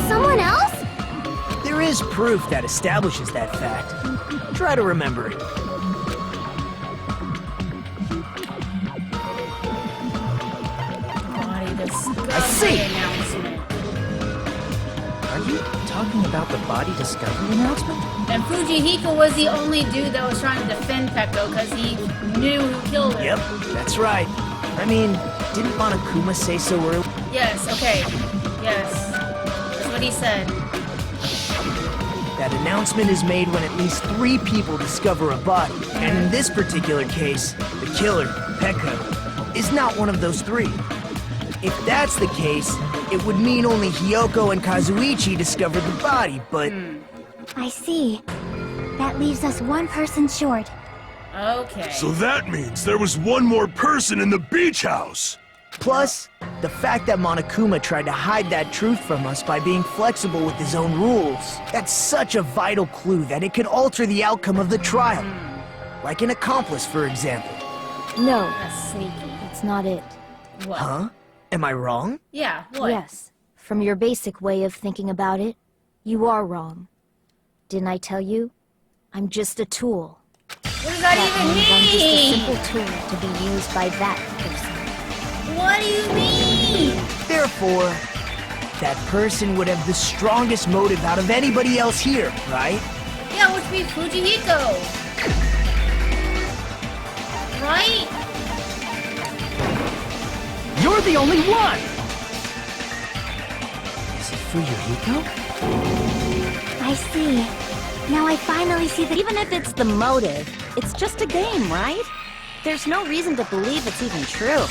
Someone else? There is proof that establishes that fact. Try to remember it. Body discovery I see. announcement. Are you talking about the body discovery announcement? And Fujihiko was the only dude that was trying to defend Pecco because he knew who killed her. Yep, that's right. I mean, Didn't Monokuma say so earlier? Yes, okay. Yes. That's what he said. That announcement is made when at least 3 people discover a body. And in this particular case, the killer, Pekka, is not one of those 3. If that's the case, it would mean only Hiyoko and Kazuichi discovered the body, but... I see. That leaves us one person short. Okay. So that means there was one more person in the beach house. Plus, the fact that Monokuma tried to hide that truth from us by being flexible with his own rules, that's such a vital clue that it could alter the outcome of the trial. Like an accomplice, for example. No, That's sneaky. it's not it. What? Huh? Am I wrong? Yeah, what? Yes, from your basic way of thinking about it, you are wrong. Didn't I tell you? I'm just a tool. What does that That even means I'm just a mean? simple tool to be used by that person. What do you mean? Therefore, that person would have the strongest motive out of anybody else here, right? Yeah, which would be Fujihiko. Right? You're the only one! Is it Fuyuhiko? I see. Now I finally see that Even if it's the motive, it's just a game, right? There's no reason to believe it's even true.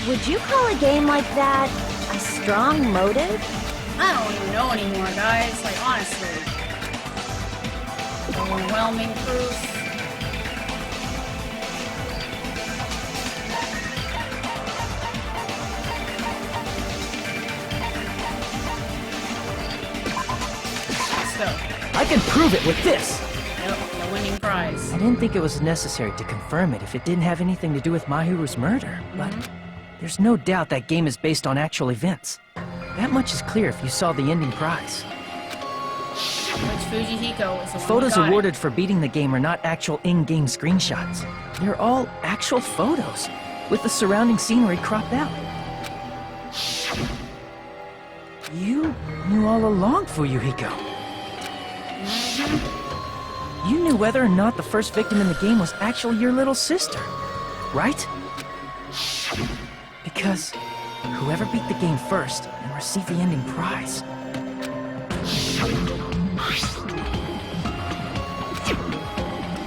Would you call a game like that a strong motive? I don't even know anymore, guys. Like, honestly. Overwhelming proof. So, I can prove it with this! yep, the winning prize. I didn't think it was necessary to confirm it if it didn't have anything to do with Mahiru's murder, but there's no doubt that game is based on actual events. That much is clear if you saw the ending prize. Which Fujihiko is the one Photos who got awarded for beating the game are not actual in-game screenshots. They're all actual photos, with the surrounding scenery cropped out. You knew all along, Fuyuhiko. You knew whether or not the first victim in the game was actually your little sister, right? Because whoever beat the game first and received the ending prize.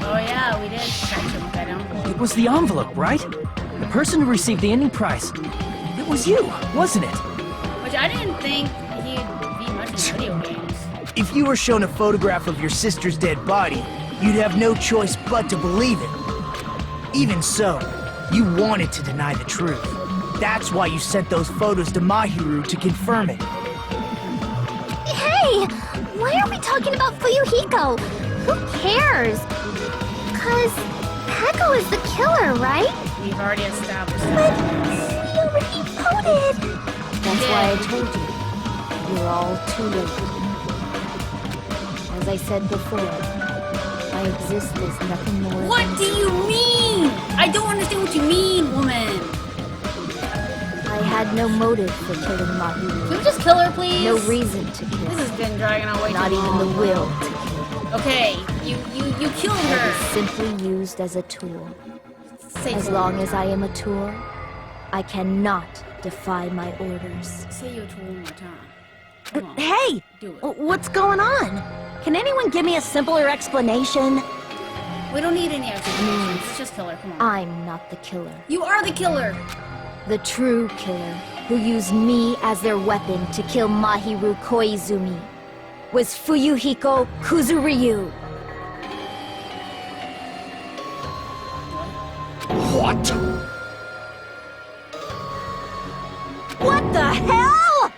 Oh yeah, we did catch him with that envelope. It was the envelope, right? The person who received the ending prize. It was you, wasn't it? Which I didn't think he'd be much in video games. If you were shown a photograph of your sister's dead body, you'd have no choice but to believe it. Even so, you wanted to deny the truth. That's why you sent those photos to Mahiru to confirm it. Hey! Why are we talking about Fuyuhiko? Who cares? 'Cause Peko is the killer, right? We've already established But that. we already voted! That's why I told you. You're all too late. As I said before, I exist as nothing more What than... do you mean? I don't understand what you mean, woman. I had no motive for killing Can Mahiru. we just kill her, please? No reason to This kill. has been dragging on way Not too even long. the will to kill. Okay, you killed I was her. simply used as a tool. Say As so. long as I am a tool, I cannot defy my orders. Say your tool one more time. Come on, Hey! do it. What's going on? Can anyone give me a simpler explanation? We don't need any explanations. Let's just kill her. Come on. I'm not the killer. You are the killer. The true killer, who used me as their weapon to kill Mahiru Koizumi, was Fuyuhiko Kuzuryu. What? What the hell?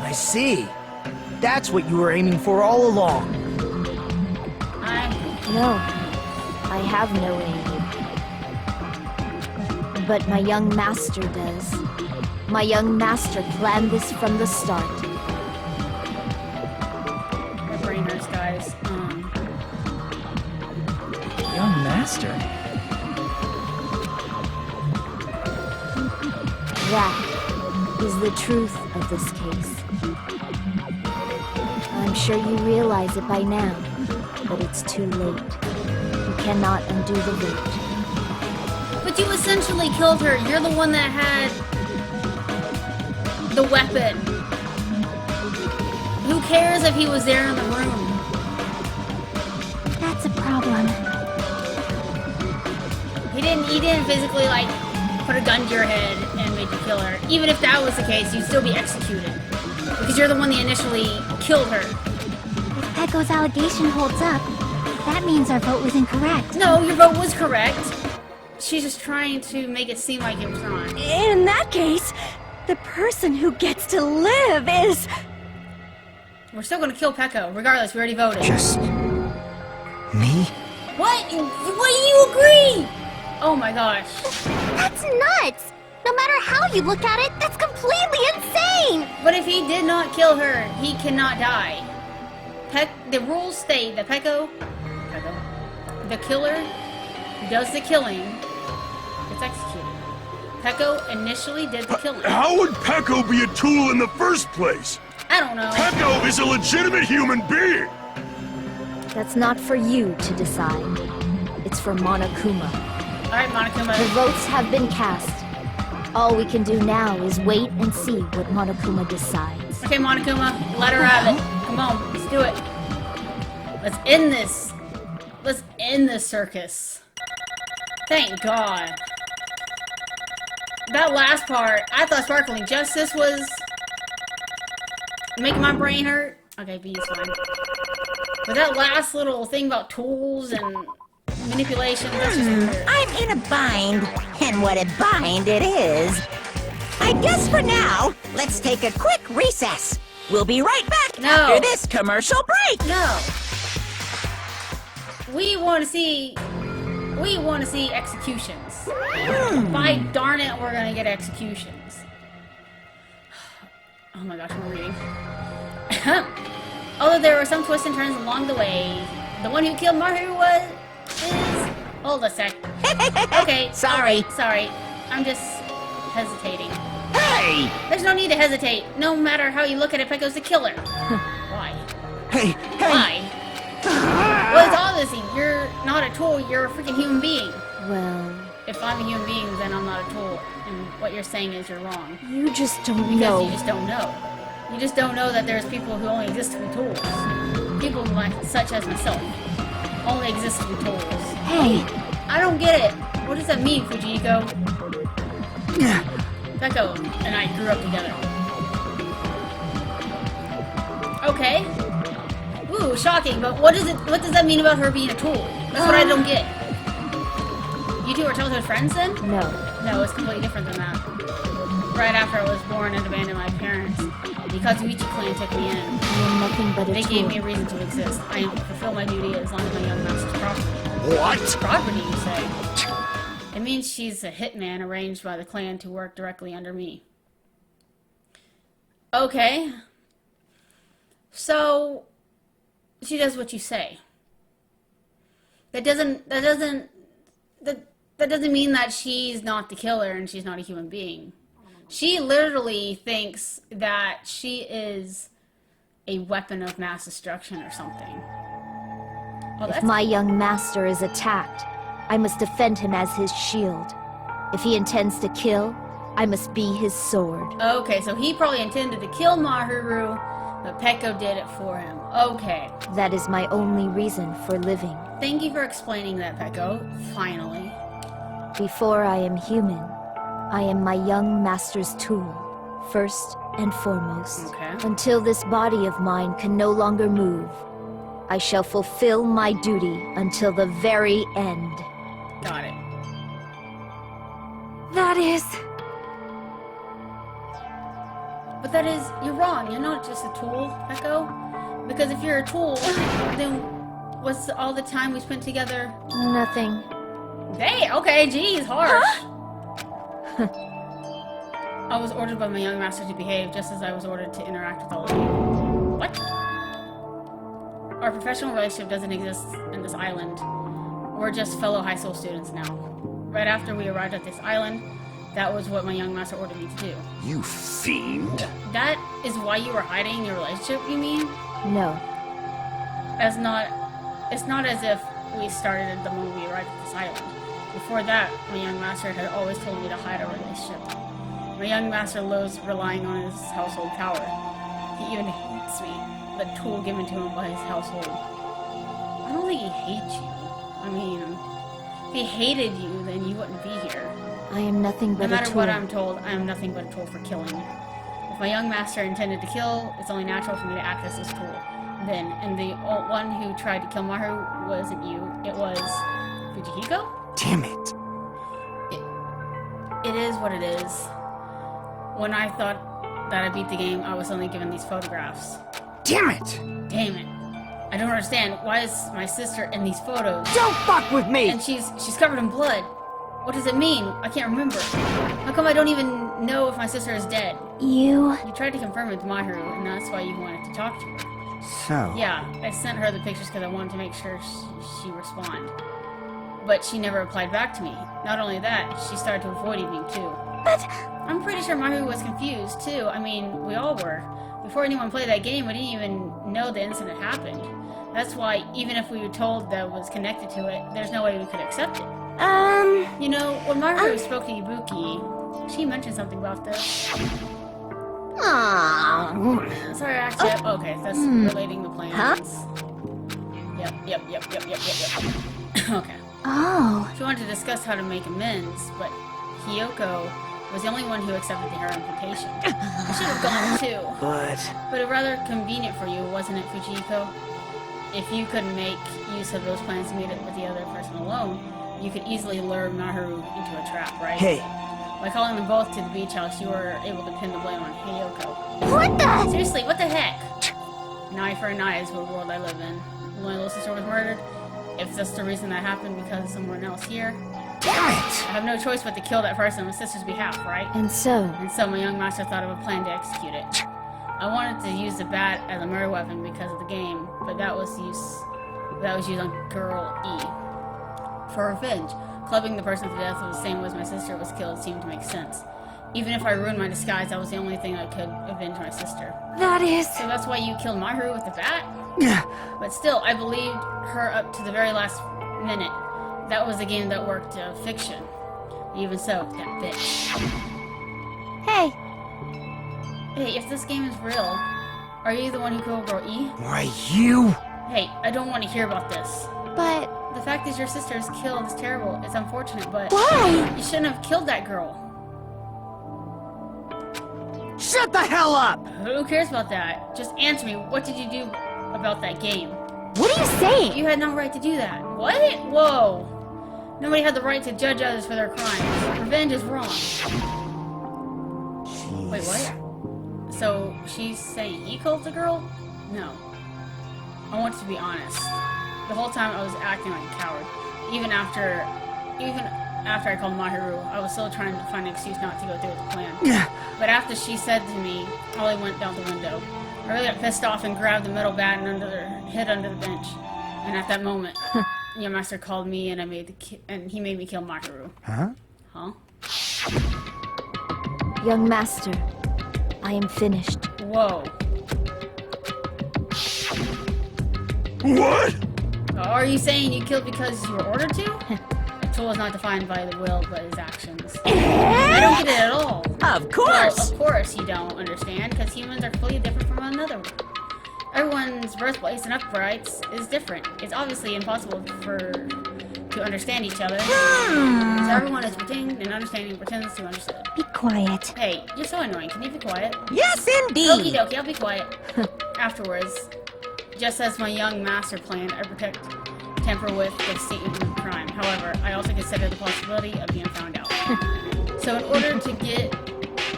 I see. That's what you were aiming for all along. No, I have no aim. But my young master does. My young master planned this from the start. My brain hurts, guys. Young master? That is the truth of this case. I'm sure you realize it by now, but it's too late. You cannot undo the vote. But you essentially killed her. You're the one that had the weapon. Who cares if he was there in the room? That's a problem. He didn't physically, like, put a gun to your head and make you kill her. Even if that was the case, you'd still be executed. Because you're the one that initially killed her. If Pecco's allegation holds up, that means our vote was incorrect. No, your vote was correct. She's just trying to make it seem like it was not. In that case, the person who gets to live is... We're still gonna kill Pecco, regardless, we already voted. Just... me? What? What do you agree? Oh my gosh. That's nuts! No matter how you look at it, that's completely insane! But if he did not kill her, he cannot die. The rules state that Pecco, the killer who does the killing, gets executed. Pecco initially did the killing. How would Pecco be a tool in the first place? I don't know. Pecco is a legitimate human being! That's not for you to decide. It's for Monokuma. Alright, Monokuma. The votes have been cast. All we can do now is wait and see what Monokuma decides. Okay, Monokuma, let her have it. Come on, let's do it. Let's end this. Let's end this circus. Thank God. That last part, I thought Sparkling Justice was making my brain hurt. Okay, B is fine. But that last little thing about tools and manipulation, that's just weird. I'm in a bind, and what a bind it is. I guess for now, let's take a quick recess. We'll be right back after this commercial break. No. We want to see executions. By darn it, we're gonna get executions. Oh my gosh, I'm reading. Although there were some twists and turns along the way, the one who killed Maru is... Hold a sec. Okay, Sorry. Sorry. I'm just hesitating. Hey! There's no need to hesitate. No matter how you look at it, Pecco's the killer. Why? Hey! Why? Well, it's obviously you're not a tool, you're a freaking human being. Well, If I'm a human being, then I'm not a tool. And what you're saying is you're wrong. you just don't Because know. you just don't know. You just don't know that there's people who only exist to be tools. People like, such as myself only exist to be tools. Hey, I don't get it. What does that mean, Fujiko? Pecco and I grew up together. Okay. Ooh, shocking, but what does that mean about her being a tool? That's what I don't get. You two are childhood friends then? No. No, it's completely different than that. Right after I was born and abandoned my parents, the Kazuichi clan took me in. You're nothing but a They tool. gave me a reason to exist. I fulfill my duty as long as my young master's property. What? Property, you say? It means she's a hitman arranged by the clan to work directly under me. Okay. So, she does what you say. That doesn't mean that she's not the killer and she's not a human being. She literally thinks that she is a weapon of mass destruction or something. Oh, If my young master is attacked, I must defend him as his shield. If he intends to kill, I must be his sword. Okay, so he probably intended to kill Mahiru, but Pecco did it for him. Okay. That is my only reason for living. Thank you for explaining that, Pecco. Finally. Before I am human, I am my young master's tool, first and foremost. Okay. Until this body of mine can no longer move, I shall fulfill my duty until the very end. Got it. that is... But that is, you're wrong. You're not just a tool, Pecco. Because if you're a tool, then what's all the time we spent together? Nothing. Hey, okay, geez, harsh. I was ordered by my young master to behave just as I was ordered to interact with all of you. What? Our professional relationship doesn't exist in this island. We're just fellow high school students now. Right after we arrived at this island, that was what my young master ordered me to do. You fiend. That is why you were hiding your relationship, you mean? No. It's not as if we started the moment we arrived at this island. Before that, my young master had always told me to hide our relationship. My young master loathes relying on his household power. He even hates me, the tool given to him by his household. I don't think he hates you. I mean, if he hated you, then you wouldn't be here. I am nothing but No a matter tool. what I'm told, I am nothing but a tool for killing. If my young master intended to kill, it's only natural for me to act as his tool. Then, and the one who tried to kill Maru wasn't you, it was Fujihiko? Damn it. It is what it is. When I thought that I beat the game, I was only given these photographs. Damn it! Damn it. I don't understand. Why is my sister in these photos? Don't fuck with me! And she's covered in blood. What does it mean? I can't remember. How come I don't even know if my sister is dead? You tried to confirm it with Mahiru, and that's why you wanted to talk to her. So... Yeah, I sent her the pictures because I wanted to make sure she respond. But she never replied back to me. Not only that, she started to avoid evening too. But I'm pretty sure Mahiru was confused too. I mean, we all were. Before anyone played that game, we didn't even know the incident happened. That's why, even if we were told that it was connected to it, there's no way we could accept it. You know, when Mahiru spoke to Ibuki, she mentioned something about this. Sorry, actually, okay, that's relating the plans. Yep. Okay. oh, She wanted to discuss how to make amends, but Hiyoko was the only one who accepted her invitation. I should have gone too. But But rather convenient for you, wasn't it, Fujiko? If you could make use of those plans to meet it with the other person alone, you could easily lure Mahiru into a trap, right? hey, By calling them both to the beach house, you were able to pin the blame on Hiyoko. what the? Seriously, what the heck? An eye for an eye is what world I live in. My little sister was murdered. If that's the reason that happened because of someone else here, Damn it! I have no choice but to kill that person on my sister's behalf, right? And so, And so my young master thought of a plan to execute it. I wanted to use the bat as a murder weapon because of the game, but that was used on Girl E. For revenge, clubbing the person to death the same way as my sister was killed seemed to make sense. Even if I ruined my disguise, that was the only thing I could avenge my sister. That is. So that's why you killed Mahiru with the bat? But still, I believed her up to the very last minute. That was a game that worked fiction. Even so, that bitch. Hey, Hey, if this game is real, are you the one who killed Girl E? Why, you... Hey, I don't want to hear about this. but The fact that your sister is killed is terrible. It's unfortunate, but why? you shouldn't have killed that girl. Shut the hell up! Who cares about that? Just answer me. What did you do about that game? What are you saying? You had no right to do that. What? Whoa. Nobody had the right to judge others for their crimes. Revenge is wrong. Wait, what? So she's saying he killed the girl? No. I want to be honest. The whole time I was acting like a coward. Even after I called Mahiru, I was still trying to find an excuse not to go through with the plan. But after she said to me, Ollie went down the window. I really got pissed off and grabbed the metal bat and hid under the bench. And at that moment, your master called me and he made me kill Mahiru. Huh? Huh? young master, I am finished. Whoa. What? Are you saying you killed because you were ordered to? A tool is not defined by the will, but his actions. I don't get it at all. Of course! Well, of course you don't understand, because humans are completely different from one another. Everyone's birthplace and uprights is different. It's obviously impossible to understand each other. So everyone is pretending and understanding pretends to understand. Be quiet. Hey, you're so annoying. Can you be quiet? Yes, Okie indeed! dokie, I'll be quiet. Afterwards, just as my young master planned, I tamper with the statement of crime. However, I also consider the possibility of being found out. So in order to get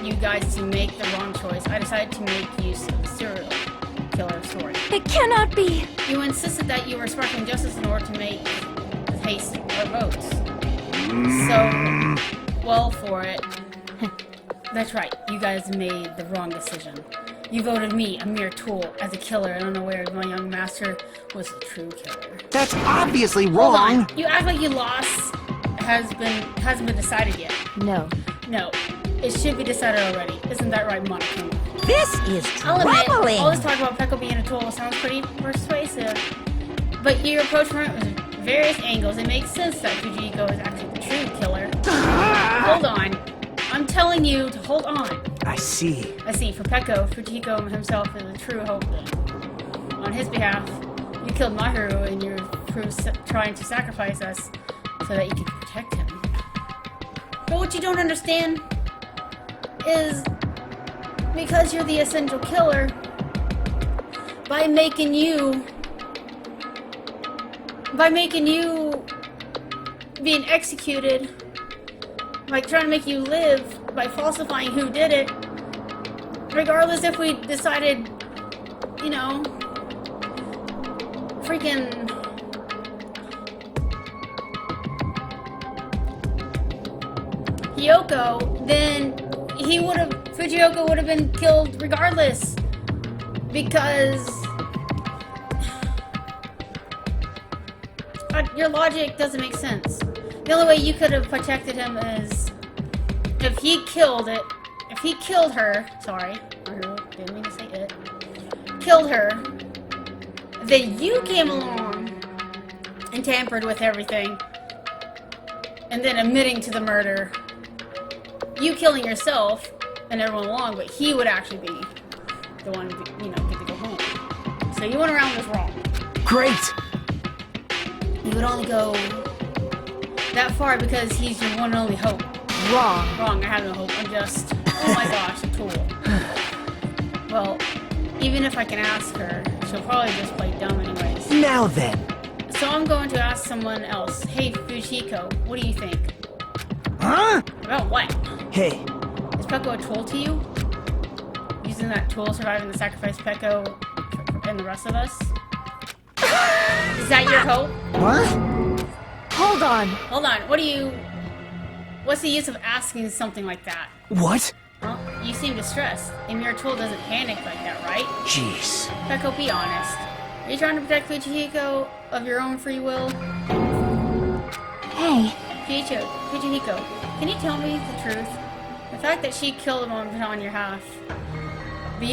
you guys to make the wrong choice, I decided to make use of the serial killer story. It cannot be. You insisted that you were sparking justice in order to make the haste our votes. So, well for it. That's right, you guys made the wrong decision. You voted me, a mere tool, as a killer and unaware my young master was the true killer. That's obviously Hold wrong. on, you act like your loss hasn't been decided yet. No. No, it should be decided already. Isn't that right, Monokuma? This is I'll admit, troubling! all this talk about Pekko being a tool sounds pretty persuasive. But your approach from it was various angles. It makes sense that Fujiko is actually the true killer. Hold on. I'm telling you to hold on. I see. I see. For Peko, Fujihiko himself is the true hope then. On his behalf, you killed Mahiru and you're trying to sacrifice us so that you can protect him. But what you don't understand is because you're the essential killer, by making you being executed, like trying to make you live by falsifying who did it, regardless if we decided, you know, freaking Hiyoko, then Fujihiko would have been killed regardless, because your logic doesn't make sense. The only way you could have protected him is if he killed her, sorry, didn't mean to say it, killed her, then you came along and tampered with everything, and then admitting to the murder, you killing yourself and everyone along, but he would actually be the one, you know, get to go home. So you went around was wrong. Great! You would only go that far because he's your one and only hope. Wrong. Wrong, I have no hope. I'm just, oh my gosh, a tool. Well, even if I can ask her, she'll probably just play dumb anyways. Now then. So I'm going to ask someone else. Hey, Fujihiko, what do you think? Huh? About what? Hey. Is Peko a tool to you? Using that tool, surviving the sacrifice Peko and the rest of us? Is that your hope? What? Hold on. Hold on, what's the use of asking something like that? What? Well, you seem distressed. A mere tool doesn't panic like that, right? Jeez. Peko, be honest. Are you trying to protect Fujihiko of your own free will? Hey, Fujihiko, can you tell me the truth? The fact that she killed on your behalf, the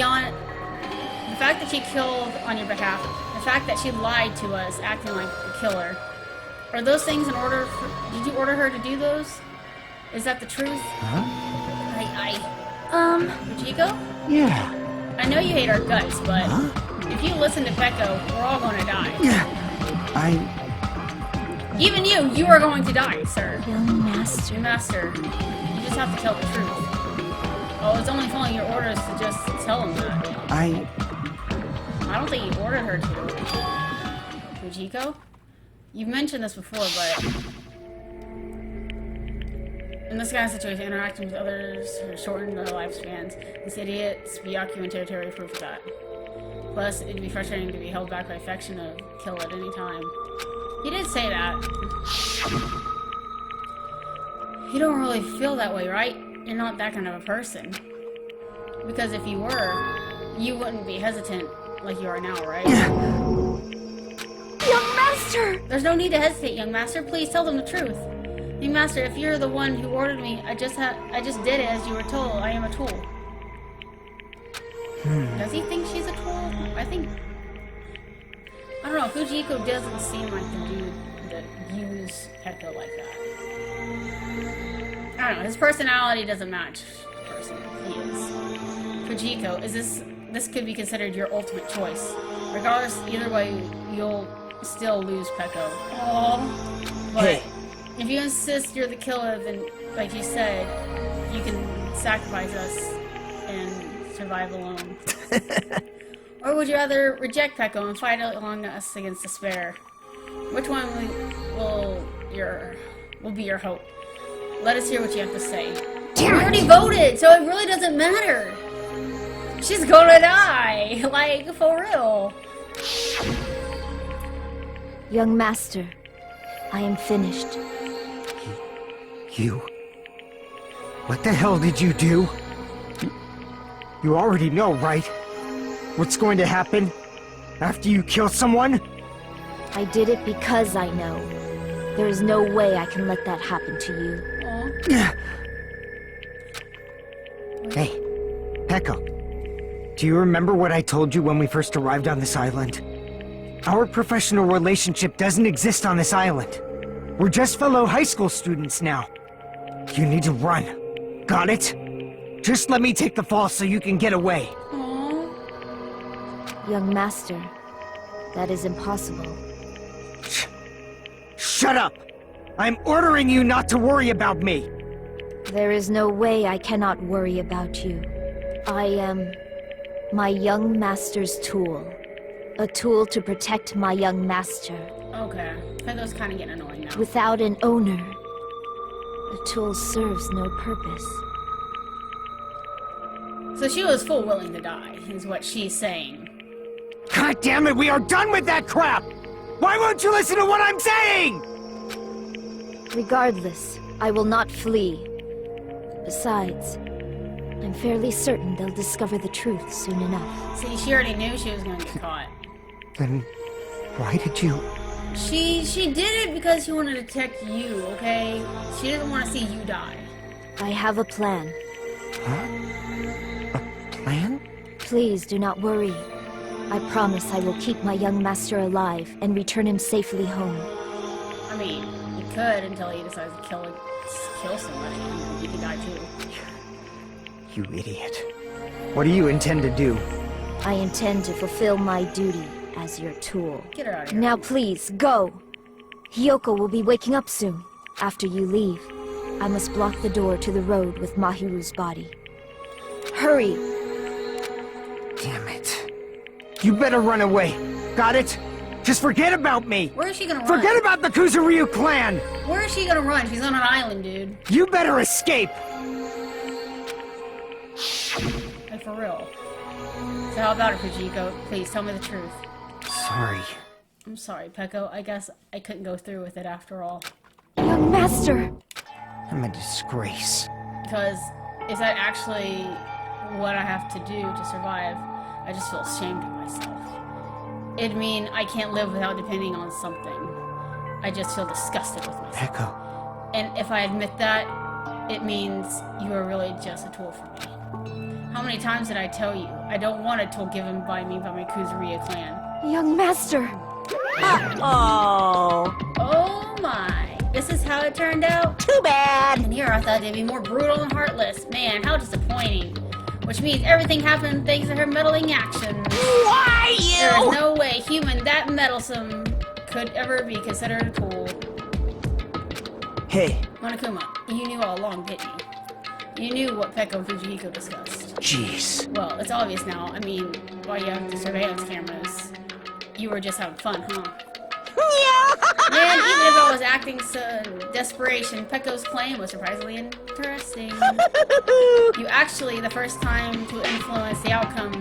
fact that she killed on your behalf, the fact that she lied to us, acting like the killer, are those things in order did you order her to do those? Is that the truth? Huh? Fujihiko? Yeah. I know you hate our guts, but if you listen to Peko, we're all going to die. Yeah. Even you are going to die, sir. young master. Your master, you just have to tell the truth. Oh, it's only following your orders to just tell him that. I don't think you ordered her to. Fujihiko? You've mentioned this before, but in this kind of situation, interacting with others who shorten their lifespans, this idiot's Byakuan territory proof of that. Plus, it'd be frustrating to be held back by affection to kill at any time. He did say that. You don't really feel that way, right? You're not that kind of a person. Because if you were, you wouldn't be hesitant like you are now, right? Young master! There's no need to hesitate, young master. Please tell them the truth. Young master, if you're the one who ordered me, I just did it as you were told. I am a tool. Does he think she's a tool? I don't know, Fujihiko doesn't seem like the dude that views Peko like that. I don't know, his personality doesn't match the person he is. Fujihiko, this could be considered your ultimate choice. Regardless, either way, you'll still lose Peko. But Hey. if you insist you're the killer, then, like you said, you can sacrifice us and survive alone. Or would you rather reject Peko and fight along us against despair? Which one will be your hope? Let us hear what you have to say. We already voted, so it really doesn't matter. She's gonna die, like for real. Young master, I am finished. You? What the hell did you do? You already know, right? What's going to happen after you kill someone? I did it because I know. There is no way I can let that happen to you. Hey, Peko. Do you remember what I told you when we first arrived on this island? Our professional relationship doesn't exist on this island. We're just fellow high school students now. You need to run. Got it? Just let me take the fall so you can get away. Young master, that is impossible. Shut up! I'm ordering you not to worry about me! There is no way I cannot worry about you. I am my young master's tool. A tool to protect my young master. Okay. Pecco's kind of getting annoying now. Without an owner, the tool serves no purpose. So she was full willing to die, is what she's saying. God damn it, we are done with that crap! Why won't you listen to what I'm saying? Regardless, I will not flee. Besides, I'm fairly certain they'll discover the truth soon enough. See, she already knew she was going to get caught. Then why did you... She did it because she wanted to protect you, okay? She didn't want to see you die. I have a plan. Huh? A plan? Please do not worry. I promise I will keep my young master alive and return him safely home. I mean, you could until he decides to kill somebody and you can die too. You idiot. What do you intend to do? I intend to fulfill my duty as your tool. Get her out of here. Now please, go! Hiyoko will be waking up soon. After you leave, I must block the door to the road with Mahiru's body. Hurry! Damn it. You better run away. Got it? Just forget about me! Where is she gonna run? Forget about the Kuzuryu clan! Where is she gonna run? She's on an island, dude. You better escape! Like, for real. So how about it, Fujiko? Please, tell me the truth. Sorry. I'm sorry, Pecco. I guess I couldn't go through with it after all. Young master! I'm a disgrace. Because is that actually what I have to do to survive? I just feel ashamed of myself. It'd mean I can't live without depending on something. I just feel disgusted with myself. Echo. And if I admit that, it means you are really just a tool for me. How many times did I tell you? I don't want a tool given by me by my Kuzuriya clan. Young master! Oh, Oh my! This is how it turned out? too bad. And here I thought they'd be more brutal and heartless. Man, how disappointing. Which means everything happened thanks to her meddling actions. Why There is you? no way human that meddlesome could ever be considered a tool. Hey. Monokuma, you knew all along, didn't you? You knew what Pecco and Fujihiko discussed. Jeez. Well, it's obvious now. I mean, while you have the surveillance cameras, you were just having fun, huh? Man, even if I was acting so desperation, Pecco's claim was surprisingly interesting. You actually, the first time to influence the outcome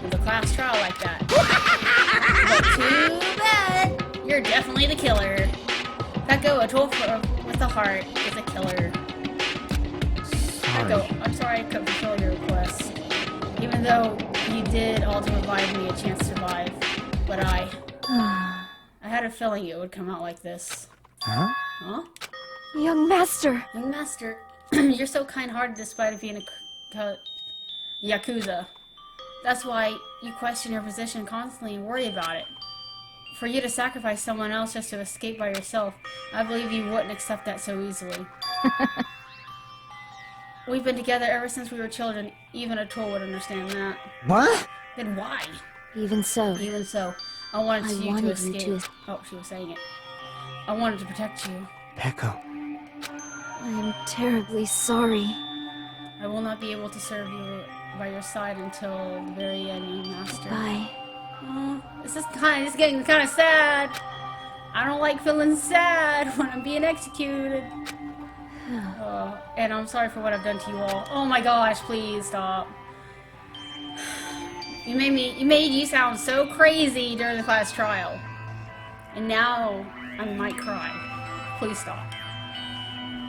of the class trial like that. But too bad. You're definitely the killer. Pecco, a tool with a heart, is a killer. Pecco, I'm sorry I couldn't fulfill your request. Even though you did all to provide me a chance to survive. But I had a feeling it would come out like this. Huh? Huh? Young master! Young master, you're so kind-hearted despite being a Yakuza. That's why you question your position constantly and worry about it. For you to sacrifice someone else just to escape by yourself, I believe you wouldn't accept that so easily. We've been together ever since we were children. Even a tool would understand that. What? Then why? Even so, Even so, I wanted you to wanted you escape. to- Oh, she was saying it. I wanted to protect you. Pecco. I am terribly sorry. I will not be able to serve you by your side until the very end, young master. Bye. Oh, this is getting kind of sad. I don't like feeling sad when I'm being executed. And I'm sorry for what I've done to you all. Oh my gosh, please stop. You made you sound so crazy during the class trial. And now I might cry. Please stop.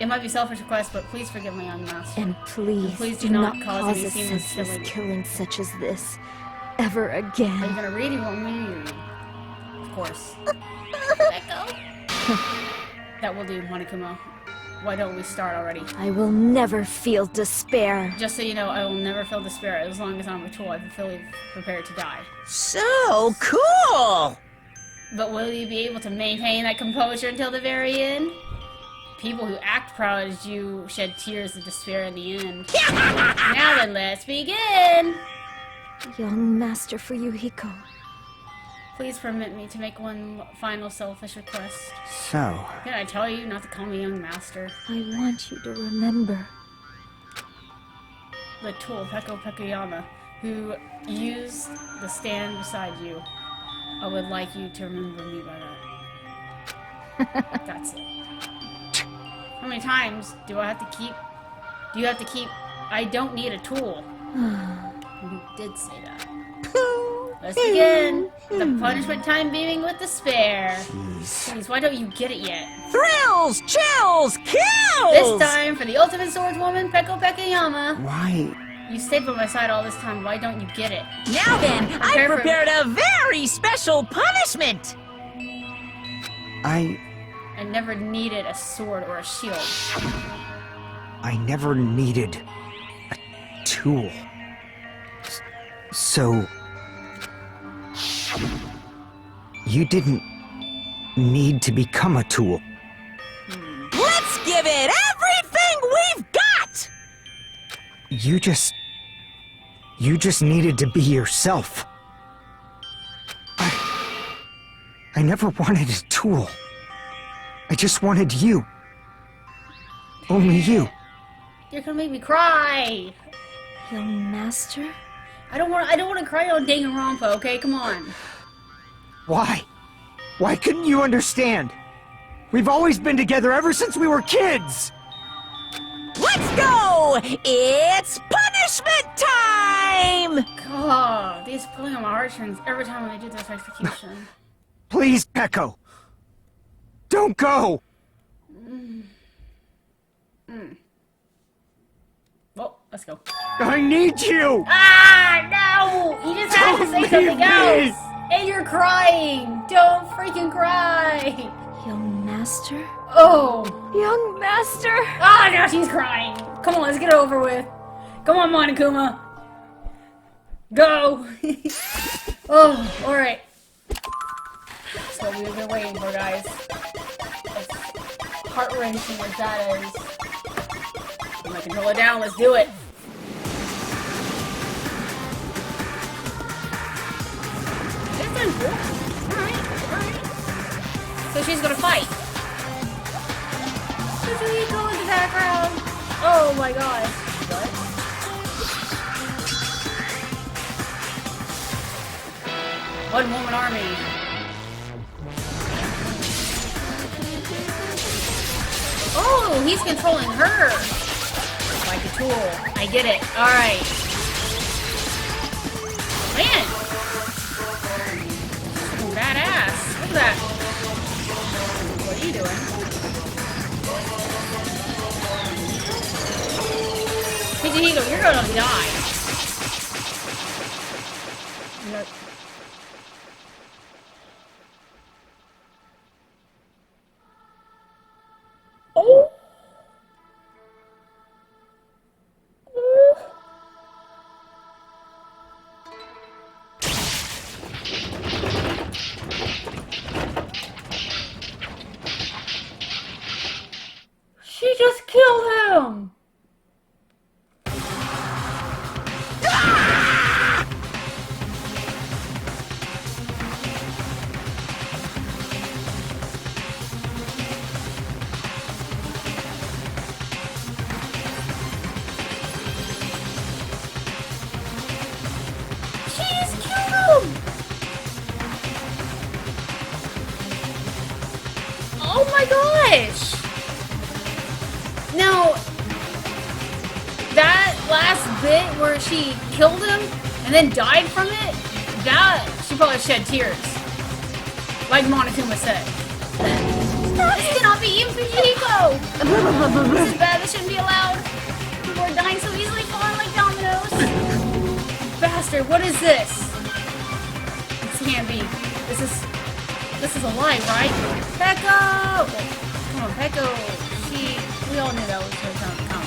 It might be selfish request, but please forgive me, young master. And please, Please do not cause a senseless killing such as this ever Are you again. gonna read it or want me to read it? Of course. That will do, Monokuma. Why don't we start already? I will never feel despair. Just so you know, I will never feel despair as long as I'm a tool. I'm fully prepared to die. So cool. But will you be able to maintain that composure until the very end? People who act proud as you shed tears of despair in the end. Now then, let's begin! Young Master Fuyuhiko. Please permit me to make one final selfish request. So, Can I tell you not to call me young master? I want you to remember. The tool Peko Pekoyama, who used the stand beside you. I would like you to remember me by that. That's it. How many times do I have to keep... Do you have to keep... I don't need a tool. Who did say that? Let's begin. The punishment time beaming with despair. Please, why don't you get it yet? Thrills, chills, kills! This time for the ultimate swordswoman, Peko Pekoyama. why? You stayed by my side all this time. Why don't you get it? Now then, Prepare I for- prepared a very special punishment! I never needed a sword or a shield. I never needed a tool. So... You didn't need to become a tool. Let's give it everything we've got! You just needed to be yourself. I never wanted a tool. I just wanted you. Only you. You're gonna make me cry. Young Master? I don't want to cry on Danganronpa. Okay, come on. Why? Why couldn't you understand? We've always been together ever since we were kids! Let's go! It's punishment time! God, these pulling on my heartstrings every time I do this execution. Please, Peko! Don't go! Well, let's go. I need you! Ah, no! You just have to Don't say leave something me! else. And you're crying. Don't freaking cry. Young Master? Oh. Young Master! Ah, now she's crying. Come on, let's get it over with. Come on, Monokuma. Go. Oh, all right. That's what we've been waiting for, guys. As heart-wrenching as that is. I'm gonna control it down. Let's do it. This is cool. Alright. So she's gonna fight. There's a Rico in the background. Oh my gosh. What? One woman army. Oh, he's controlling her. Like a tool. I get it. Alright. Man. Badass. Look at that. What are you doing? Fujihiko, you're gonna die. Oh! She just killed him! She just killed him! Oh my gosh! Now, that last bit where she killed him and then died from it, that, she probably shed tears. Like Monokuma said. This cannot be you, Fujihiko! This is bad, this shouldn't be allowed. People are dying so easily, falling like dominoes. Bastard, what is this? This can't be. This is a lie, right? Peko! Come on, Peko. We all knew that was going to come.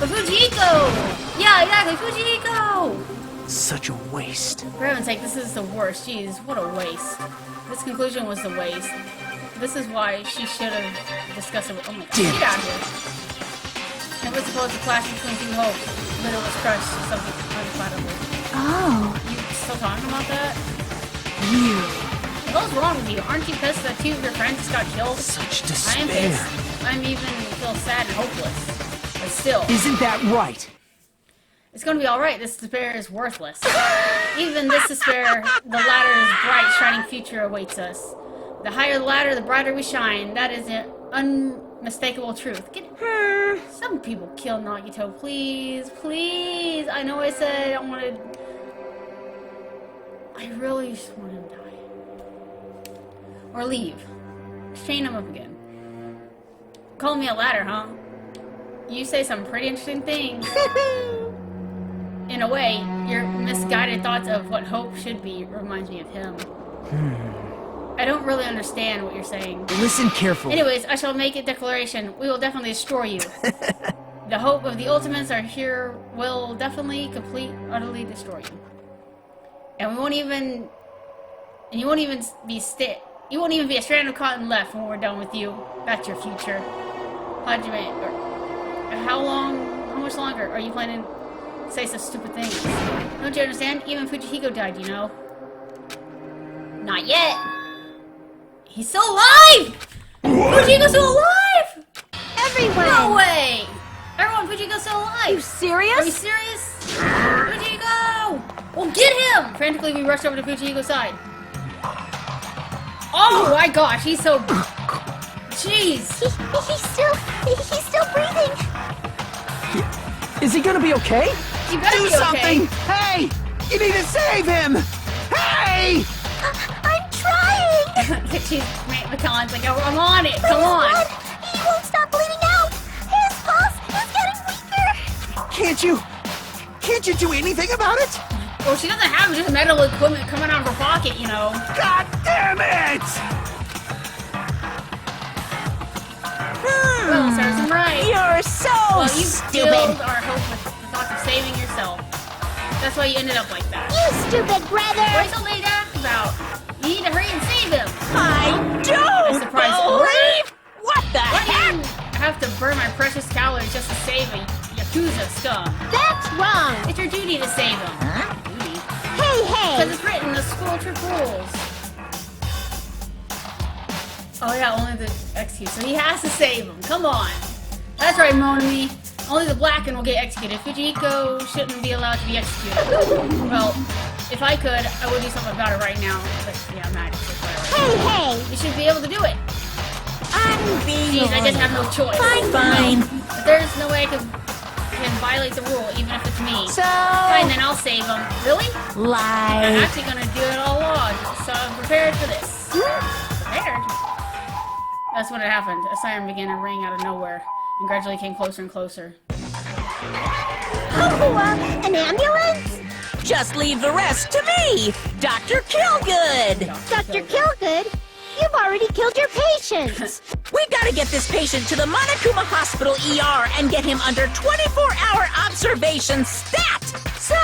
But Fujihiko! Yeah, exactly, Fujihiko! Such a waste. For heaven's sake, this is the worst. Jeez, what a waste. This conclusion was the waste. This is why she should have discussed it with— oh my god, get out of here. It was supposed to clash between two hopes, but it was crushed to something unflattable. Oh. You still talking about that? You. What's wrong with you? Aren't you pissed that two of your friends just got killed? Such I am despair. pissed. I'm even feel sad and hopeless. But still. Isn't that right? It's gonna be alright. This despair is worthless. Even this despair, the ladder's bright, shining future awaits us. The higher the ladder, the brighter we shine. That is an unmistakable truth. Some people kill Nagito, please, please. I know I said I wanted. I really just want him to die. Or leave. Chain him up again. Call me a ladder, huh? You say some pretty interesting things. In a way, your misguided thoughts of what hope should be reminds me of him. I don't really understand what you're saying. Listen carefully. Anyways, I shall make a declaration. We will definitely destroy you. The hope of the Ultimates are here will definitely, utterly destroy you. And we won't even... And you won't even be you won't even be a strand of cotton left when we're done with you. That's your future. Hajime, how much longer are you planning to say such stupid things? Don't you understand? Even Fujihiko died, you know. Not yet. He's still alive! Fujihiko's still alive! Everyone! No way! Everyone, Fujihiko's still alive! You serious? Are you serious? Fujihiko! Well, get him! Frantically, we rushed over to Fujihiko's side. Oh my gosh, he's so... Jeez! He's still breathing. Is he gonna be okay? You better Do be something! okay. Hey! You need to save him! Hey! I'm trying. She's... McConn's like, oh, I'm on it, come on! He won't stop bleeding out. His pulse is getting weaker. Can't you do anything about it? Well, she doesn't have just metal equipment coming out of her pocket, you know. God damn it! Well, serves him right. You're so Well, you stupid. killed our hope with the thought of saving yourself. That's why you ended up like that. You stupid brother. What are you so laid back about? You need to hurry and save him. I don't surprised. believe. What the Why heck? do you have to burn my precious calories just to save a Yakuza scum? That's wrong. It's your duty to save him. Huh? Duty? Hey. Because it's written in the school trip rules. Oh yeah, only the execute. So he has to save him. Come on. That's right, Monami. Only the Blackened will get executed. Fujihiko shouldn't be allowed to be executed. Well, if I could, I would do something about it right now. But yeah, I'm not. Hey. You should be able to do it. I'm being Jeez, I just have no choice. Fine. But there's no way I can violate the rule, even if it's me. So, Fine, then I'll save him. Really? I'm like, actually gonna do it all along, so I'm prepared for this. Prepared? That's when it happened. A siren began to ring out of nowhere, and gradually came closer and closer. An ambulance? just leave the rest to me, Dr. Killgood. Dr. Killgood? You've already killed your patients. We gotta get this patient to the Monokuma Hospital ER and get him under 24-hour observation stat. So,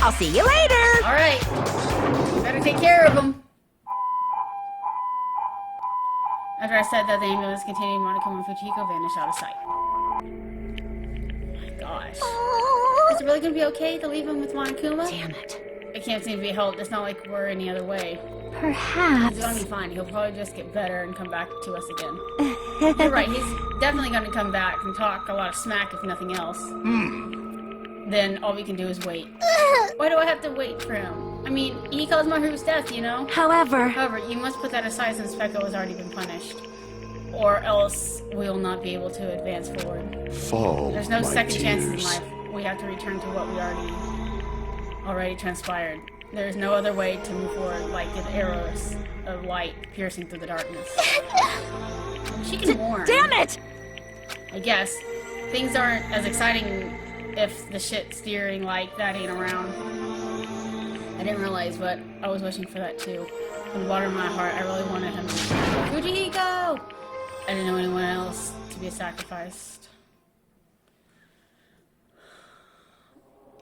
I'll see you later. All right, better take care of him. After I said that, the ambulance continued. Monokuma and Fujihiko vanished out of sight. Oh my gosh. Is it really gonna be okay to leave him with Monokuma? Damn it. It can't seem to be helped. It's not like we're any other way. Perhaps. He's gonna be fine. He'll probably just get better and come back to us again. You're right. He's definitely gonna come back and talk a lot of smack, if nothing else. Then all we can do is wait. Why do I have to wait for him? I mean, he caused Mahiru's death, you know? However, You must put that aside since Pekko has already been punished. Or else we will not be able to advance forward. Fall, There's no my second chances in tears. life. We have to return to what we already transpired. There's no other way to move forward like an arrows of light piercing through the darkness. She can warn. damn it! I guess. Things aren't as exciting if the shit steering like that ain't around. I didn't realize, but I was wishing for that too. From the bottom of my heart, I really wanted him to Fujihiko! I didn't know anyone else to be sacrificed.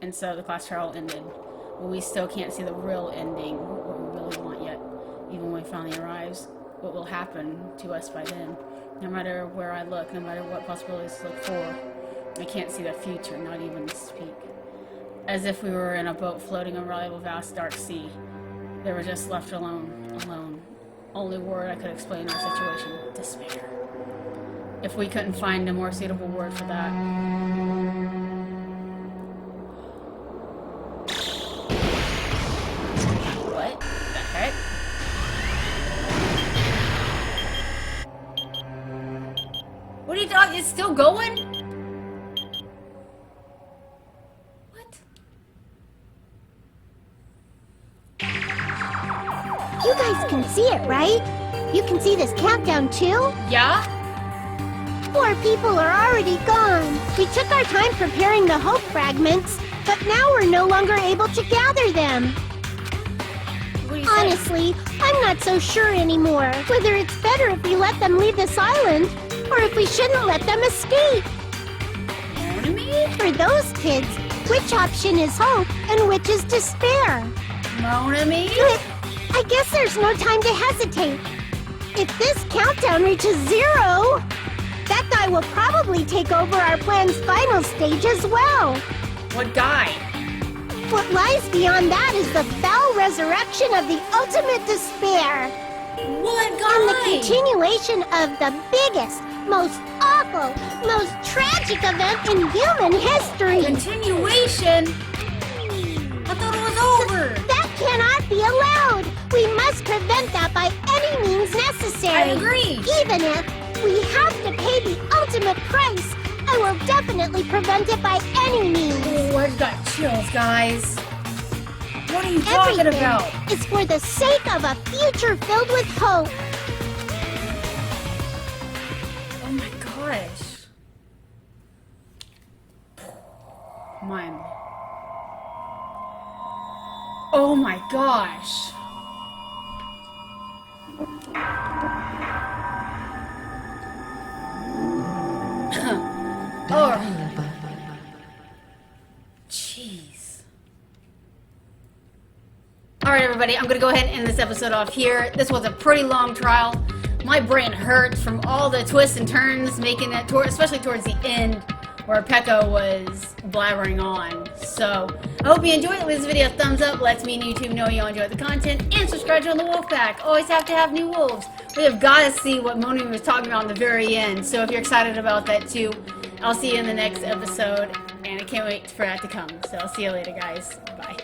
And so the class trial ended. But we still can't see the real ending, what we really want yet, even when it finally arrives. What will happen to us by then? No matter where I look, no matter what possibilities to look for, I can't see the future, not even speak. As if we were in a boat floating over a vast dark sea. They were just left alone. Only word I could explain our situation: despair. If we couldn't find a more suitable word for that. What the heck? What do you thought? It's still going? What? You guys can see it, right? You can see this countdown too? Yeah? 4 people are already gone. We took our time preparing the hope fragments, but now we're no longer able to gather them. What do you say? Honestly, I'm not so sure anymore whether it's better if we let them leave this island or if we shouldn't let them escape. Monami? For those kids, which option is hope and which is despair? Monami? But I guess there's no time to hesitate. If this countdown reaches 0, that guy will probably take over our plan's final stage as well. What guy? What lies beyond that is the foul resurrection of the ultimate despair. What And guy? the continuation of the biggest, most awful, most tragic event in human history. Continuation? I thought it was over. That cannot be allowed. We must prevent that by any means necessary. I agree. Even if we have to pay the ultimate price, I will definitely prevent it by any means. Oh, I've got chills, guys. What are you talking Everything about? is for the sake of a future filled with hope. Oh my gosh. Mine. Oh my gosh. Oh. Jeez. Alright everybody, I'm gonna go ahead and end this episode off here. This was a pretty long trial. My brain hurts from all the twists and turns, making it especially towards the end where Pekka was blabbering on. So, I hope you enjoyed it. Leave this video a thumbs up. Lets me and YouTube know you enjoyed the content. And subscribe to join the wolf pack. Always have to have new wolves. We have got to see what Moni was talking about in the very end. So if you're excited about that too, I'll see you in the next episode. And I can't wait for that to come. So I'll see you later, guys. Bye.